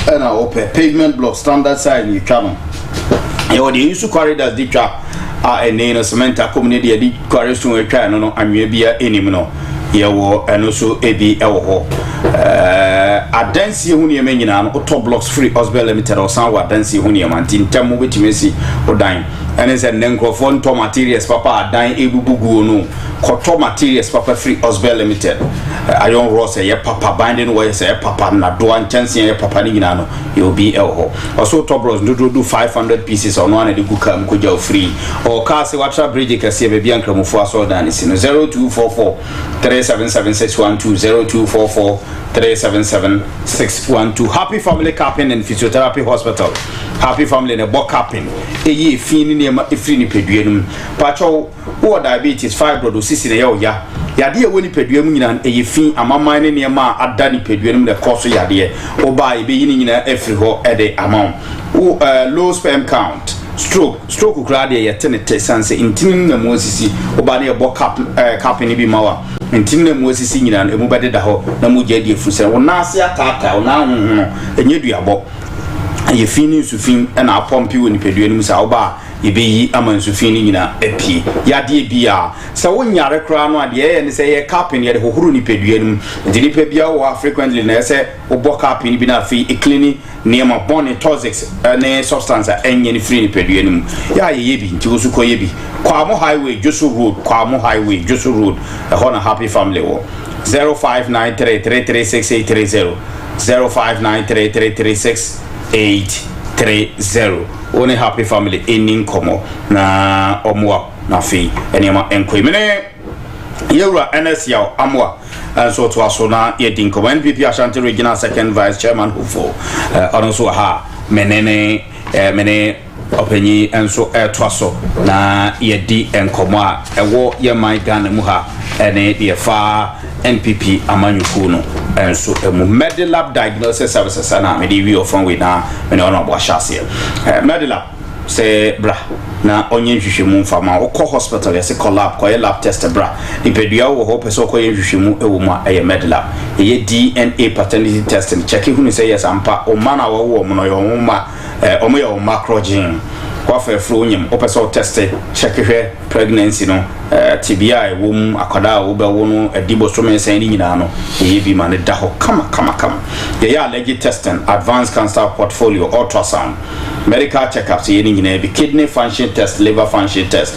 and open pavement block standard size you come you the use corridors deep trap a no cement community deep corridors to a try no anwe bia enim no yewo eno so ebi ewo ho adansi hu ne nyina no top blocks free Osborne Limited o san wa adansi hu ne man tintam mo betimesi odan and it's a Nencrophone to materials papa dying ebubugu no koto materials papa free Osbel limited iron ross a papa binding wires a papa na do and chance a papa ni no you'll be elho also top bros do 500 pieces on one the good come kuja free or car se water bridge ka se be ankramofo aso dan ni 0244 377 0244 377 Happy Family Capping and Physiotherapy Hospital. Happy Family and a book capping. A ye fini near Ifrini Peduanum. Pacho, or diabetes, fibrosis in a ya. Yadia winnie Peduanum and a ye fin, a mamma near ma at Danny Peduanum, the course of yadia, or by beginning in every ho a day amount. Low sperm count. Stroke gradia ya tenete sanse intinim na Moses obani a book capping be mawa. Intimne Moses nyina emu bede da ho na mu gye die fuse wona ase atata wona enye duabo ye fini sufin na apompi woni pedua nim sa oba ye beyi amansufin nyina apie yade bia sa wonyare kra no ade ye ne se ye capin ye de hohuru ni pedua nim de ni pedua wo frequently na se obo capin bi na fi cleaning niema bone toxics ne substance enye ni free ni pedua nim ya ye bi nti wo su ko ye bi Kwamo Highway, Josu Road, Kwamo Highway, Josu Road, a Hona Happy Family War 0593336830 0593336830 Only Happy Family in Komo na Omwa na fi enema enkwemene Yura NS Yao Amwa and so to Asona Yedinko NPP Ashanti Regional Second Vice Chairman Hufo also ha menene mene openyi enso etwaso na yedi enkomo a ewo ye my Ghana mu ha ene de fa NPP amanyuku no enso emu Medilab diagnosis services na me di wi ofan we na me no no bo hyase Medilab se bra na onye nhwehwemu mfama wo hospital yese collab ko lab test bra ipedua wo ho peso ko ye nhwehwemu ewo mu a ye Medilab ye DNA paternity testing check hunu say yes ampa o mana wo mo no yo ma omo yo macro gene kwa fa fro nyem opeso test check hwe pregnancy no TBI wom akoda wo be wo no adibo so men san ni nyina no ye bi ma ne da ho kama ye ya allergic testing advanced cancer portfolio ultrasound medical checkups ye ni nyina bi kidney function test liver function test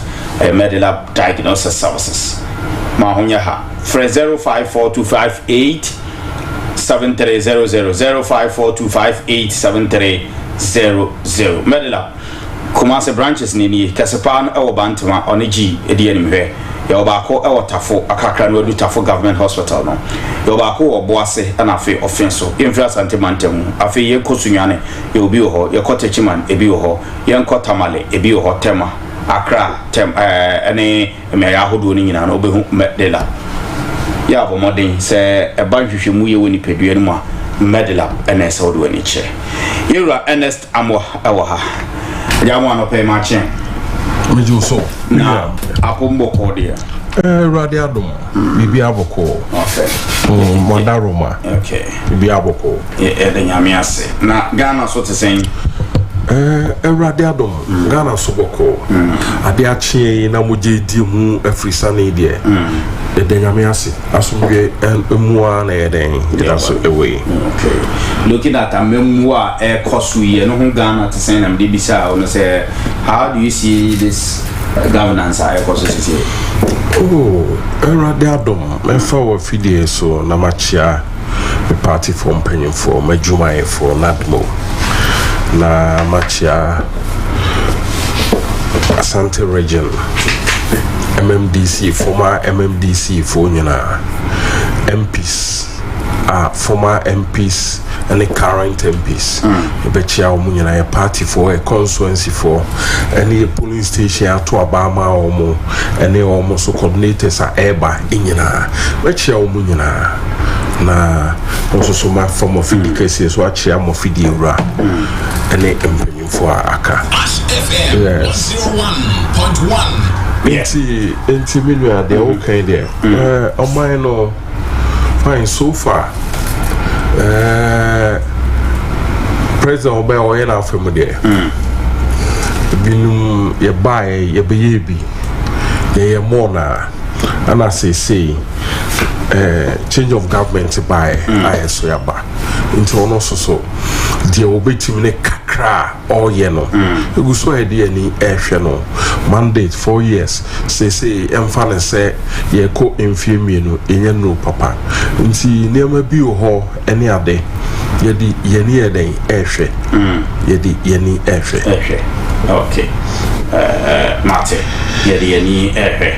Medilab diagnosis services ma honya ha 054258 7300 054258 7300 Medilab Kumase branches ni Kasepan ewo Bantama oniji edi enimhwe ya obako ewo Tafo akakra no du Tafo government hospital no ya obako oboase na afi offenso infra santimantem afi ye kosunwane ye obi ho ye kotechiman ebi ho ye nkotamale ebi ho tema akra tem ene me ya hodo ni nyina no obehu Medilab ya bo modern se ebanhwehwemu ye woni pedua no a Medilab ene se odo ani che Yura Ernest Amwa ewo ha Jamu ano pay matching.
Meju so.
Na apombo ko dia.
Radi adom. Bibi aboko.
Okay.
Mwanda Roma.
Okay.
Bibi aboko.
De nyame ase. Na Ghana so te sen.
Radi adom. Ghana so boko. Ade achi na moje di hu Afrisa na ide. De nyame ase. Asumwe emua na eden. So away.
Okay. Looking at a memoir cost we no Ghana to send them debisa on say how do you see this governance ecosystem?
Radi adom. Me for fidie so na machia the party for pension for majuma for nadmo na machia Asante region MMDC former MMDC for nyina MPs former MPs and the current MPs ebechia omu nyina ya party for a constituency for any polling station to Obama omu any omu so coordinators are eba nyina bechia omu nyina na also so my form of indication so achia mo fidi ura any empanyin for aka
yes 101.1
enti minua de okay there omai no fine so far President Obey or na from there binum ye buy ye be bi ye more na and I say change of government by ISO yaba into ono so the obetim ne kakra kakra all year no egu so e de ani ehwe no mandate 4 years say emfa say ye ko emfie mienu enye no papa nti niam bi ho ene ade yedi yeni eden ehwe yedi yeni ehwe
okay mate yedi yeni ehwe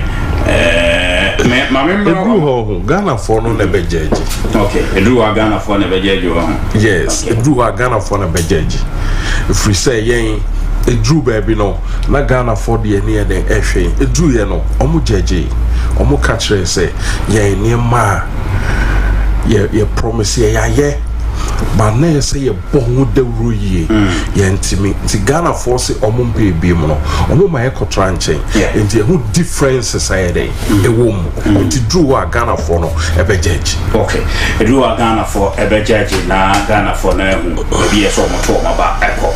ma member
ho Ghana for no na bejeji
okay edu wa Ghana for na bejeji ho
yes edu wa Ghana for na bejeji if we say yen edru baby no na Ghana for de ni eden ehwe edru ye no omo jeje omo ka kire say yen ni ma ye promise ye but na say ye bohu de ruye ye ntimi ti Ghana for say omo mpe mu no omo ma ye kotra nchen nti who different society e wom nti drew wa Ghana for no e be judge
okay e drew wa Ghana for e be judge na Ghana for na be so mo to ma ba eko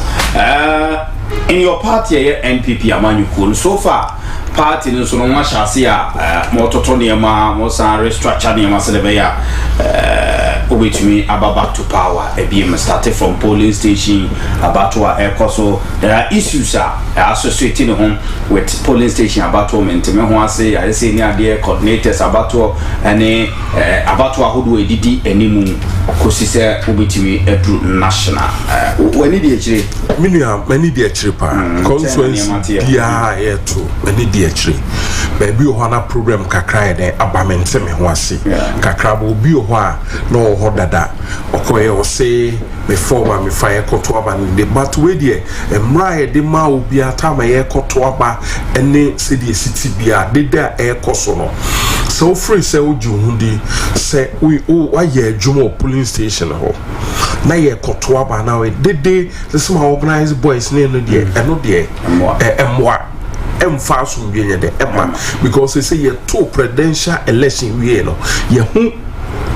in your party ye NPP amanyuko so far party no so no ma shase a mo toto ne ma mo san restructure ne ma se le be ya obetumi about back to power ebiem started from polling station about to so there are issues associated home with polling station about to maintain ho ase I say near the coordinators about to any about to who do edidi animu kosi se obetumi edru national when need e
minua many dey chire pa constituency dia eto many dey chire baby o na program kakra dey abamente me ho ase kakra bo bi o ho a no ho dada okoye o say me former me fire koto aba ni but we dey emra e de ma obi atama ye koto aba ene se dey city bia de da e koso no so free say oju hundi say we o aye adwuma polling station ho na ye koto aba na we de this my organized boys ne no dey eno dey emwa emfa so bienye de ema because they say ye to presidential election we no ye hu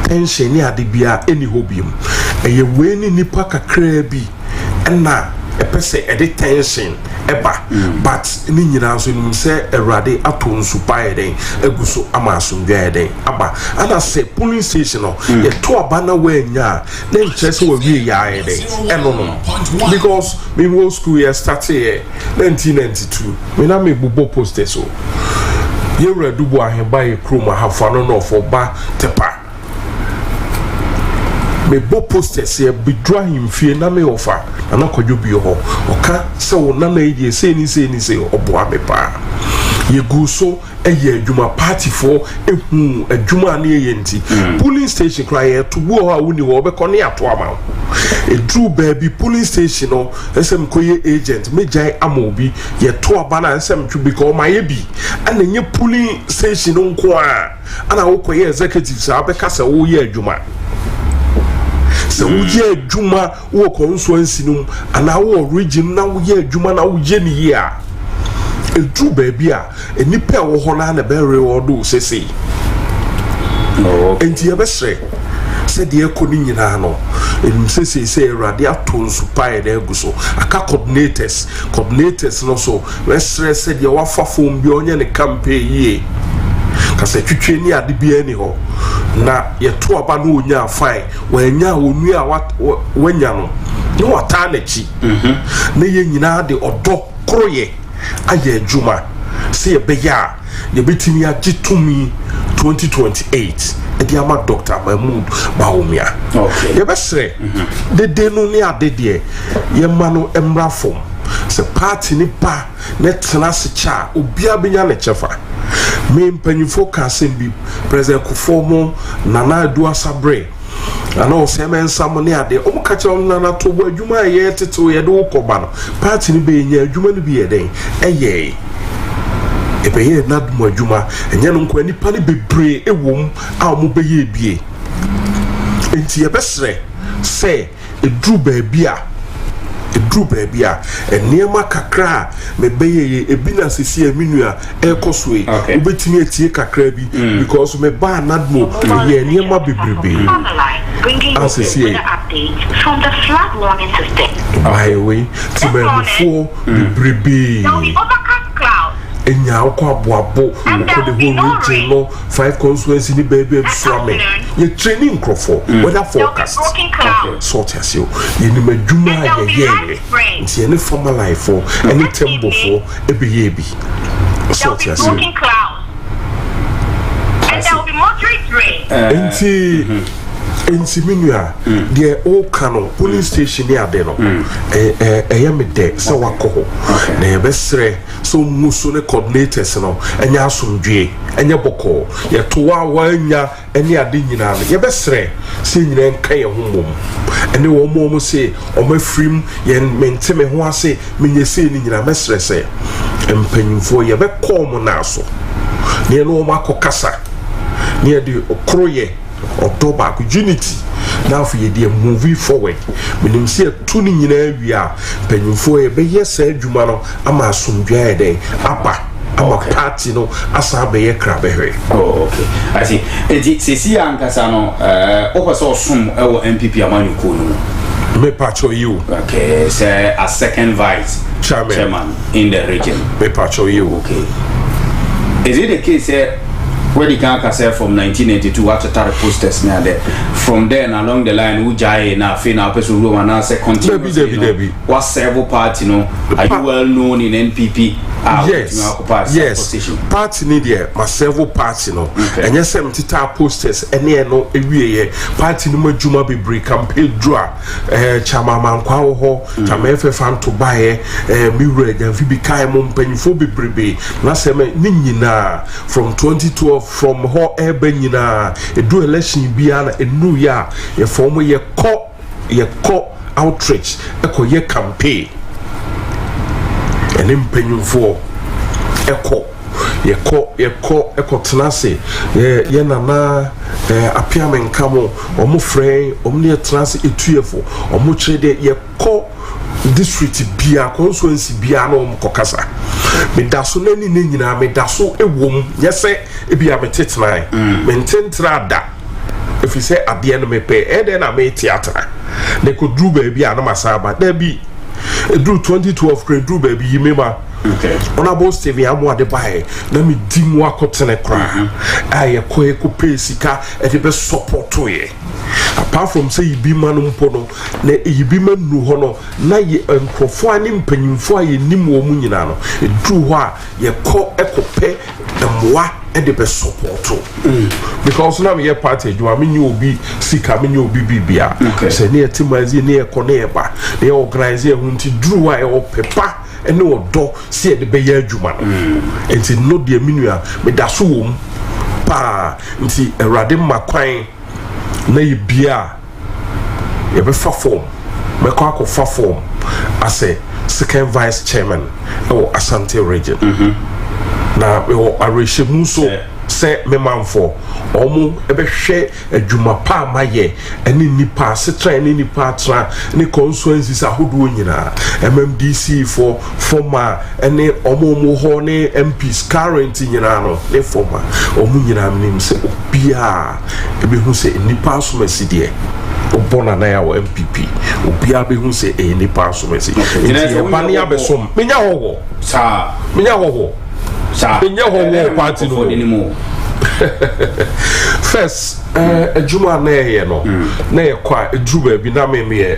tension ni ade bia eni hobium eye we ni nipa kakra bi na epese ede tension eba but ni nyina so nim se erade atonsu pae den eguso amasundwa den aba ana se polling station no ye to aba na we nya na nchese we wie ya den eno no because me go school year start here 1992 me na me bubo poster so ye redubo ahemba ye kroma hafano no for ba tepa me bo posters here be draw him fie na me offer na kodwo bi ho oka se wo na na ye se ni se oboa me pa ye go so eye adwuma party for ehu adwuma na ye nti polling station cry to wo ha woni wo be kone ato ama e true baby polling station no esem koye agent me jai amobi ye to aba na esem twu because my ye bi ana nye polling station nko a ana wo koye executive sa be kasa wo ye adwuma se wo ye adwuma wo constituency num ana wo region na wo ye adwuma na wo ye ni ye a edu baby a enipa wo ho na be reward sese enti ye be sre se de ekoni nyina no enim sese erade atonsu pae na eguso aka coordinators no so we sre se de wafa fom bi onye ne campaign ye kase twetwe ni ade bia ni ho na ye to aba no onya fine wanya onu a wanya no wata na chi na ye nyina de odo kroye aye adwuma se ye be ya ye betimi agitumi 2028 edi ama Dr. Mahmoud Bawumia okay ye be sre de no ni ade de ye ma no emra fom se party ni pa na tena se cha obia benya na chefa me mpanyifo ka sembi president Kufuor Nana Adu Asabre ana o se men sam ne ade o ka che na to bo adwuma ye teto ye de ukoba no party ni be nya adwuma ni bi ye den eye ebe ye na dum adwuma enya no nkwa nipa ni bebre ewom a mo be ye bie enti ye besre se edru baby a eniema kakra me beye ebi na sisi aminua ekoswe obetimi atie kakra bi because me ba nadmo ye eniema bebrebe asisi
from the flag warning system
highway to me before bebrebe enya okwa boabo for the whole region no 5 constituency ni baby from me you training crofo weather forecast sort as you ni madwuma ye nti any formal life for any temple for ebi sort as you
and there will be moderate rain
Enti minua de o kano police station ni ade no me de se wakoho na ye besre so muso ne coordinators no enya asomdwe enya boko ye towa wanya eni ade nyina ye besre se nyina nka ye homom ene wo mo se o mafrim ye mente me ho ase menye se ni nyina mesre se empanyimfo ye be kom na so ne no makokasa ne de okroye October unity now for ye moving forward menim se tu ni nyina awia panyimfo e be yes adwuma no ama asomdwa de apa ama party no asa be ye kra behwe.
Oh, okay, I see. Sisi ankasa no opeso osum e wo MPP amanyuko no
me pacho you
okay say a second vice chairman in the region
me pacho you
okay. Is it the case where the can say from 1982 after the posters now there from then along the line ujai na fina person room and say continue what several party are you well known in NPP
yes party ni there ma several party no and yes some tita posters ene no ewie party no madwuma be break campaign draw chama mankwa ho chama efefan to buy mi read and fi kai mo mpanyfo bebrebe na say ni nyina from 2012 from ho nyina edu election bia na enu ya ye form ye ko outreach ye campaign ene mpanyfo eko tenase ye nana apiamen kamo omo frɛ omne tenase etuefo omo chede ye ko district bia constituency bia no mkokasa me daso nani ne nyina me daso ewom yese ebia metetena me ntentra da efise ade no mepe ede na me theater ne ko dru ba bia na masaba da bi edru 2012 kre dru ba bi yimema. Okay. Honorable Stevie Amwade bae na mi di mu akotene kra aye ko pay sika e de be support to ye apart from say yibi manu mpo no na yibi manu ho no na ye enkrofo ani mpanyimfo aye nim wo mu nyina no edru ho a ye ko ekope emwa e de be support to because na me ye party adwuma me nyi obi sika me nyi obi bibia se ne etimazi ne ko ne ba ne organize e hunti dru ho a e opepa ene odo se de be ya adwuma no enti no de minua me da so wom pa nti erade makwan na yibia ye be fa form me kwa ko fa form as a second vice chairman o Asante region na we areshe muso se me manfo omo ebe hwe adwuma pa maye ene nipa setra ene nipa tra ne constituencies ahodo nyina MMDC for former ene omo ho ne MPs current nyina no ne former omo nyina mnim se obia ebe hu se nipa so maside obona na ya wo MPP obia be hu se nipa so maside enti bani abesom menya hoho sa menya hoho menya hoho party no anymore. First, Juma na ye no na ye kwa edruba bi na me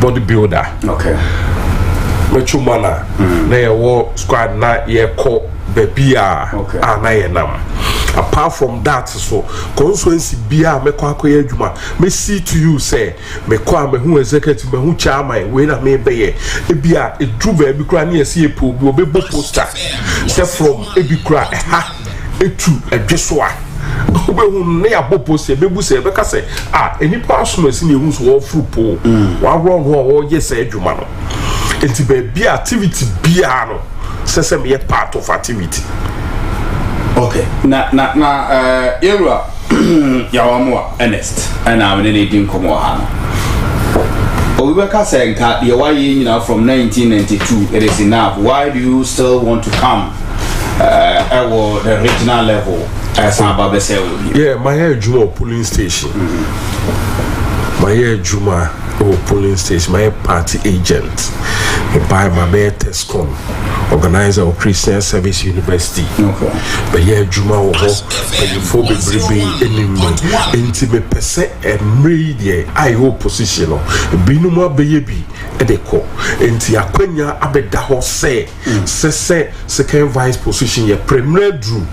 bodybuilder. Okay. Mechumana na ye wo squad na ye ko bebia na ye nam. Apart from that so constituency bia me kwa akoye adwuma me see to you say me kwa me hu executive me hu chairman we na me be e bia edruba bi kra na ye see epo bi obebo poster say from ebikra ha etu edwesoa obehun ne abopo se bebu se beka se enipa asomasi ne ehun so wo frupo wa run ho wo yes adwuma no enti be activity bia no se me part of activity.
Okay, na era yawamwa honest and I'm in a komo ha we were saying the why from 1992 it is enough. Why do you still want to come at the regional level as Ababa say?
Yeah, my hair Juma polling station. My hair Juma polling station, my party agent. by my bear Tescom, organizer of Christian Service University. But yeah, Juma or phobic enemy, intimate per se, and media, I hope position, Binuma baby, Edeko, Intia Quenya Abedaho say, second vice position, your premier drew,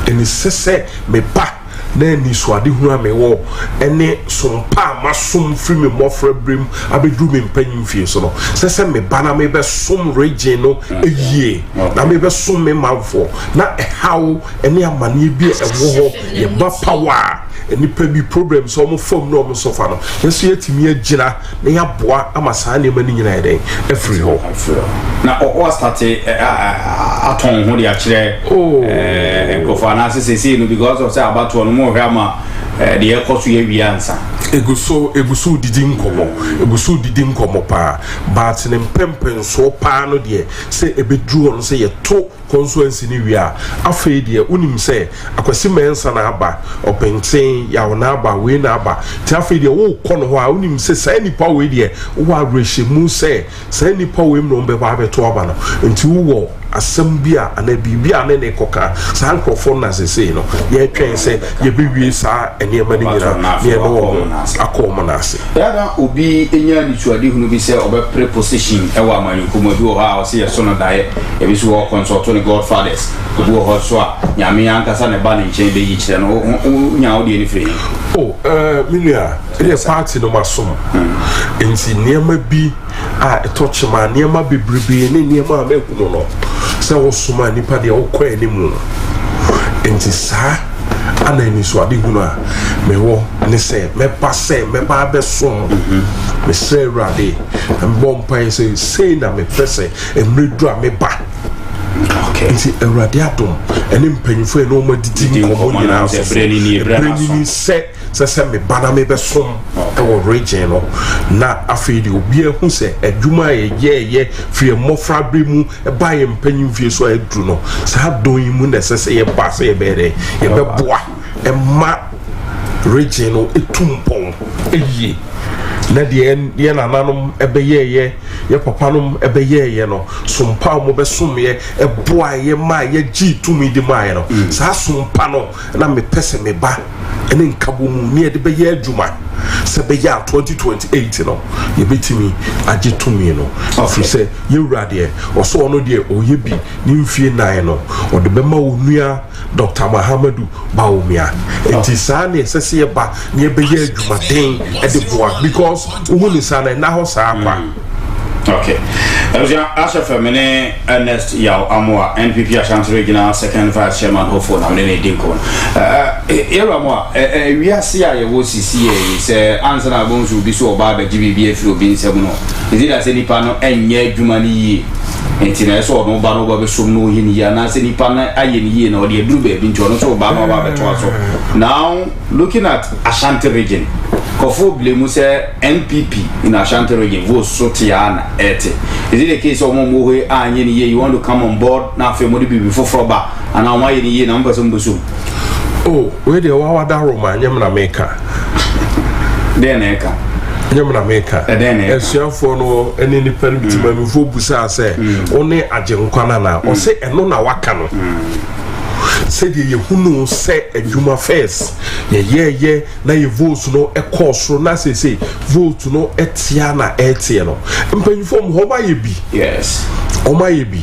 and it says, me pa. Na ni swade hu amewo ene sompa masom free me mofra brim abedu me mpanyim fie so no sese me bana me be som region no eyie na me be som me manfo na how ene amane bi ewo ho ye ba power eni pa bi problem so mo fam no mo sofa no yeso yetimi agina na ya boa amasa na mani nyina eden every ho
na o start aton ho dia kire enkofa na sese no because of say about one more hama the ekoso ye wiansa
eguso didi nkomo pa but ne mpempen so pa no de say ebedru on say ye to constituency ni wi a afei de unim say akwasi mensa na aba openten ya na aba we na aba ti afei de wo kono ho a unim say say nipa we de wo arehemu say nipa we mno be ba beto aba no nti wo asem bia ana bibia ne koka sa nkrofo na sese no ye twen say ye bewie sa eniema ni nyina ye no akoma na ase
ya obi enya ni tuade hunu bi say obe preposition e wa manyokomo bi o ha o say so no dae e bi so wo consult ne godfathers obi o ho so a nyame ankasa ne ba ne nchen be yi kire no nya o de ni free
milia e party no masom enti niema bi a etochema niema bebrebe ne niema amekuno no se wo suma nipa de wo kwa animu enti sa ana ni so ade hunu a me wo ne se me passe me ba be so me se rade mbom pa se na me pese emredu a me ba okay nti awurade adom ene mpanyifo e no ma didi nkomo nyina so breni se me bana me be som e wo region no na afedi obi ehu se adwuma ye fie mofra bremu e ba ye mpanyimfie so adru no sa don mu na se ye ba se ye be de ye be boa e ma region no etumpon eyi na de na nanom ebeyeye ye papanom ebeyeye no sompa mo be somye eboa ye ma ye gi tumi di ma ye no sa sompa no na me pese me ba ene nkabo mu ne de beye adwuma se beye 2028 no ye betimi agi tumi no afri se ye wrade oso ono de oye bi ni mfie nan no o de be ma onua Dr. Mahamadu Baumia enti sa na sese ye ba ne beye adwuma den e de boa because umuni sana na ho sa apa
okay Asha Femene Ernest Yao Amwa NPP Ashanti Regional Second Vice Chairman Hofo na mene dinko era mo wi ase a ye wo sisi e se ansa na bonsu bi so oba be GBB afro bi nsem no ndi da se nipa no enye adwuma ni yi enti na so no ba no ba be som no yi ni ya na se nipa na aye ni yi na o de duru be bi nto no so ba no ba be to so now looking at Ashanti region Kofo blemu say NPP in Ashanti region vote sotiana ete. Is it the case of Momohe and ye you want to come on board now for money before Froba and now why ye number some busum?
Oh, where the Wawada Roma, Yamna Maker.
Then Eka.
Yamna Maker. Then as your for any independent before Busa say only a Jenkana or say and no Wakano. Said ye who say a juma face ye na ye vote no e course na say vote no etiana etiano mpanifom ho ba ye bi
yes
o ma ye bi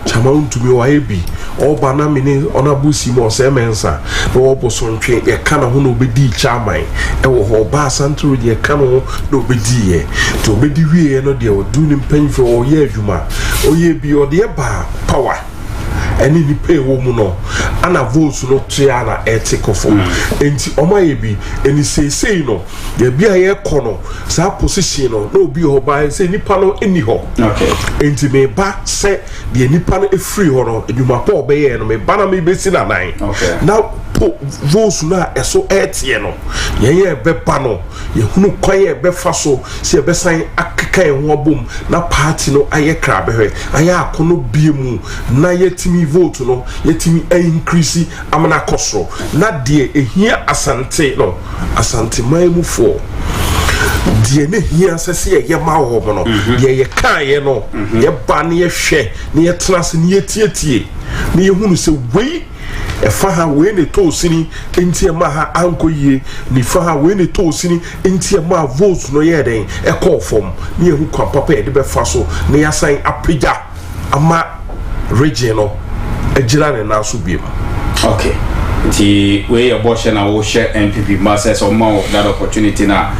chama untumi wa ye bi o ba na mini onabusi mo se mensa no oboso ntwe ye kana ho no obedi chairman e wo ho ba santro ye kana ho no obedi ye to obedi wie no de o du ni mpanifo o ye adwuma o ye bi o de ba power any ni pay wo mu no ana votes no tia na ethical form enti omaye bi eni sei no ye bia ye kono sa position no no bi ho ba say nipa no eni ho
okay
enti me ba se de nipa no e free ho no eduma pa obeye no me ba na me besi na nan
okay
now votes na eso etie no ye be ba no ye hunu kwaye be fa so se be san akeka e ho bom na party no aye krabe hwe aye akono biemu na yetimi vote no yetimi increase amana kosro na de ehia asante no asante maimu fo die ne hia sese ye ma wo mo no ye ye kan ye no ye ba ne ye hwe ne ye tena se ne ye tietie ne ye hunu se wei e fa ha we ne to sini enti ma ha anko yie ni fa ha we ne to sini enti ma votes no ye den e call form ne ye hu kwa papa e de be fa so ne ya san apija ama region no ejira ne na so biem.
Okay, the way abortion and will share NPP masses or more that opportunity now.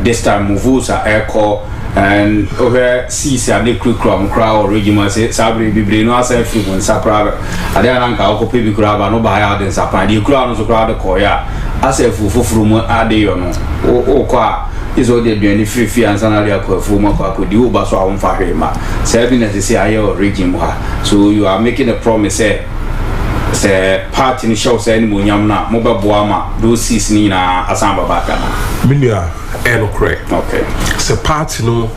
This time moves are echo and over seas and the crowd regiment sabri bibli no asa free when sapra adanka okope bi crowd no ba ya den sapa the crowd no crowd koya asa fufu mu ade yo no o kwa is all the doing free and sanally akwa mu kwa di o ba so a mfa hwema serving say ayo regime ha so you are making a promise say party ni show say ni munyam na mo beboa ma do sis ni na asamba baka na
minua enokre
okay
say party no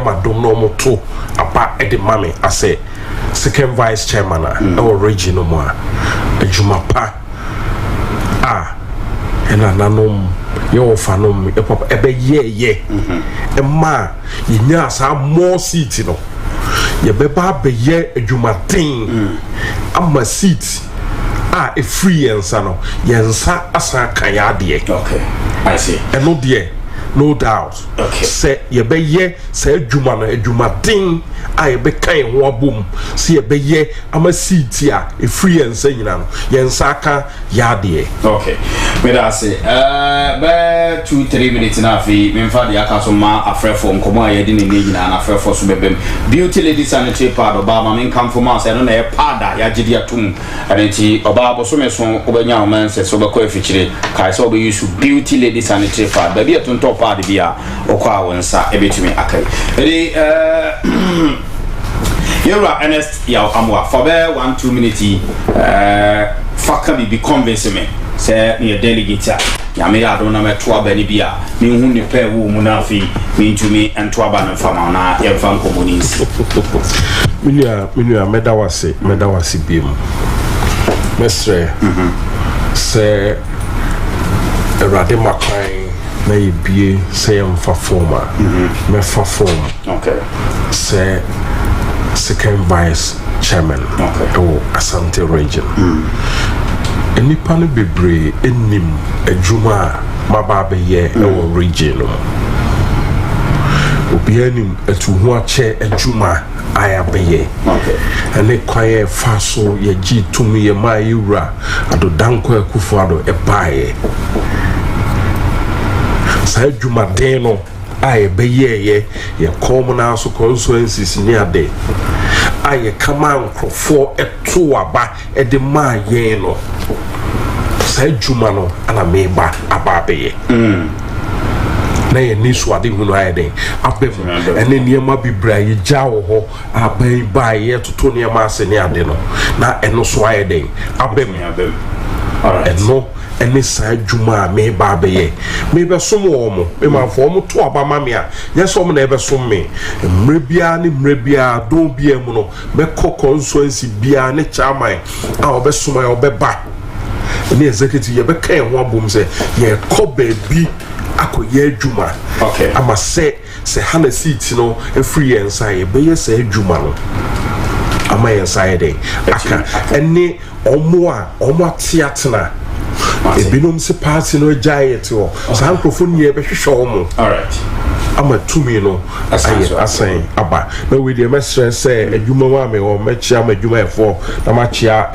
madom no mo to apa e de mame ase second vice chairman na region mo adwuma pa ena nanom ye ofanom e papa e be ye e ma yinya sa more seat no ye be ba be ye adwuma tin ama seat a free yensa no yensa asa kan ya de
okay I see
eno de no doubt
okay
say ye be ye say adwuma no adwuma din a ye be kan ho abom say ye be ye ama seat a free yensa nyina no yensa ka ya de
okay me da say be 2-3 minutes na fi me fa de aka so ma afrefo nkomo a ye de ne nyina na afrefo so bebem beauty lady sanitary pad Obama men come from us no na ye pada ya gidi atum anenti Obama so me so obanya o man se so be ko afichire kai so be use beauty lady sanitary pad ba bi atonto pad bia okwa wonsa ebetumi akai Yura honest ya amwa for be 1-2 minutes faka bi convince me say me delegate ya me ya do na me to abani bia me hu ni pe wo mu na fi me ntumi ento aba na fama na ye fa nkomunisi
minua medawase biem mesre se erade makai na yebie se yemfa forma me fa form
okay
se second vice chairman to Asante region enipa no bebre enim adwuma maba be ye e region no obi anim atuhu ache adwuma aya be ye ene kwaye fa so ye gi tumi ye ma yura adodanko akufo ado e baaye sa adwuma den no aye be ye common so constituencies ni ade aye kama nkrofo eto aba e de ma ye no sa adwuma no ana meba aba be ye na ye nisu ade hunu aye den abem ene niema bibra ye jawo ho aban ba ye toto niema ase ni ade no na eno so aye den abem alright eno ene sa adwuma me ba be ye me be som wo mo me ma fo mo to aba ma me a ye so mo na e be som me mre bia don bia mu no me constituency bia ne chairman a obesom ya obeba ne executive ye be kan ho abom se ye ko ba bi akoye adwuma
okay
ama se hana seat no e free yensa ye be ye se adwuma no ama yensa ye den aka ene omo atiatena ebinom se party no giant o san microphone ye be hwehwe omo
all right
ama tumi no asan aba na we dey mesre say adwuma wa me o machia adwuma efo na machia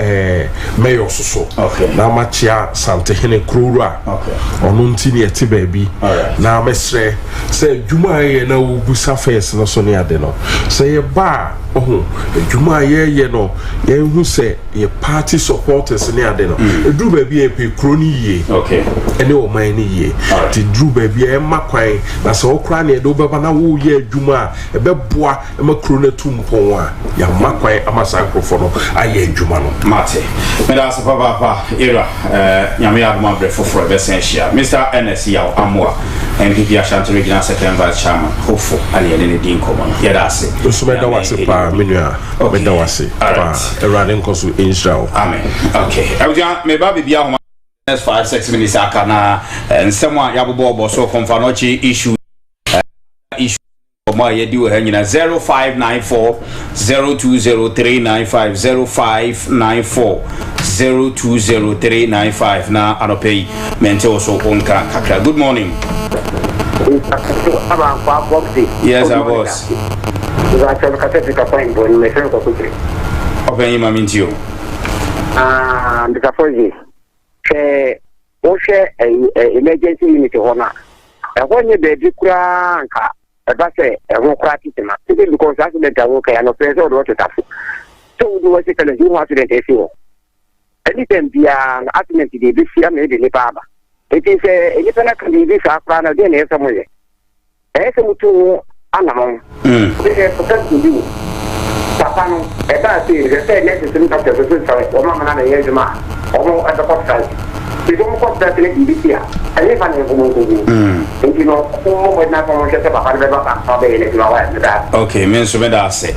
mayor soso
okay
na machia sante hene krura
okay
onu ntini eti baabi na mesre say adwuma ye na obusa face no so ne ade no say ye ba adwuma ye no ye hu say ye party supporters ne ade no edu baabi e pe kroni ye
okay
ene o man ni ye ti dru baabi e makwan na so okra ne do baba na wo ye adwuma e be boa e makro na tumpon a ya makwan amasa nkrofo no aye adwuma no
mate me da so papa era nyame adoma brefo for be sensia Mr. NS yaw amwa MPP Ashanti Regional Second Vice Chairman hopeful ali ene din komo no ye da se
so me da wase pa menua me da wase pa erade nkoso Israel
amen okay abia me ba bibia ho 5-6 minutes akana nsemo ya bobo so konfa no chi issue Oma yedi wo hanyina 0594 020395 0594 020395 na anopei mente also onka kakra. Good morning. Yes, I was. Open your mind, you.
Mr. Foxzy, emergency unit honor. When you be cranka, that's a practice, because accident I work and a pressure or to tap. So, do what you can do accident if you. Anything beyond accident, this year maybe the Baba. It is a independent candidate, I plan again somewhere. As a two animal, they have to do. Tapano, eba si rete necessary that the sorry, woman and a yezma, almost at the pop side. They don't put that in India. I live on the you know, when I want to get about that.
Okay, Mr. Medase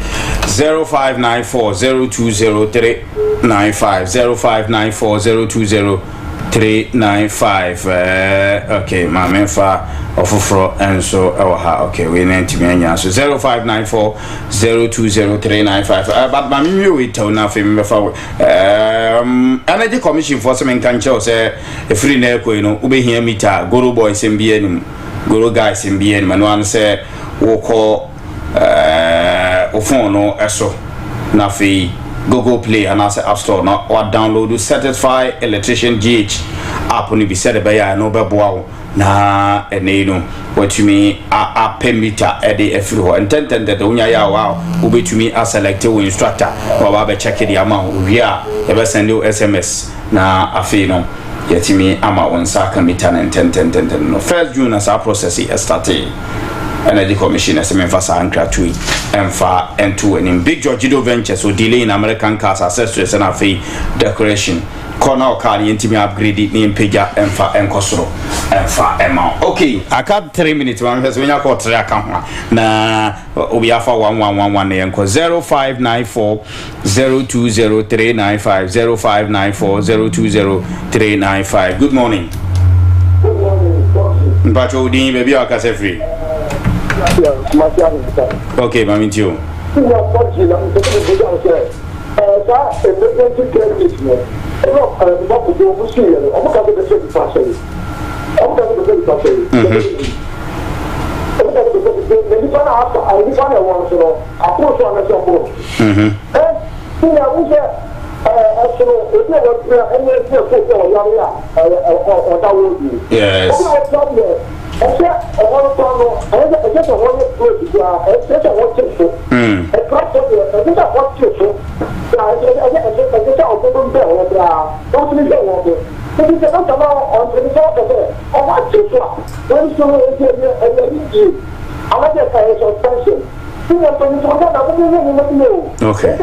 0594 020395 0594 020395. Okay, my menfa ofufro and so okay, we need to be so 0594 020395. But my me we tell now for energy commission for some can show say a free neko you know ube here meter guru boys in BN guru guys in BN man one say wo call phone no eso na fi Google Play and also App Store now or download to Certify Electrician GH app on be said by no bebo na eneno what you mean a pay meter everywhere and ten that unya ya wow ube to me as selected instructor or be check the amount we are ever send you SMS na afino yetimi ama on saka meter and 10 no 1st June as our process is started. Energy Commission as a member Sankra Tui and far and two and in Big Georgido Ventures so delay in American cars access to a fee decoration. Corner car intimate upgrade name Pija and far and Cosro and far amount. Okay, I got 3 minutes one has when I call Triacampa na Obiafa 1111 and 0594 020395 0594 020395. Good morning. Mpacho Udin baby akase free. Okay, mami tio. Yes. Okay.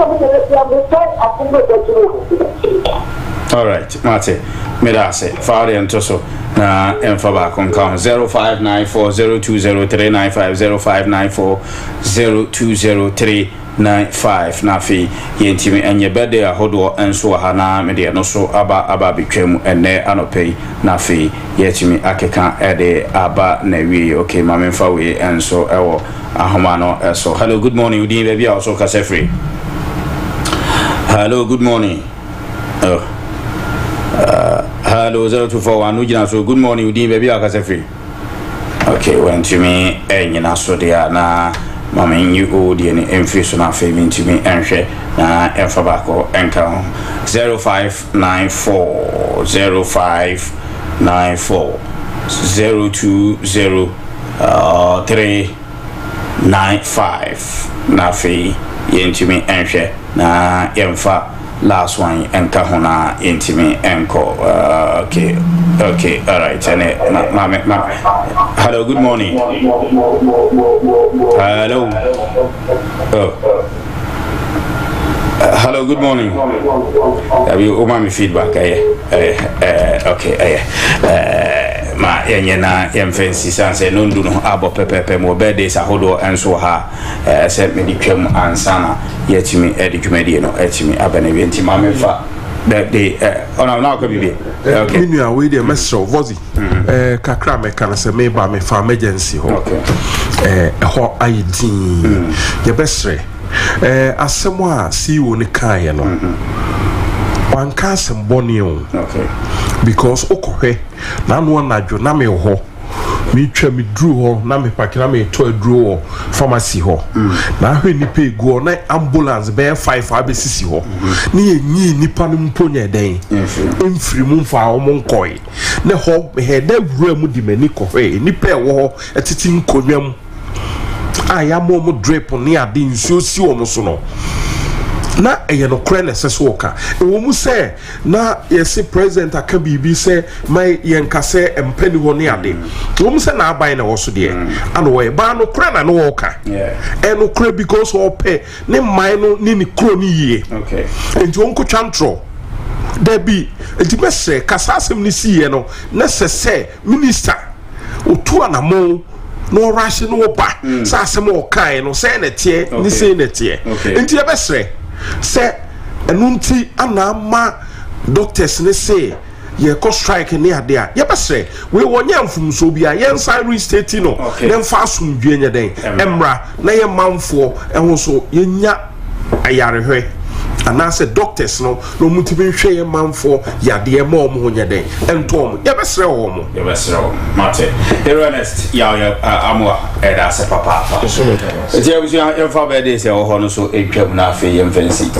All right, Mate. Medase, Fari and Toso. Na Enfaba con count 0594 020395 0594 020395 Nafi yentimi enye bede ahodo enso hana media no so aba bitwam ene anopei nafi yetimi akeka ede aba na wi. Okay, mamemfa we enso ewo ahoma no eso. Hello, good morning. Udin baby also kase free. Hello, good morning. Oh. Hello 0241 Ujina so good morning Udin baby akase free. Okay, when to me enyina so dia na mama nyu odi ni emfi so na fe mi to me enhwe na emfa bako enka 0594 0594 020395 na fe yentimi enhwe na emfa last one and kahuna intimi enko. Okay, all right. And hello, good morning. Hello. Hello, good morning. Have you my feedback? Okay. Ma yena yemfensi sanse nondu no abo pepepe mo bede sa hodo enso ha se meditwam ansana yetimi edwumadi no etimi abana wienti ma mefa now could be okay.
Minu away there mesro vozi kakra me kana se me ba me fa emergency ho ho ayedin ye besre asemo a si wo ne kan ye no wan ka asem boni o
okay
because okohwe na no na dwo na me ho me twa me dru ho na me pakira me to adru ho pharmacy ho na hwe ni pe go na ambulance be 5 abesisi ho ni enyi nipa no mponya den emfiri mu mfa o mo nkoi na ho he da wura mu di mani kohwe nipa e wo ho etiti nkonwam aya mo drip ni ade nsuo si wo mo so no na eye no kre na sese woka wo mu se na yesi president aka bibi se mai yenka se empani ho ne ade wo mu se na aban na wo so de ana wo ba no kre na no woka no kre because wo pe ne mai no ni kro ni yie
okay
enti won ko twantro da bi enti bese kasasem ni siye no na sese minister otu anamo no rush no ba sa asem wo kai no se na tie ni se na tie enti e bese se enunti anama doctors ne say ye ko strike ne ade a ye bese we wonya mfumso bia ye nsan restate no dem fa asumdwe nya den emra na ye manfo ehwo so ye nya ayarehwe anase doctors no mutibi hwe ye manfo yade ye ma omo nya den entom ye bese wo mo
mate honest ya amwa eda se papa so je you fa be dey se ho no so etwam na afi ye mfansi